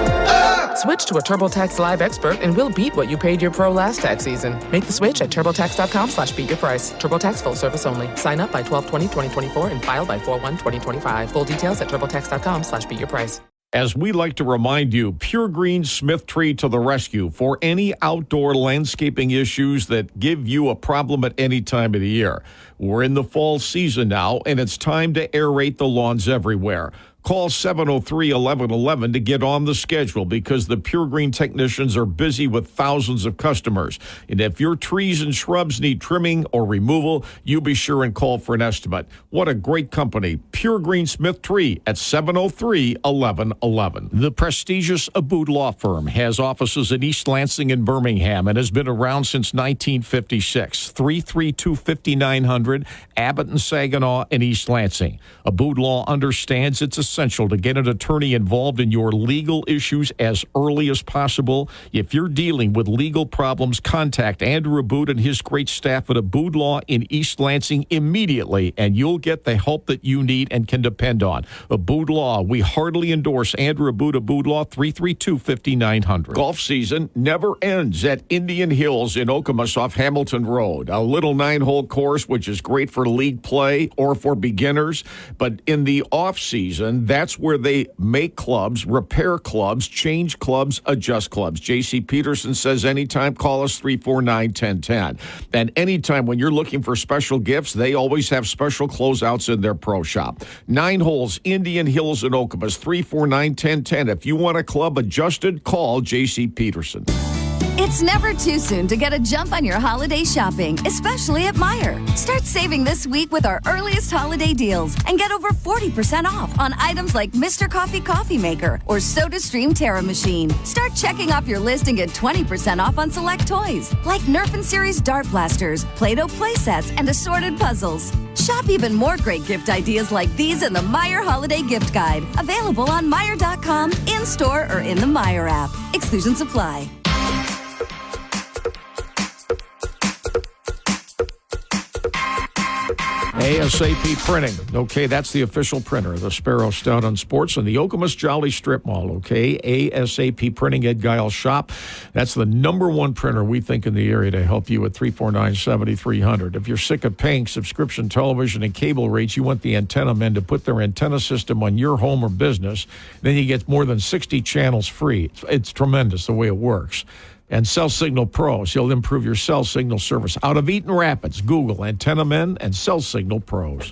Switch to a TurboTax Live expert and we'll beat what you paid your pro last tax season. Make the switch at TurboTax.com/beatyourprice. TurboTax full service only. Sign up by 12/20/2024 and file by 4/1/2025. Full details at TurboTax.com/beatyourprice. As we like to remind you, Pure Green Smith Tree to the rescue for any outdoor landscaping issues that give you a problem at any time of the year. We're in the fall season now, and it's time to aerate the lawns everywhere. Call 703-1111 to get on the schedule because the Pure Green technicians are busy with thousands of customers. And if your trees and shrubs need trimming or removal, you be sure and call for an estimate. What a great company. Pure Green Smith Tree at 703-1111. The prestigious Abood Law Firm has offices in East Lansing and Birmingham and has been around since 1956. 332-5900, Abbott and Saginaw and East Lansing. Abood Law understands it's essential to get an attorney involved in your legal issues as early as possible. If you're dealing with legal problems, contact Andrew Abood and his great staff at Abood Law in East Lansing immediately, and you'll get the help that you need and can depend on. Abood Law, we heartily endorse Andrew Abood, Abood Law, 332-5900. Golf season never ends at Indian Hills in Okemos off Hamilton Road. A little 9-hole course, which is great for league play or for beginners, but in the off-season, that's where they make clubs, repair clubs, change clubs, adjust clubs. J.C. Peterson says anytime, call us 349-1010. And anytime when you're looking for special gifts, they always have special closeouts in their pro shop. 9 holes, Indian Hills and Okemos, 349-1010. If you want a club adjusted, call J.C. Peterson. It's never too soon to get a jump on your holiday shopping, especially at Meijer. Start saving this week with our earliest holiday deals and get over 40% off on items like Mr. Coffee Coffee Maker or SodaStream Terra Machine. Start checking off your list and get 20% off on select toys like Nerf and Series Dart Blasters, Play-Doh play sets, and assorted puzzles. Shop even more great gift ideas like these in the Meijer Holiday Gift Guide. Available on Meijer.com, in-store, or in the Meijer app. Exclusions apply. ASAP Printing. Okay, that's the official printer, the Sparrow Stout on Sports, and the Okemos Jolly Strip Mall. Okay, ASAP Printing, Ed Giles Shop. That's the #1 printer we think in the area to help you at 349-7300. If you're sick of paying subscription television and cable rates, you want the antenna men to put their antenna system on your home or business, then you get more than 60 channels free. It's tremendous the way it works. And Cell Signal Pros. You'll improve your cell signal service. Out of Eaton Rapids, Google Antenna Men and Cell Signal Pros.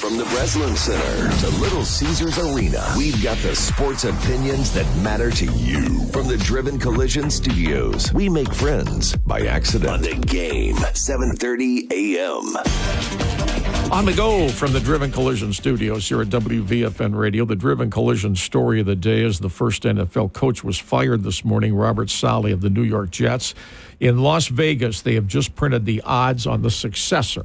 From the Breslin Center to Little Caesars Arena, we've got the sports opinions that matter to you. From the Driven Collision Studios, we make friends by accident. On the Game, 7:30 a.m. On the go from the Driven Collision Studios here at WVFN Radio. The Driven Collision story of the day is the first NFL coach was fired this morning, Robert Saleh of the New York Jets. In Las Vegas, they have just printed the odds on the successor,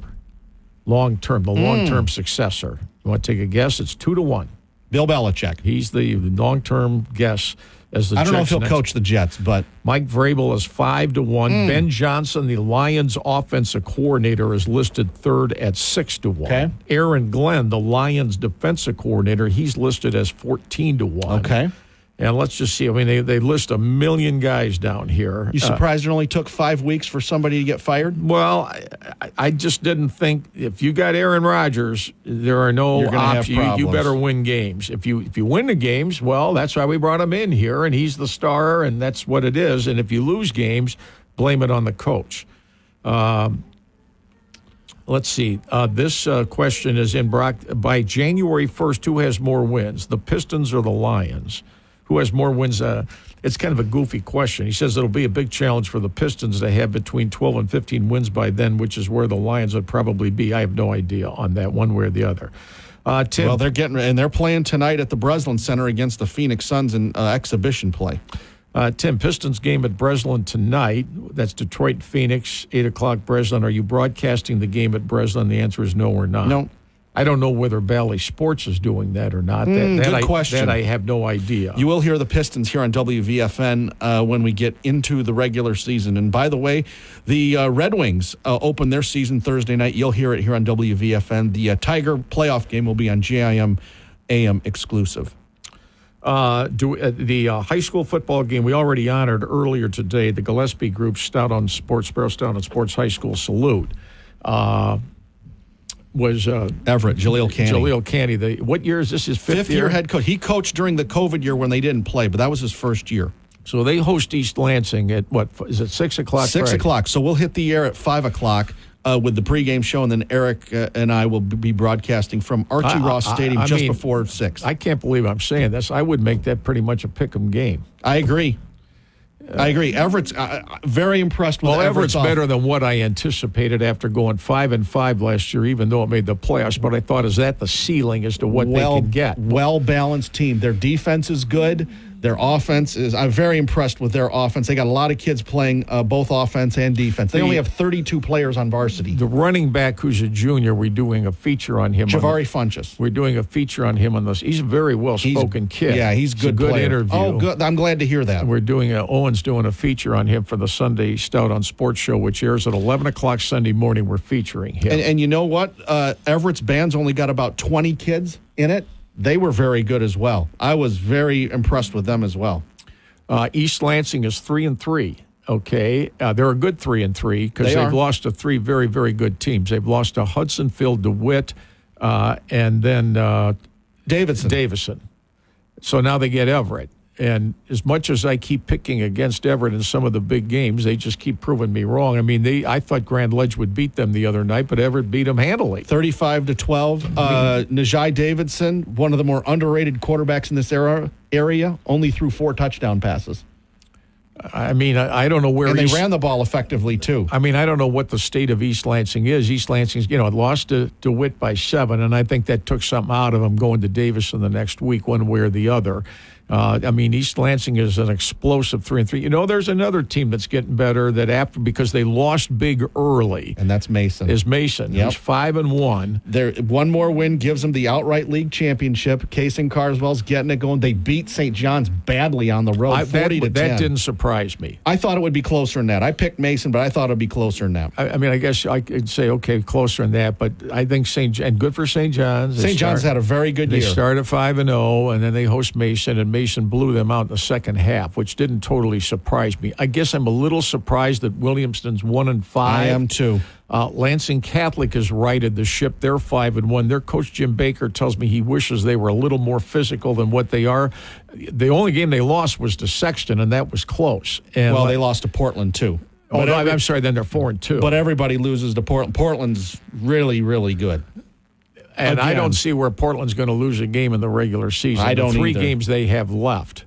long-term successor. You want to take a guess? It's 2-1. Bill Belichick. He's the long-term guess. As the I don't know if he'll next. coach the Jets, but Mike Vrabel is 5-1. Ben Johnson, the Lions offensive coordinator, is listed third at 6-1. Okay. Aaron Glenn, the Lions defensive coordinator, he's listed as 14-1. Okay. And let's just see. I mean, they list 1 million guys down here. You surprised it only took 5 weeks for somebody to get fired? Well, I just didn't think if you got Aaron Rodgers, there are no options. You better win games. If you win the games, well, that's why we brought him in here, and he's the star, and that's what it is. And if you lose games, blame it on the coach. Let's see. This question is in Brock. By January 1st, who has more wins, the Pistons or the Lions? Who has more wins? It's kind of a goofy question. He says it'll be a big challenge for the Pistons to have between 12 and 15 wins by then, which is where the Lions would probably be. I have no idea on that, one way or the other. Tim, well, they're playing tonight at the Breslin Center against the Phoenix Suns in exhibition play. Tim, Pistons game at Breslin tonight. That's Detroit, Phoenix, 8 o'clock Breslin. Are you broadcasting the game at Breslin? The answer is no, we're not. No. I don't know whether Bally Sports is doing that or not. Good question. That I have no idea. You will hear the Pistons here on WVFN when we get into the regular season. And by the way, the Red Wings open their season Thursday night. You'll hear it here on WVFN. The Tiger playoff game will be on JIM AM exclusive. The high school football game we already honored earlier today, the Gillespie Group Stout on Sports, Sparrow Stout on Sports High School Salute. Was Everett, Jaleel Canny. Jaleel Canny. What year is this? His fifth year? Head coach. He coached during the COVID year when they didn't play, but that was his first year. So they host East Lansing at, what, is it 6 o'clock? 6 o'clock. So we'll hit the air at 5 o'clock. with the pregame show, and then Eric and I will be broadcasting from Archie Ross Stadium just before 6. I can't believe I'm saying this. I would make that pretty much a pick'em game. I agree. Everett's very impressed with Everett's better than what I anticipated after going 5-5 last year, even though it made the playoffs. But I thought, is that the ceiling as to what they can get? Well-balanced team. Their defense is good. Their offense is, I'm very impressed with their offense. They got a lot of kids playing both offense and defense. They only have 32 players on varsity. The running back who's a junior, we're doing a feature on him. Javari Funchess. We're doing a feature on him on this. He's a very well-spoken kid. Yeah, he's good. Good player. interview. Oh, good. I'm glad to hear that. We're doing Owen's doing a feature on him for the Sunday Stout on Sports Show, which airs at 11 o'clock Sunday morning. We're featuring him. And you know what? Everett's band's only got about 20 kids in it. They were very good as well. I was very impressed with them as well. East Lansing is 3-3. Okay, they're a good 3-3 because they've lost to 3 very, very good teams. They've lost to Hudsonville, DeWitt, and then Davison. So now they get Everett. And as much as I keep picking against Everett in some of the big games, they just keep proving me wrong. I mean, I thought Grand Ledge would beat them the other night, but Everett beat them handily. 35-12. Najai Davidson, one of the more underrated quarterbacks in this area, only threw 4 touchdown passes. I mean, I don't know where. And they ran the ball effectively, too. I mean, I don't know what the state of East Lansing is. East Lansing's, lost to DeWitt by 7, and I think that took something out of them going to Davison the next week, one way or the other. I mean, East Lansing is an explosive 3-3. There's another team that's getting better because they lost big early. And that's Mason. Is Mason. Yep. He's 5-1. One more win gives them the outright league championship. Case and Carswell's getting it going. They beat St. John's badly on the road, 40-10. That didn't surprise me. I thought it would be closer than that. I picked Mason, but I thought it would be closer than that. I mean, I guess I could say, okay, closer than that, but I think and good for St. John's. St. John's had a very good year. They started 5-0, and then they host Mason, and Mason blew them out in the second half, which didn't totally surprise me. I guess I'm a little surprised that Williamston's 1-5. I am too. Lansing Catholic has righted the ship. They're 5-1. Their coach Jim Baker tells me he wishes they were a little more physical than what they are. The only game they lost was to Sexton, and that was close. And they lost to Portland too. I'm sorry. Then they're 4-2. But everybody loses to Portland. Portland's really, really good. And I don't see where Portland's going to lose a game in the regular season. I don't the 3 either. games they have left.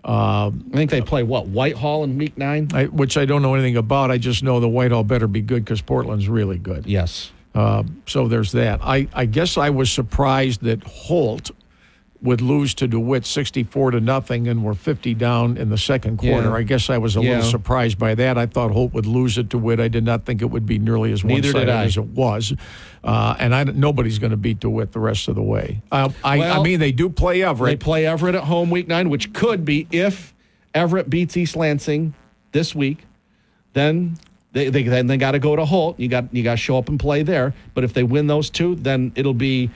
I think they play, Whitehall in Week 9? Which I don't know anything about. I just know the Whitehall better be good because Portland's really good. Yes. So there's that. I guess I was surprised that Holt would lose to DeWitt 64-0 and we're 50 down in the second quarter. Yeah. I guess I was a little surprised by that. I thought Holt would lose it to DeWitt. I did not think it would be nearly as one-sided as it was. And nobody's going to beat DeWitt the rest of the way. I mean, they do play Everett. They play Everett at home Week 9, which could be if Everett beats East Lansing this week, then they got to go to Holt. You got to show up and play there. But if they win those 2, then it'll be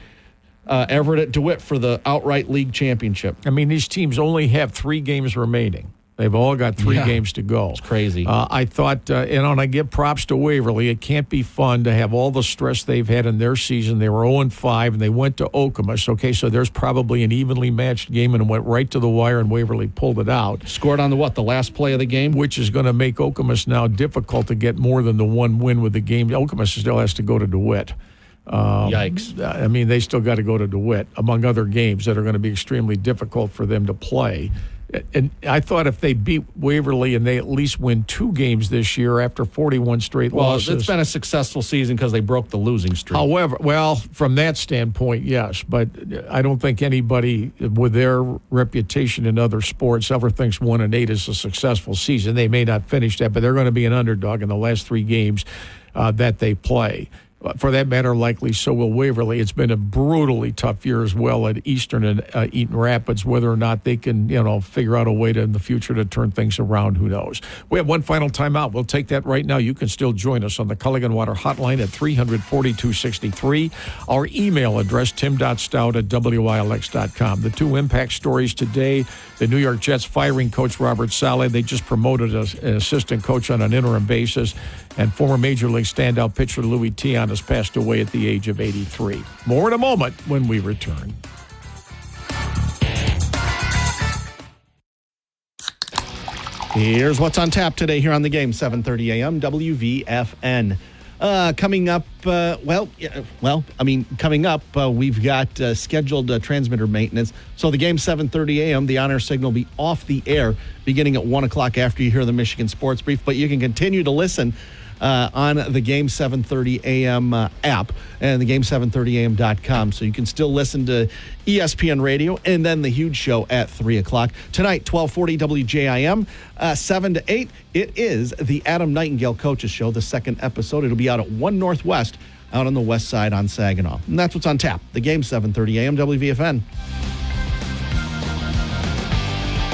Everett at DeWitt for the outright league championship. I mean, these teams only have 3 games remaining. They've all got 3 games to go. It's crazy. I thought, and I give props to Waverly. It can't be fun to have all the stress they've had in their season. They were 0-5, and they went to Okemos. Okay, so there's probably an evenly matched game, and it went right to the wire, and Waverly pulled it out. Scored on the last play of the game? Which is going to make Okemos now difficult to get more than the 1 win with the game. Okemos still has to go to DeWitt. Yikes. I mean, they still got to go to DeWitt, among other games that are going to be extremely difficult for them to play. And I thought if they beat Waverly and they at least win 2 games this year after 41 straight losses. Well, it's been a successful season because they broke the losing streak. However, from that standpoint, yes. But I don't think anybody with their reputation in other sports ever thinks 1-8 is a successful season. They may not finish that, but they're going to be an underdog in the last 3 games that they play. For that matter, likely so will Waverly. It's been a brutally tough year as well at Eastern and Eaton Rapids. Whether or not they can, figure out a way in the future to turn things around, who knows? We have one final timeout. We'll take that right now. You can still join us on the Culligan Water Hotline at 342-63. Our email address, tim.stout@wilx.com. The 2 impact stories today, the New York Jets firing coach Robert Saleh. They just promoted an assistant coach on an interim basis. And former Major League standout pitcher Louis Tion has passed away at the age of 83. More in a moment when we return. Here's what's on tap today here on the game, 7:30 a.m. WVFN. Coming up, we've got scheduled transmitter maintenance. So the game 7:30 a.m., the on-air signal will be off the air beginning at 1 o'clock after you hear the Michigan Sports Brief. But you can continue to listen on the Game 7:30 a.m. app and the game730am.com. So you can still listen to ESPN Radio and then the huge show at 3 o'clock. Tonight, 1240 WJIM, 7 to 8. It is the Adam Nightingale Coaches Show, the second episode. It'll be out at 1 Northwest, out on the west side on Saginaw. And that's what's on tap. The Game 7:30 a.m. WVFN.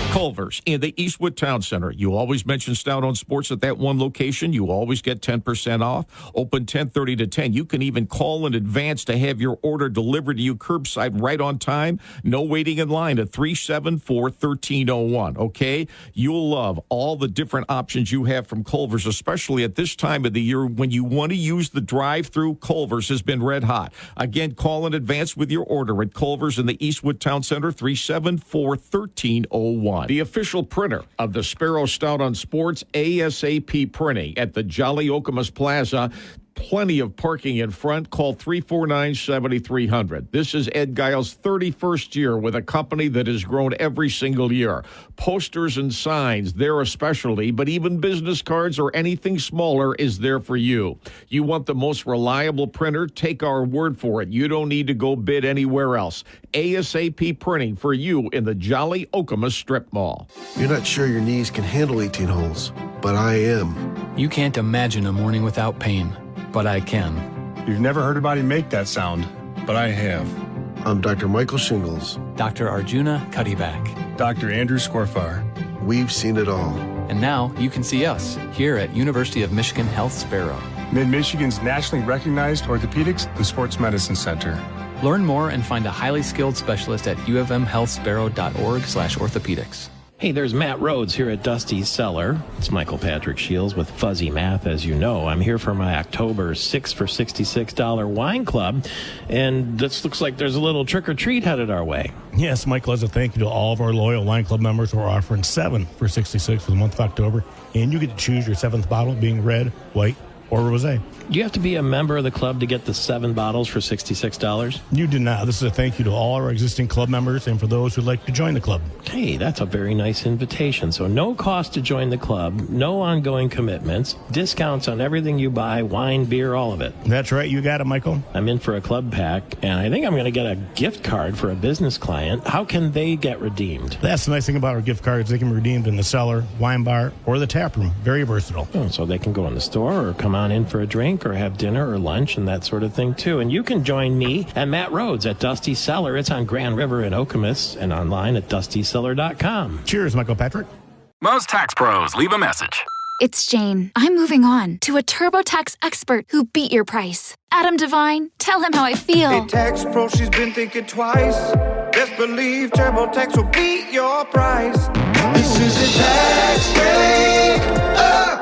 Culver's in the Eastwood Town Center. You always mention Stout on Sports at that one location. You always get 10% off. Open 10:30 to 10. You can even call in advance to have your order delivered to you curbside right on time. No waiting in line at 374-1301. Okay? You'll love all the different options you have from Culver's, especially at this time of the year when you want to use the drive-through. Culver's has been red hot. Again, call in advance with your order at Culver's in the Eastwood Town Center, 374-1301. The official printer of the Sparrow Stout on Sports, ASAP Printing at the Jolly Okemos Plaza. Plenty of parking in front. Call 349-7300. This is Ed Giles' 31st year with a company that has grown every single year. Posters and signs, they're a specialty, but even business cards or anything smaller is there for you. You want the most reliable printer? Take our word for it. You don't need to go bid anywhere else. ASAP Printing for you in the Jolly Okemos Strip Mall. You're not sure your knees can handle 18 holes, but I am. You can't imagine a morning without pain. But I can. You've never heard anybody make that sound, but I have. I'm Dr. Michael Shingles. Dr. Arjuna Cuddyback. Dr. Andrew Scorfar. We've seen it all. And now you can see us here at University of Michigan Health Sparrow. Mid-Michigan's nationally recognized orthopedics and sports medicine center. Learn more and find a highly skilled specialist at ufmhealthsparrow.org/orthopedics. Hey, there's Matt Rhodes here at Dusty's Cellar. It's Michael Patrick Shields with Fuzzy Math, as you know. I'm here for my October 6 for $66 wine club, and this looks like there's a little trick-or-treat headed our way. Yes, Michael, as a thank you to all of our loyal wine club members, we're offering 7 for $66 for the month of October, and you get to choose your 7th bottle, being red, white, or rosé. Do you have to be a member of the club to get the 7 bottles for $66? You do not. This is a thank you to all our existing club members and for those who'd like to join the club. Hey, that's a very nice invitation. So no cost to join the club, no ongoing commitments, discounts on everything you buy, wine, beer, all of it. That's right. You got it, Michael. I'm in for a club pack, and I think I'm going to get a gift card for a business client. How can they get redeemed? That's the nice thing about our gift cards. They can be redeemed in the cellar, wine bar, or the tap room. Very versatile. Oh, so they can go in the store or come on in for a drink or have dinner or lunch and that sort of thing, too. And you can join me and Matt Rhodes at Dusty's Cellar. It's on Grand River in Okemos and online at dustycellar.com. Cheers, Michael Patrick. Most tax pros leave a message. It's Jane. I'm moving on to a TurboTax expert who beat your price. Adam Devine, tell him how I feel. Hey, tax pro, she's been thinking twice. Best believe TurboTax will beat your price. This is a tax break.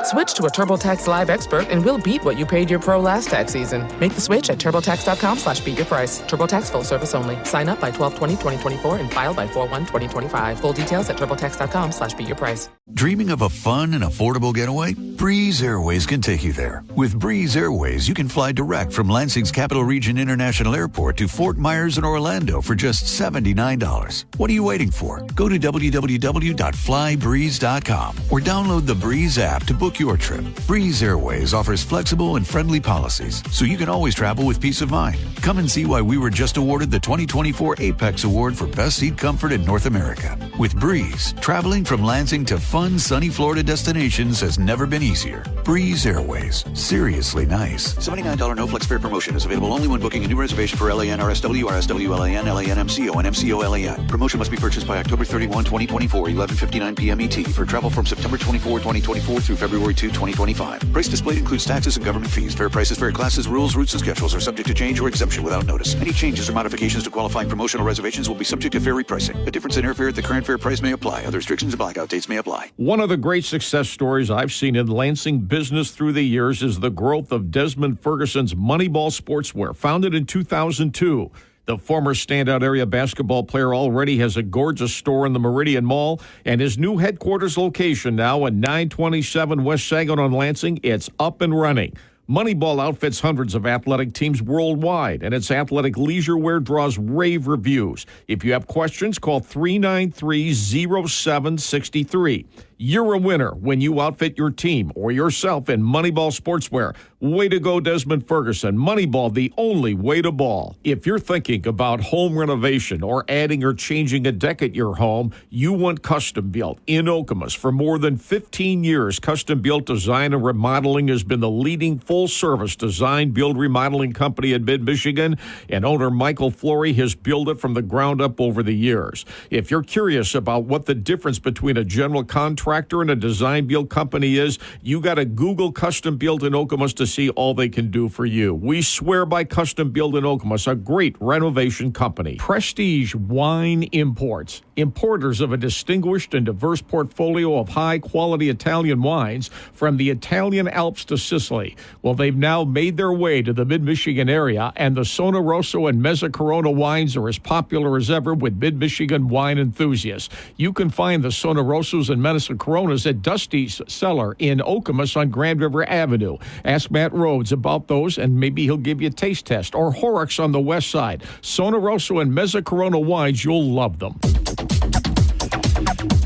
Switch to a TurboTax Live expert and we'll beat what you paid your pro last tax season. Make the switch at TurboTax.com/beatyourprice. TurboTax full service only. Sign up by 12/20/2024 and file by 4/1/2025. Full details at TurboTax.com/beatyourprice. Dreaming of a fun and affordable getaway? Breeze Airways can take you there. With Breeze Airways, you can fly direct from Lansing's Capital Region International Airport to Fort Myers and Orlando for just $79. What are you waiting for? Go to www.flybreeze.com or download the Breeze app to book your trip. Breeze Airways offers flexible and friendly policies, so you can always travel with peace of mind. Come and see why we were just awarded the 2024 Apex Award for Best Seat Comfort in North America. With Breeze, traveling from Lansing to fun, sunny Florida destinations has never been easier. Breeze Airways. Seriously nice. $79 no-flex fare promotion is available only when booking a new reservation for LAN, RSW, RSW, LAN, LAN, MCO, and MCO, LAN. Promotion must be purchased by October 31, 2024, 11:59 p.m. ET for travel from September 24, 2024 through February 2, 2025. Price displayed includes taxes and government fees. Fare prices, fare classes, rules, routes, and schedules are subject to change or exemption without notice. Any changes or modifications to qualifying promotional reservations will be subject to fare repricing. A difference in airfare at the current fare price may apply. Other restrictions and blackout dates may apply. One of the great success stories I've seen in Lansing business through the years is the growth of Desmond Ferguson's Moneyball Sportswear, founded in 2002. The former standout area basketball player already has a gorgeous store in the Meridian Mall, and his new headquarters location now at 927 West Saginaw on Lansing, it's up and running. Moneyball outfits hundreds of athletic teams worldwide, and its athletic leisure wear draws rave reviews. If you have questions, call 393-0763. You're a winner when you outfit your team or yourself in Moneyball sportswear. Way to go, Desmond Ferguson. Moneyball, the only way to ball. If you're thinking about home renovation or adding or changing a deck at your home, you want Custom Built in Okemos. For more than 15 years, Custom Built Design and Remodeling has been the leading full-service design, build, remodeling company in mid-Michigan, and owner Michael Flory has built it from the ground up over the years. If you're curious about what the difference between a general contractor and a design build company is, you got to Google Custom Built in Okemos to see all they can do for you. We swear by Custom Built in Okemos, a great renovation company. Prestige Wine Imports, importers of a distinguished and diverse portfolio of high-quality Italian wines from the Italian Alps to Sicily. Well, they've now made their way to the mid-Michigan area, and the Sono Rosso and Mezza Corona wines are as popular as ever with mid-Michigan wine enthusiasts. You can find the Sono Rossos and Mezza Coronas at Dusty's Cellar in Okemos on Grand River Avenue. Ask Matt Rhodes about those, and maybe he'll give you a taste test. Or Horrocks on the west side. Sono Rosso and Mezza Corona wines, you'll love them.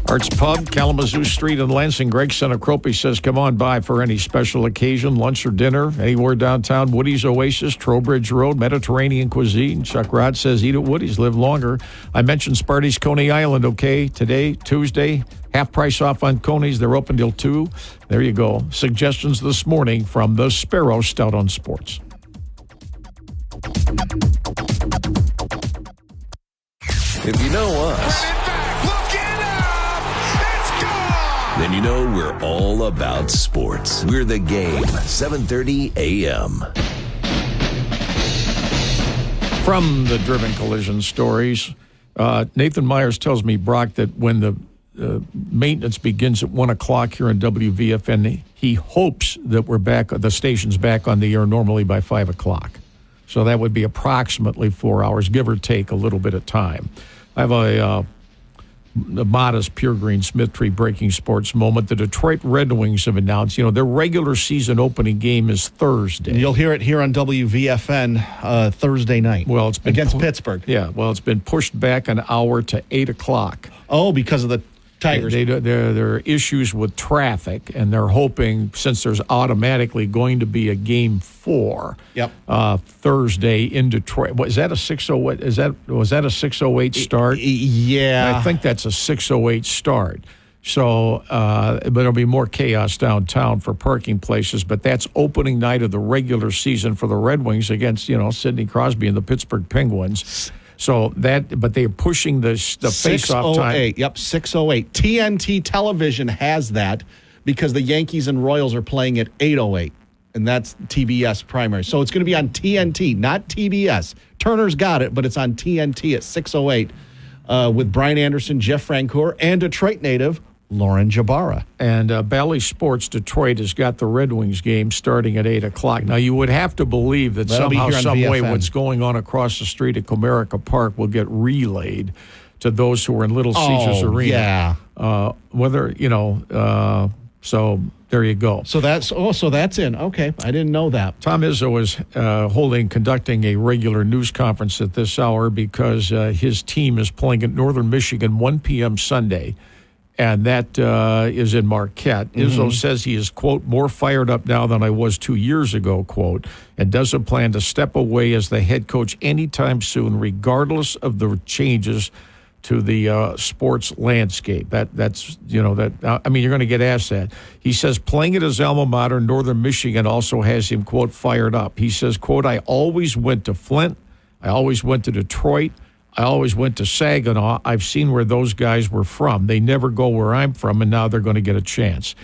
Arts Pub, Kalamazoo Street in Lansing. Greg Senacropi says, come on by for any special occasion, lunch or dinner, anywhere downtown. Woody's Oasis, Trowbridge Road, Mediterranean cuisine. Chuck Rod says, eat at Woody's, live longer. I mentioned Sparty's Coney Island, okay? Today, Tuesday, half price off on Coney's. They're open till 2. There you go. Suggestions this morning from the Sparrow Stout on Sports. If you know us, then you know we're all about sports. We're The Game, 7:30 a.m. From the Driven Collision Stories, Nathan Myers tells me, Brock, that when the maintenance begins at 1 o'clock here in WVFN, he hopes that we're back, the station's back on the air normally by 5 o'clock. So that would be approximately 4 hours, give or take a little bit of time. I have a modest Pure Green Smith Tree breaking sports moment. The Detroit Red Wings have announced, their regular season opening game is Thursday. You'll hear it here on WVFN Thursday night. Well, it's been against Pittsburgh. Yeah, well, it's been pushed back an hour to 8 o'clock. Oh, because of the Tigers. There are issues with traffic, and they're hoping, since there's automatically going to be a game 4 Thursday in Detroit. Was that a 6:08? Was that a 6:08 start? Yeah, I think that's a 6:08 start. So, but there'll be more chaos downtown for parking places. But that's opening night of the regular season for the Red Wings against Sidney Crosby and the Pittsburgh Penguins. So but they're pushing the face-off time. 6:08. TNT Television has that because the Yankees and Royals are playing at 8:08, and that's TBS primary. So it's going to be on TNT, not TBS. Turner's got it, but it's on TNT at 6:08 with Brian Anderson, Jeff Francoeur, and Detroit native Lauren Jabara. And Bally Sports Detroit has got the Red Wings game starting at 8 o'clock. Now, you would have to believe that somehow, some way, what's going on across the street at Comerica Park will get relayed to those who are in Little Caesars Arena. Yeah. So there you go. So that's in. Okay, I didn't know that. Tom Izzo is conducting a regular news conference at this hour because his team is playing at Northern Michigan 1 p.m. Sunday. And that is in Marquette. Izzo says he is, quote, more fired up now than I was 2 years ago, quote, and doesn't plan to step away as the head coach anytime soon, regardless of the changes to the sports landscape. You're going to get asked that. He says playing at his alma mater, Northern Michigan, also has him, quote, fired up. He says, quote, I always went to Flint. I always went to Detroit. I always went to Saginaw. I've seen where those guys were from. They never go where I'm from, and now they're going to get a chance.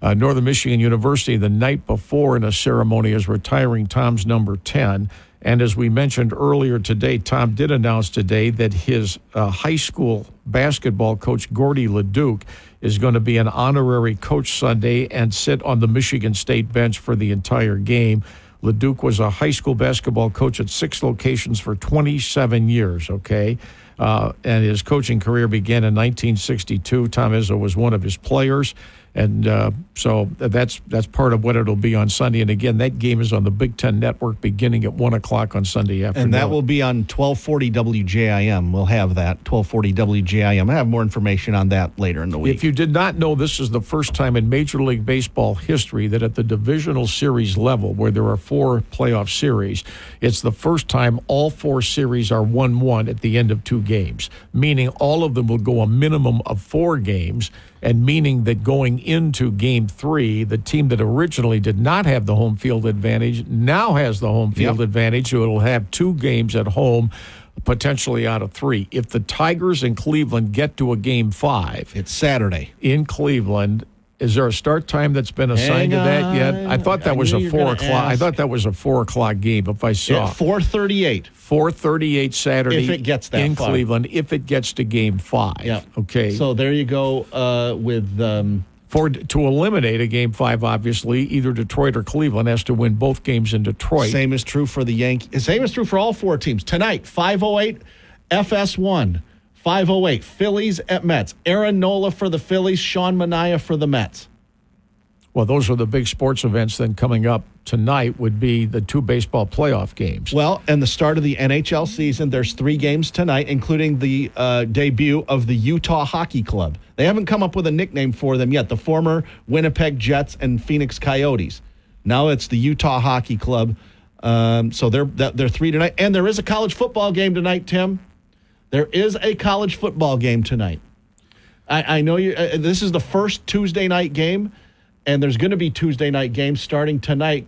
Northern Michigan University, the night before in a ceremony, is retiring Tom's number 10. And as we mentioned earlier today, Tom did announce today that his high school basketball coach, Gordy LeDuc, is going to be an honorary coach Sunday and sit on the Michigan State bench for the entire game. LeDuc was a high school basketball coach at 6 locations for 27 years, okay? and his coaching career began in 1962. Tom Izzo was one of his players. And so that's part of what it'll be on Sunday. And again, that game is on the Big Ten Network beginning at 1 o'clock on Sunday afternoon. And that will be on 1240 WJIM. We'll have that, 1240 WJIM. I have more information on that later in the week. If you did not know, this is the first time in Major League Baseball history that at the divisional series level, where there are 4 playoff series, it's the first time all 4 series are 1-1 at the end of 2 games, meaning all of them will go a minimum of 4 games, and meaning that going into Game 3, the team that originally did not have the home field advantage now has the home field advantage, so it'll have 2 games at home, potentially out of 3. If the Tigers in Cleveland get to a Game 5... It's Saturday. In Cleveland... Is there a start time that's been assigned to that yet? I thought that was a 4 o'clock. I thought that was a 4 o'clock game. If I saw 4:38. 4:38 Saturday. If it gets that in far. Cleveland, if it gets to Game 5. Yeah. Okay. So there you go with. To eliminate a Game 5, obviously, either Detroit or Cleveland has to win both games in Detroit. Same is true for the Yankees. Same is true for all 4 teams tonight. 5:08 FS1. 5:08 Phillies at Mets. Aaron Nola for the Phillies, Sean Manaea for the Mets. Well, those are the big sports events then coming up tonight would be the 2 baseball playoff games. Well, and the start of the NHL season, there's 3 games tonight, including the debut of the Utah Hockey Club. They haven't come up with a nickname for them yet, the former Winnipeg Jets and Phoenix Coyotes. Now it's the Utah Hockey Club. So they're 3 tonight. And there is a college football game tonight, Tim. There is a college football game tonight. I know you. This is the first Tuesday night game, and there's going to be Tuesday night games starting tonight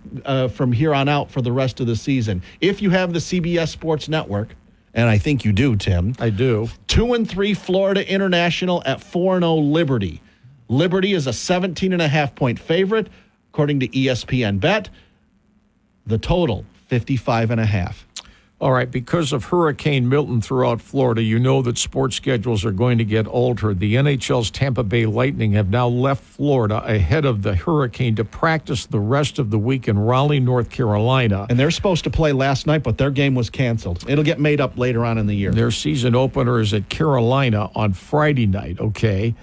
from here on out for the rest of the season. If you have the CBS Sports Network, and I think you do, Tim. I do. 2-3 Florida International at 4-0 Liberty. Liberty is a 17.5-point favorite, according to ESPN Bet. The total, 55.5. All right, because of Hurricane Milton throughout Florida, you know that sports schedules are going to get altered. The NHL's Tampa Bay Lightning have now left Florida ahead of the hurricane to practice the rest of the week in Raleigh, North Carolina. And they're supposed to play last night, but their game was canceled. It'll get made up later on in the year. Their season opener is at Carolina on Friday night, okay?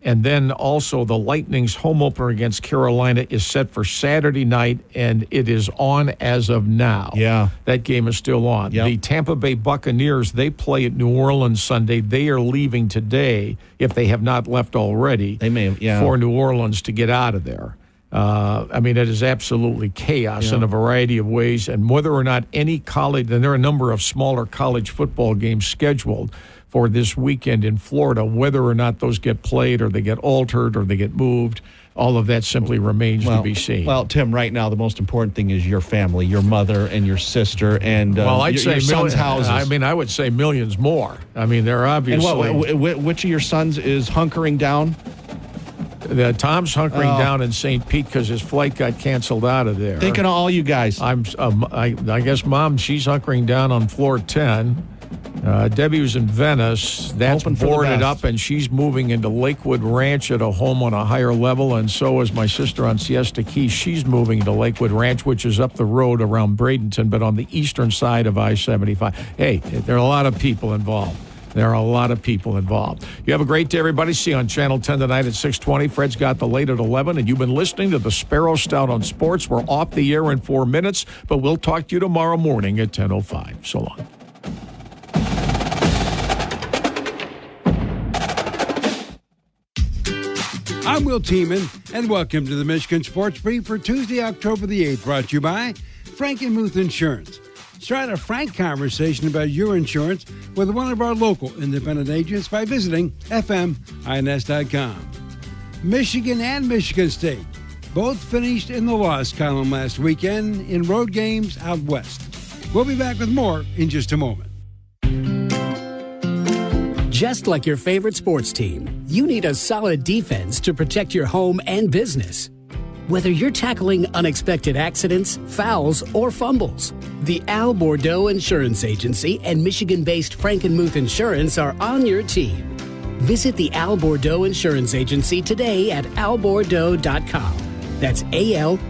And then also the Lightning's home opener against Carolina is set for Saturday night, and it is on as of now. Yeah. That game is still on. Yep. The Tampa Bay Buccaneers, they play at New Orleans Sunday. They are leaving today, if they have not left already, they may have, for New Orleans to get out of there. It is absolutely chaos in a variety of ways, and whether or not any college, and there are a number of smaller college football games scheduled for this weekend in Florida, whether or not those get played or they get altered or they get moved, all of that simply remains to be seen. Well, Tim, right now the most important thing is your family, your mother and your sister, and I'd say your son's houses. I would say millions more. They're obviously. And which of your sons is hunkering down? Tom's hunkering down in St. Pete because his flight got canceled out of there. Thinking of all you guys. I guess Mom, she's hunkering down on floor 10. Debbie was in Venice. That's boarded up, and she's moving into Lakewood Ranch at a home on a higher level, and so is my sister on Siesta Key. She's moving to Lakewood Ranch, which is up the road around Bradenton, but on the eastern side of I-75. Hey, there are a lot of people involved. You have a great day, everybody. See you on Channel 10 tonight at 6:20. Fred's got the late at 11, and you've been listening to the Sparrow Stout on Sports. We're off the air in 4 minutes, but we'll talk to you tomorrow morning at 10:05. So long. I'm Will Tiemann, and welcome to the Michigan Sports Brief for Tuesday, October the 8th, brought to you by Frankenmuth Insurance. Start a frank conversation about your insurance with one of our local independent agents by visiting fmins.com. Michigan and Michigan State both finished in the loss column last weekend in road games out west. We'll be back with more in just a moment. Just like your favorite sports team, you need a solid defense to protect your home and business. Whether you're tackling unexpected accidents, fouls, or fumbles, the Al Bordeaux Insurance Agency and Michigan-based Frankenmuth Insurance are on your team. Visit the Al Bordeaux Insurance Agency today at albordeaux.com. That's ALBOURDEAU.com.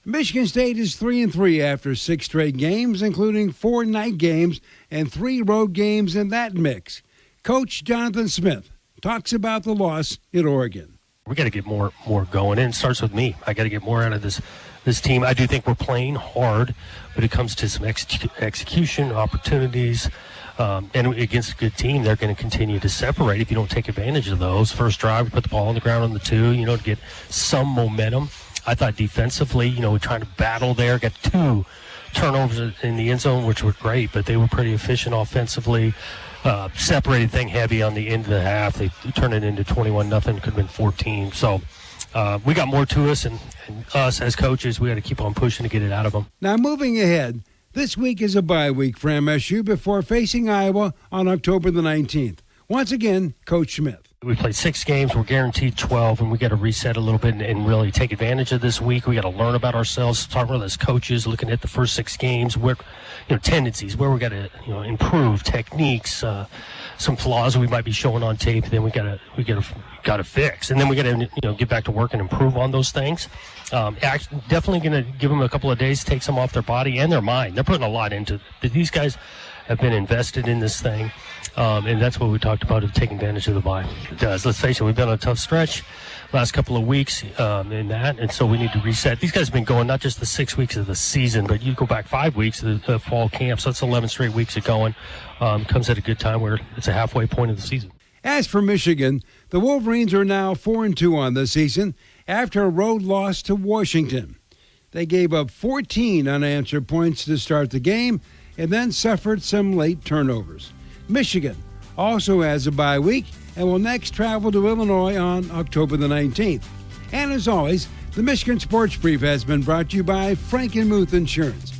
Michigan State is 3-3 after 6 straight games, including 4 night games and 3 road games in that mix. Coach Jonathan Smith talks about the loss at Oregon. We got to get more going, and it starts with me. I got to get more out of this team. I do think we're playing hard, but it comes to some execution opportunities. And against a good team, they're going to continue to separate if you don't take advantage of those. First drive, we put the ball on the ground on the 2, to get some momentum. I thought defensively, we're trying to battle there. Got 2 turnovers in the end zone, which were great, but they were pretty efficient offensively. Separated thing heavy on the end of the half. They turned it into 21-0. Could have been 14. So we got more to us, and us as coaches, we got to keep on pushing to get it out of them. Now, moving ahead, this week is a bye week for MSU before facing Iowa on October the 19th. Once again, Coach Smith. We played 6 games. We're guaranteed 12, and we got to reset a little bit and really take advantage of this week. We got to learn about ourselves, start with as coaches, looking at the first 6 games, where tendencies, where we got to improve techniques, some flaws we might be showing on tape. Then we got to fix, and then we got to get back to work and improve on those things. Definitely going to give them a couple of days, take some off their body and their mind. They're putting a lot into it. These guys have been invested in this thing. And that's what we talked about, of taking advantage of the bye. It does. Let's face it, we've been on a tough stretch last couple of weeks in that, and so we need to reset. These guys have been going not just the 6 weeks of the season, but you go back 5 weeks of the fall camp, so that's 11 straight weeks of going. Comes at a good time where it's a halfway point of the season. As for Michigan, the Wolverines are now 4-2 on the season after a road loss to Washington. They gave up 14 unanswered points to start the game and then suffered some late turnovers. Michigan also has a bye week and will next travel to Illinois on October the 19th. And as always, the Michigan Sports Brief has been brought to you by Frank & Muth Insurance.